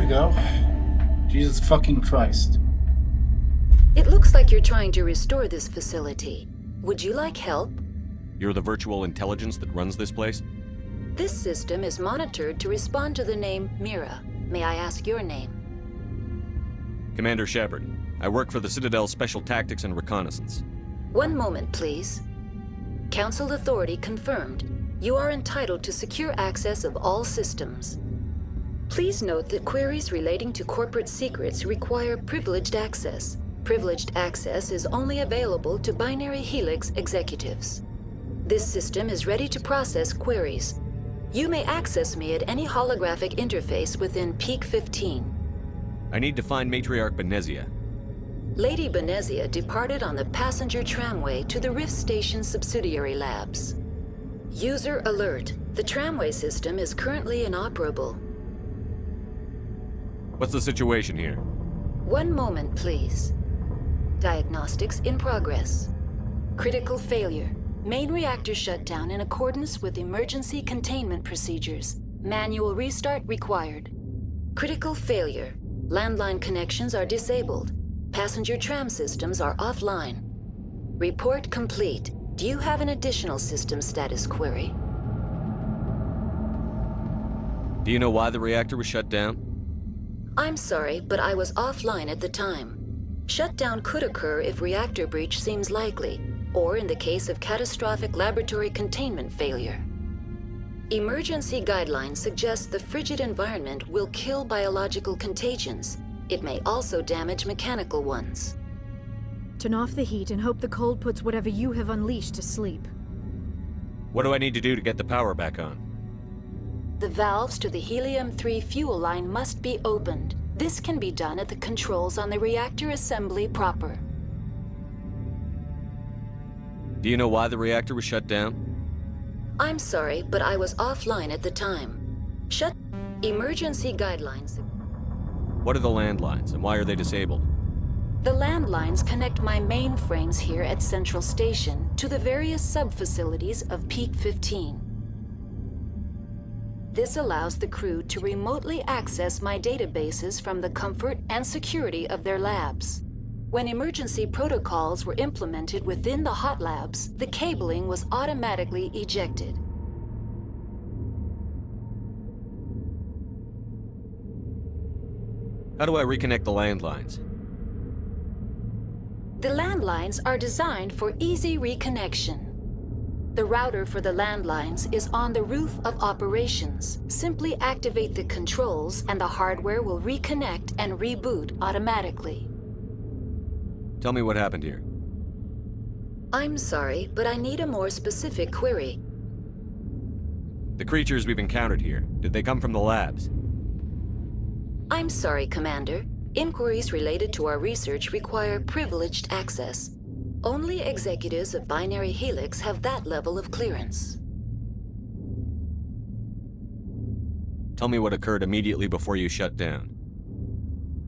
Go. Jesus fucking Christ. It looks like you're trying to restore this facility. Would you like help? You're the virtual intelligence that runs this place? This system is monitored to respond to the name Mira. May I ask your name? Commander Shepard. I work for the Citadel Special Tactics and Reconnaissance. One moment, please. Council authority confirmed. You are entitled to secure access of all systems. Please note that queries relating to corporate secrets require privileged access. Privileged access is only available to Binary Helix executives. This system is ready to process queries. You may access me at any holographic interface within Peak 15. I need to find Matriarch Benezia. Lady Benezia departed on the passenger tramway to the Rift Station subsidiary labs. User alert. The tramway system is currently inoperable. What's the situation here? One moment, please. Diagnostics in progress. Critical failure. Main reactor shut down in accordance with emergency containment procedures. Manual restart required. Critical failure. Landline connections are disabled. Passenger tram systems are offline. Report complete. Do you have an additional system status query? Do you know why the reactor was shut down? I'm sorry, but I was offline at the time. Shutdown could occur if reactor breach seems likely, or in the case of catastrophic laboratory containment failure. Emergency guidelines suggest the frigid environment will kill biological contagions. It may also damage mechanical ones. Turn off the heat and hope the cold puts whatever you have unleashed to sleep. What do I need to do to get the power back on? The valves to the helium-3 fuel line must be opened. This can be done at the controls on the reactor assembly proper. Do you know why the reactor was shut down? I'm sorry, but I was offline at the time. Emergency guidelines. What are the landlines, and why are they disabled? The landlines connect my mainframes here at Central Station to the various sub-facilities of Peak 15. This allows the crew to remotely access my databases from the comfort and security of their labs. When emergency protocols were implemented within the hot labs, the cabling was automatically ejected. How do I reconnect the landlines? The landlines are designed for easy reconnection. The router for the landlines is on the roof of operations. Simply activate the controls and the hardware will reconnect and reboot automatically. Tell me what happened here. I'm sorry, but I need a more specific query. The creatures we've encountered here, did they come from the labs? I'm sorry, Commander. Inquiries related to our research require privileged access. Only executives of Binary Helix have that level of clearance. Tell me what occurred immediately before you shut down.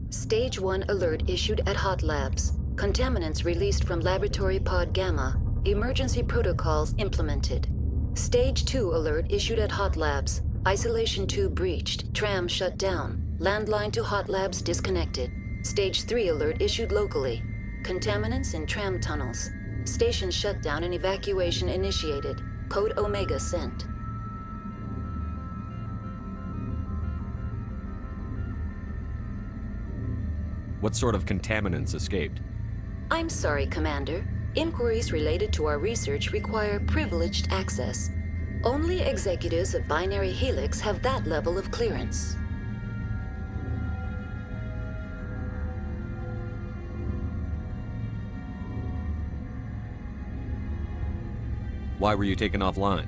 Stage 1 alert issued at Hot Labs. Contaminants released from Laboratory Pod Gamma. Emergency protocols implemented. Stage 2 alert issued at Hot Labs. Isolation tube breached. Tram shut down. Landline to Hot Labs disconnected. Stage 3 alert issued locally. Contaminants in tram tunnels. Station shutdown and evacuation initiated. Code Omega sent. What sort of contaminants escaped? I'm sorry, Commander. Inquiries related to our research require privileged access. Only executives of Binary Helix have that level of clearance. Why were you taken offline?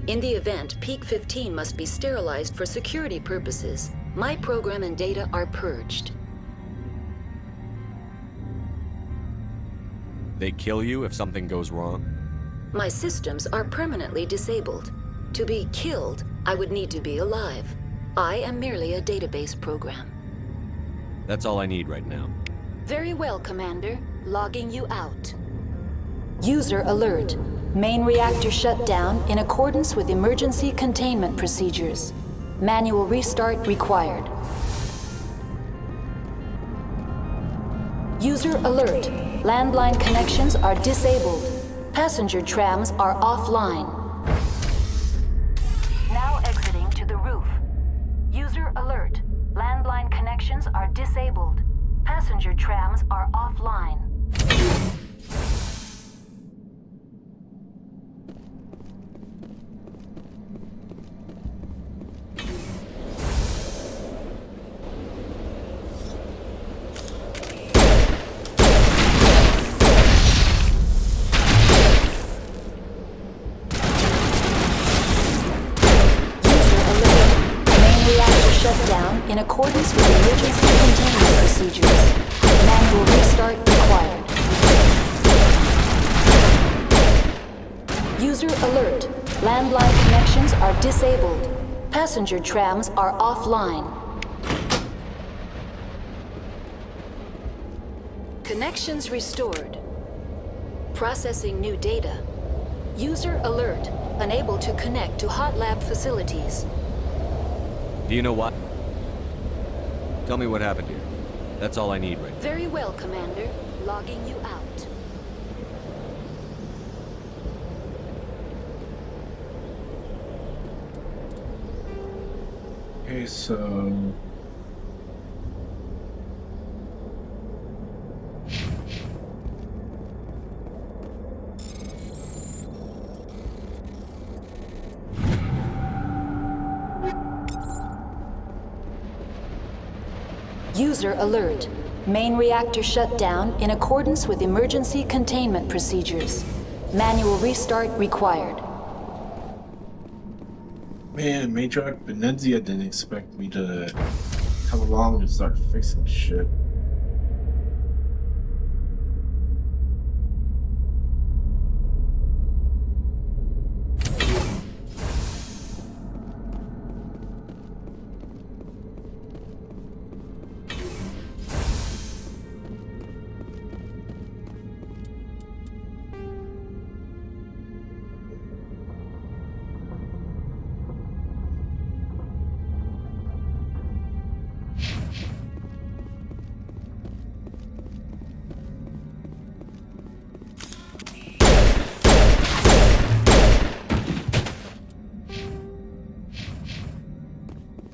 In the event, Peak 15 must be sterilized for security purposes. My program and data are purged. They kill you if something goes wrong? My systems are permanently disabled. To be killed, I would need to be alive. I am merely a database program. That's all I need right now. Very well, Commander. Logging you out. User alert. Main reactor shut down in accordance with emergency containment procedures. Manual restart required. User alert. Landline connections are disabled. Passenger trams are offline. Now exiting to the roof. User alert. Landline connections are disabled. Passenger trams are offline. shut down in accordance with emergency containment procedures. Manual restart required. User alert. Landline connections are disabled. Passenger trams are offline. Connections restored. Processing new data. User alert. Unable to connect to hot lab facilities. Do you know what? Tell me what happened here. That's all I need right now. Very well, Commander. Logging you out. Okay, so... User alert. Main reactor shut down in accordance with emergency containment procedures. Manual restart required. Man, Major Benenzia didn't expect me to come along and start fixing shit.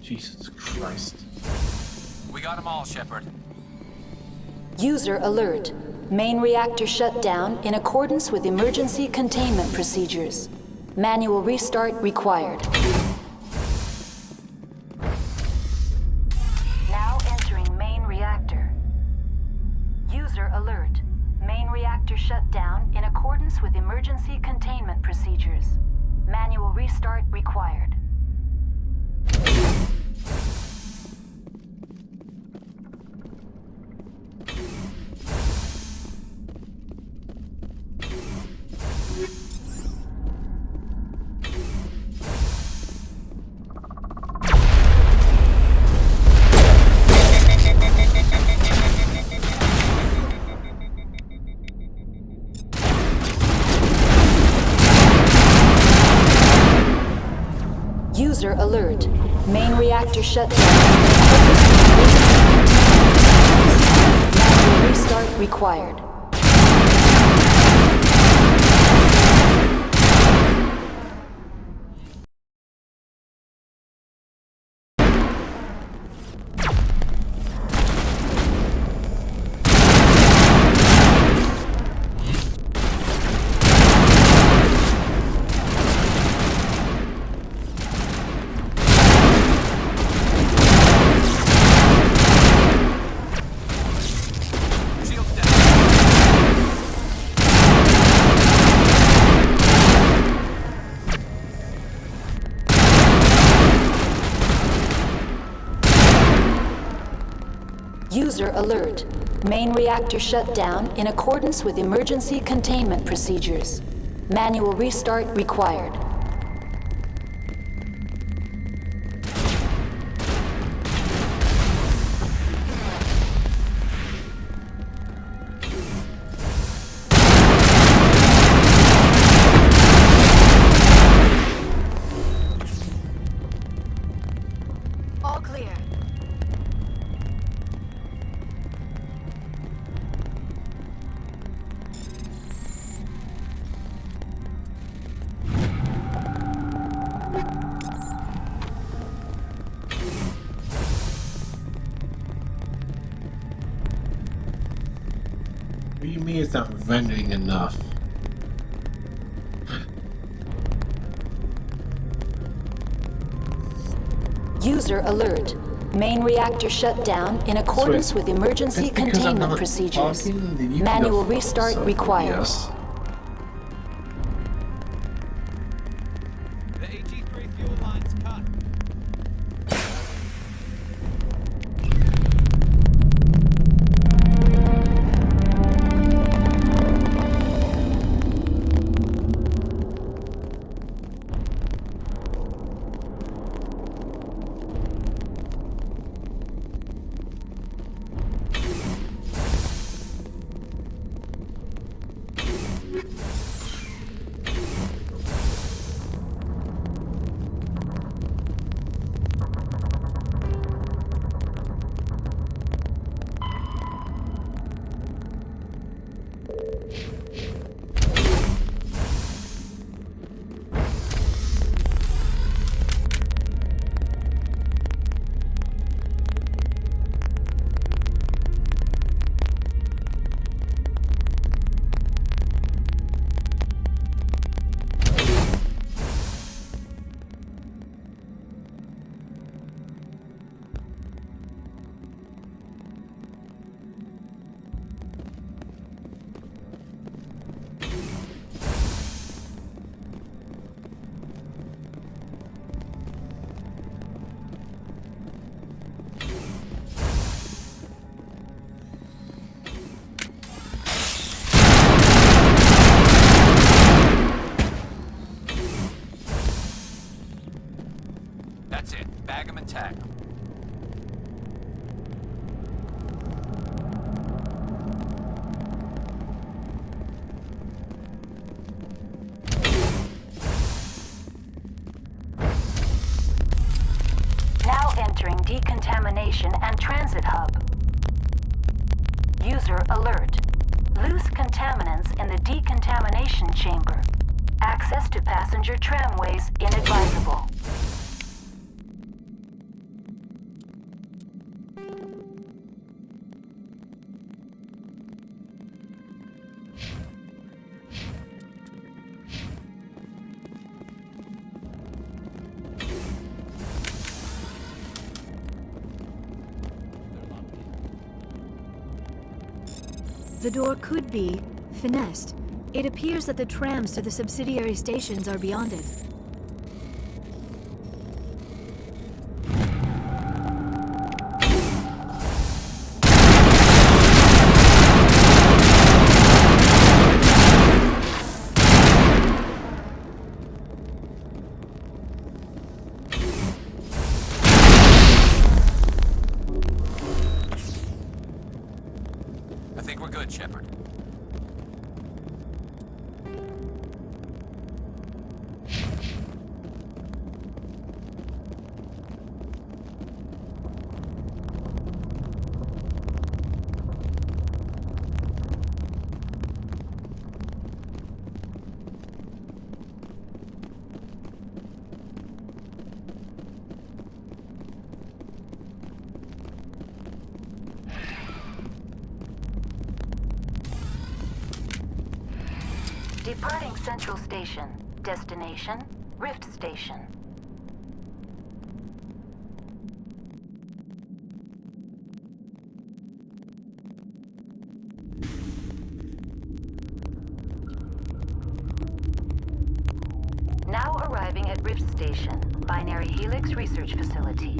Jesus Christ. We got them all, Shepard. User alert. Main reactor shut down in accordance with emergency containment procedures. Manual restart required. Now entering main reactor. User alert. Main reactor shut down in accordance with emergency containment procedures. Manual restart required. User alert. Main reactor shut down. Manual restart required. User alert. Main reactor shut down in accordance with emergency containment procedures. Manual restart required. All clear. What do you mean it's not rendering enough? User alert. Main reactor shut down in accordance with emergency containment procedures. Manual restart required. Yes. The AT3 fuel line's cut. That's it. Bag them and tag them. Now entering decontamination and transit hub. User alert. Loose contaminants in the decontamination chamber. Access to passenger tramways inadvisable. The door could be finessed. It appears that the trams to the subsidiary stations are beyond it. I think we're good, Shepard. Departing Central Station. Destination, Rift Station. Now arriving at Rift Station, Binary Helix Research Facility.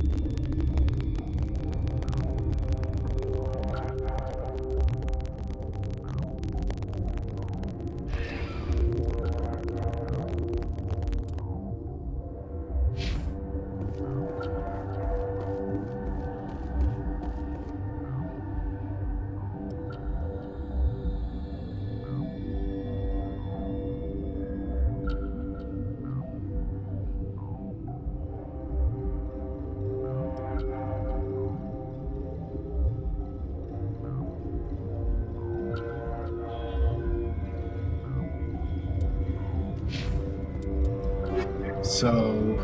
So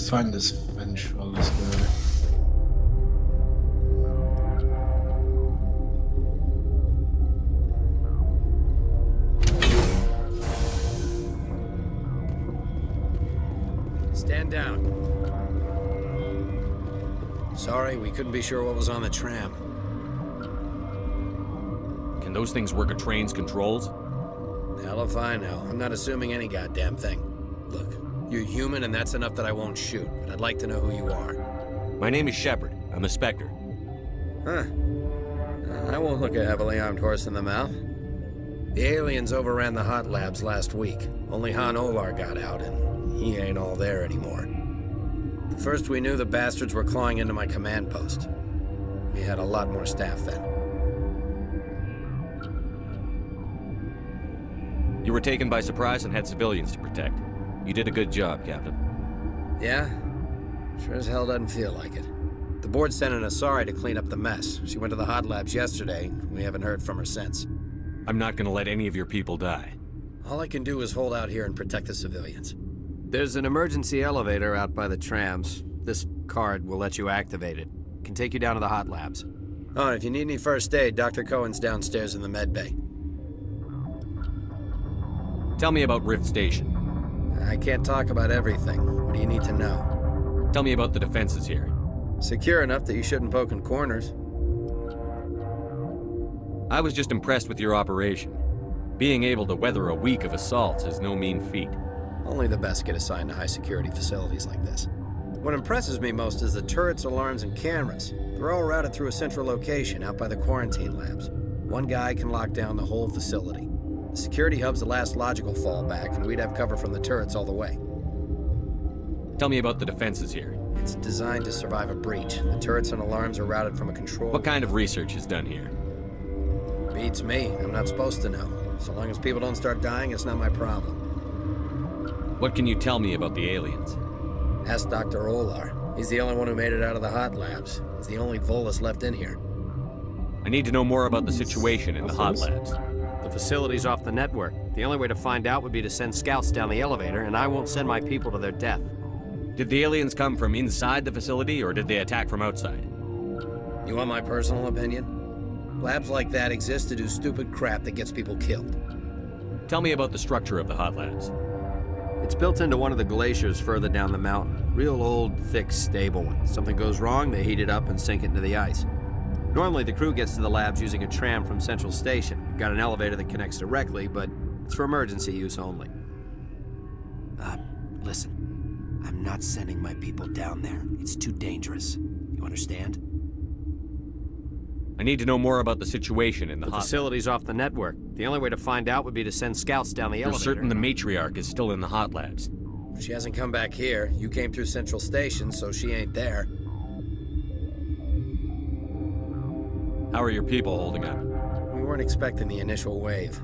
let's find this ventralist guy. Stand down. Sorry, we couldn't be sure what was on the tram. Can those things work a train's controls? Hell if I know. I'm not assuming any goddamn thing. Look, you're human and that's enough that I won't shoot, but I'd like to know who you are. My name is Shepard. I'm a Spectre. Huh. I won't look a heavily armed horse in the mouth. The aliens overran the hot labs last week. Only Han Olar got out, and he ain't all there anymore. The first we knew, the bastards were clawing into my command post. We had a lot more staff then. You were taken by surprise and had civilians to protect. You did a good job, Captain. Yeah? Sure as hell doesn't feel like it. The board sent an Asari to clean up the mess. She went to the hot labs yesterday. We haven't heard from her since. I'm not gonna let any of your people die. All I can do is hold out here and protect the civilians. There's an emergency elevator out by the trams. This card will let you activate it. Can take you down to the hot labs. Oh, and if you need any first aid, Dr. Cohen's downstairs in the med bay. Tell me about Rift Station. I can't talk about everything. What do you need to know? Tell me about the defenses here. Secure enough that you shouldn't poke in corners. I was just impressed with your operation. Being able to weather a week of assaults is no mean feat. Only the best get assigned to high-security facilities like this. What impresses me most is the turrets, alarms, and cameras. They're all routed through a central location out by the quarantine labs. One guy can lock down the whole facility. The security hub's the last logical fallback, and we'd have cover from the turrets all the way. Tell me about the defenses here. It's designed to survive a breach. The turrets and alarms are routed from a control... What kind of research is done here? Beats me. I'm not supposed to know. So long as people don't start dying, it's not my problem. What can you tell me about the aliens? Ask Dr. Olar. He's the only one who made it out of the hot labs. He's the only Volus left in here. I need to know more about the situation in the hot labs. The facility's off the network. The only way to find out would be to send scouts down the elevator, and I won't send my people to their death. Did the aliens come from inside the facility, or did they attack from outside? You want my personal opinion? Labs like that exist to do stupid crap that gets people killed. Tell me about the structure of the hot labs. It's built into one of the glaciers further down the mountain. Real old, thick, stable one. Something goes wrong, they heat it up and sink it into the ice. Normally, the crew gets to the labs using a tram from Central Station. We've got an elevator that connects directly, but it's for emergency use only. Listen. I'm not sending my people down there. It's too dangerous. You understand? I need to know more about the situation in the hot... The facility's off the network. The only way to find out would be to send scouts down the elevator. You're certain the matriarch is still in the hot labs? She hasn't come back here. You came through Central Station, so she ain't there. How are your people holding up? We weren't expecting the initial wave.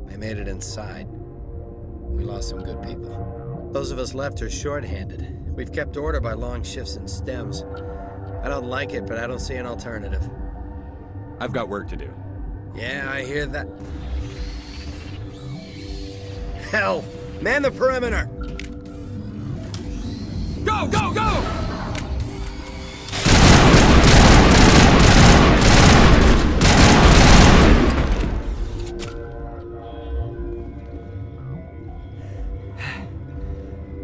They made it inside. We lost some good people. Those of us left are short-handed. We've kept order by long shifts and stems. I don't like it, but I don't see an alternative. I've got work to do. Yeah, I hear that. Hell! Man the perimeter! Go, go, go!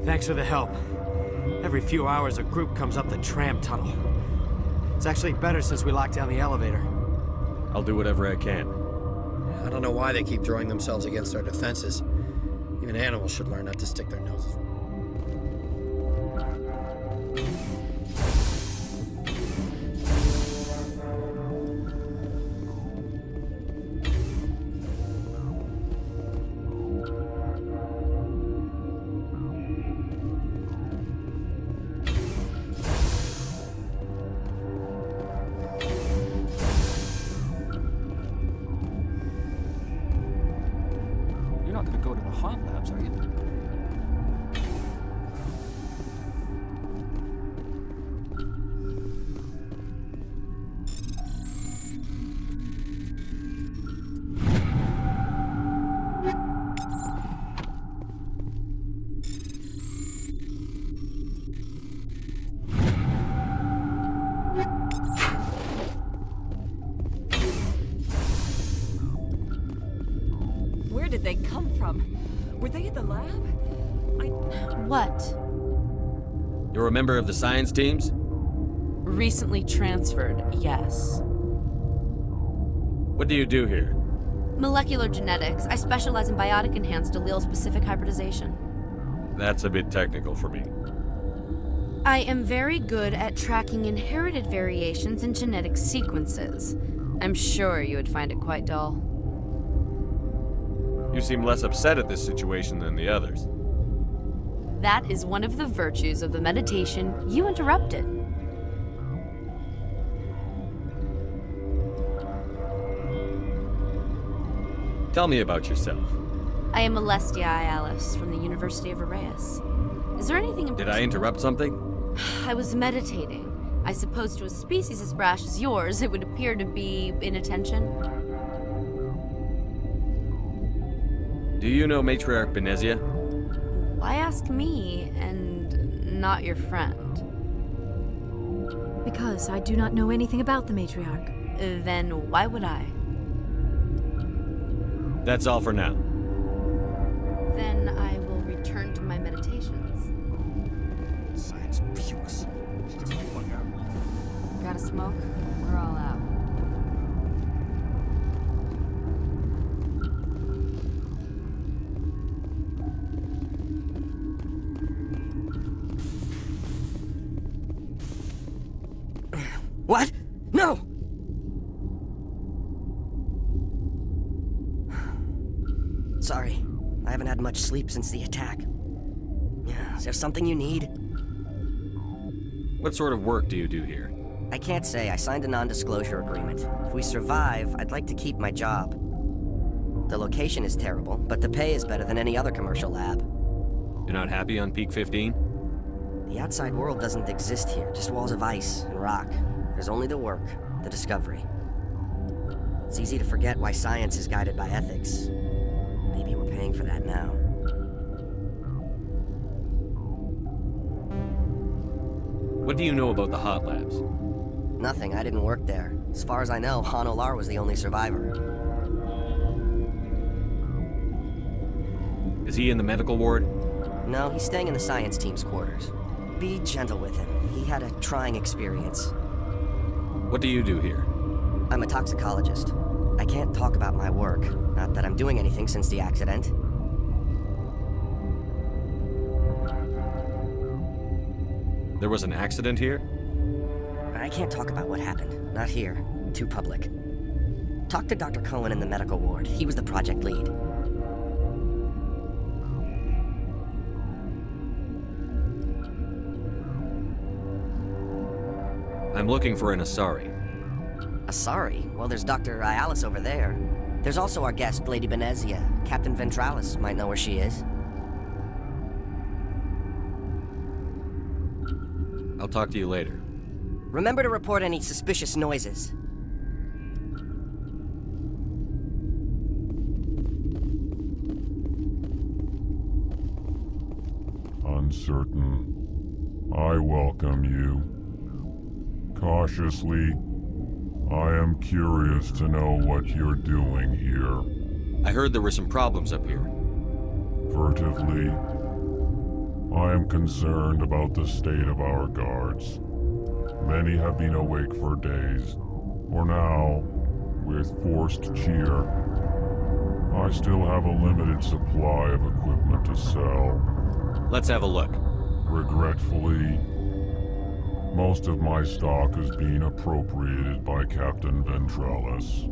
Thanks for the help. Every few hours, a group comes up the tram tunnel. It's actually better since we locked down the elevator. I'll do whatever I can. I don't know why they keep throwing themselves against our defenses. Even animals should learn not to stick their noses. Where did they come from? Were they at the lab? What? You're a member of the science teams? Recently transferred, yes. What do you do here? Molecular genetics. I specialize in biotic-enhanced allele-specific hybridization. That's a bit technical for me. I am very good at tracking inherited variations in genetic sequences. I'm sure you would find it quite dull. You seem less upset at this situation than the others. That is one of the virtues of the meditation you interrupted. Tell me about yourself. I am Alestia Alice from the University of Arraeus. Is there anything in Did I interrupt something? I was meditating. I suppose to a species as brash as yours, it would appear to be inattention. Do you know Matriarch Benezia? Why ask me and not your friend? Because I do not know anything about the matriarch. Then why would I? That's all for now. Then I will return to my meditations. Science pukes. Just one out. Gotta smoke? We're all out. What? No! Sorry, I haven't had much sleep since the attack. Is there something you need? What sort of work do you do here? I can't say. I signed a non-disclosure agreement. If we survive, I'd like to keep my job. The location is terrible, but the pay is better than any other commercial lab. You're not happy on Peak 15? The outside world doesn't exist here, just walls of ice and rock. There's only the work, the discovery. It's easy to forget why science is guided by ethics. Maybe we're paying for that now. What do you know about the hot labs? Nothing, I didn't work there. As far as I know, Han Olar was the only survivor. Is he in the medical ward? No, he's staying in the science team's quarters. Be gentle with him. He had a trying experience. What do you do here? I'm a toxicologist. I can't talk about my work. Not that I'm doing anything since the accident. There was an accident here? I can't talk about what happened. Not here. Too public. Talk to Dr. Cohen in the medical ward. He was the project lead. I'm looking for an Asari. Asari? Well, there's Dr. Alice over there. There's also our guest, Lady Benezia. Captain Ventralis might know where she is. I'll talk to you later. Remember to report any suspicious noises. Uncertain. I welcome you. Cautiously, I am curious to know what you're doing here. I heard there were some problems up here. Furtively, I am concerned about the state of our guards. Many have been awake for days, or now, with forced cheer. I still have a limited supply of equipment to sell. Let's have a look. Regretfully, most of my stock is being appropriated by Captain Ventralis.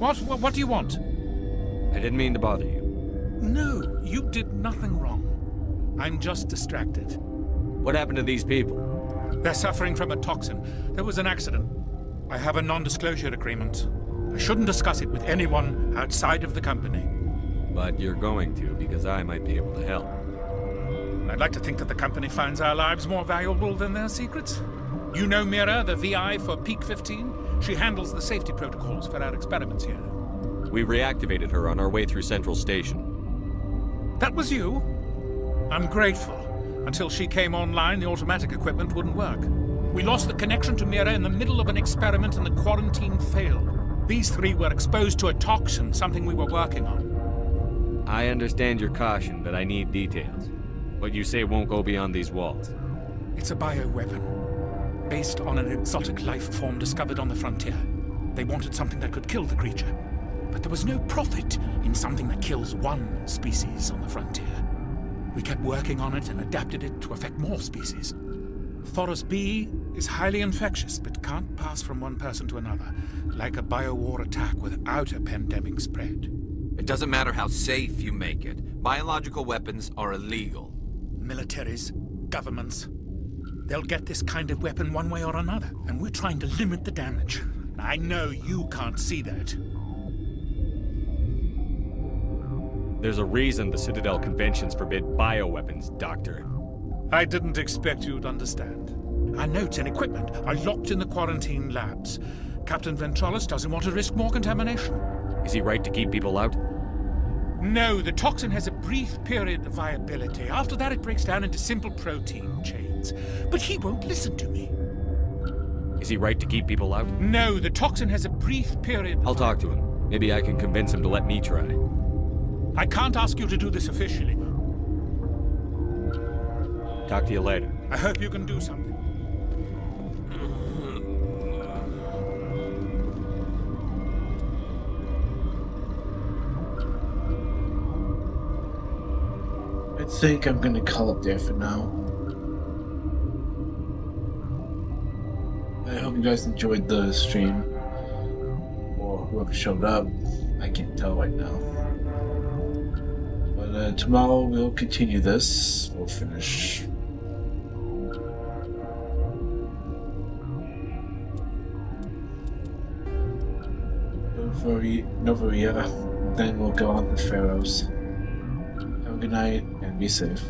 What do you want? I didn't mean to bother you. No, you did nothing wrong. I'm just distracted. What happened to these people? They're suffering from a toxin. There was an accident. I have a non-disclosure agreement. I shouldn't discuss it with anyone outside of the company. But you're going to, because I might be able to help. I'd like to think that the company finds our lives more valuable than their secrets. You know Mira, the VI for Peak 15? She handles the safety protocols for our experiments here. We reactivated her on our way through Central Station. That was you? I'm grateful. Until she came online, the automatic equipment wouldn't work. We lost the connection to Mira in the middle of an experiment and the quarantine failed. These three were exposed to a toxin, something we were working on. I understand your caution, but I need details. What you say won't go beyond these walls. It's a bioweapon, based on an exotic life form discovered on the frontier. They wanted something that could kill the creature, but there was no profit in something that kills one species on the frontier. We kept working on it and adapted it to affect more species. Thoros B is highly infectious, but can't pass from one person to another, like a biowar attack without a pandemic spread. It doesn't matter how safe you make it. Biological weapons are illegal. Militaries, governments, they'll get this kind of weapon one way or another, and we're trying to limit the damage. I know you can't see that. There's a reason the Citadel conventions forbid bioweapons, Doctor. I didn't expect you'd understand. Our notes and equipment are locked in the quarantine labs. Captain Ventralis doesn't want to risk more contamination. Is he right to keep people out? No, the toxin has a brief period of viability. After that, it breaks down into simple protein chains. But he won't listen to me. Is he right to keep people out? No, the toxin has a brief period. I'll talk to him. Maybe I can convince him to let me try. I can't ask you to do this officially. Talk to you later. I hope you can do something. I think I'm gonna call it there for now. I hope you guys enjoyed the stream, or whoever showed up. I can't tell right now. But tomorrow we'll continue this. We'll finish. Novaria, then we'll go on to Pharaohs. Have a good night and be safe.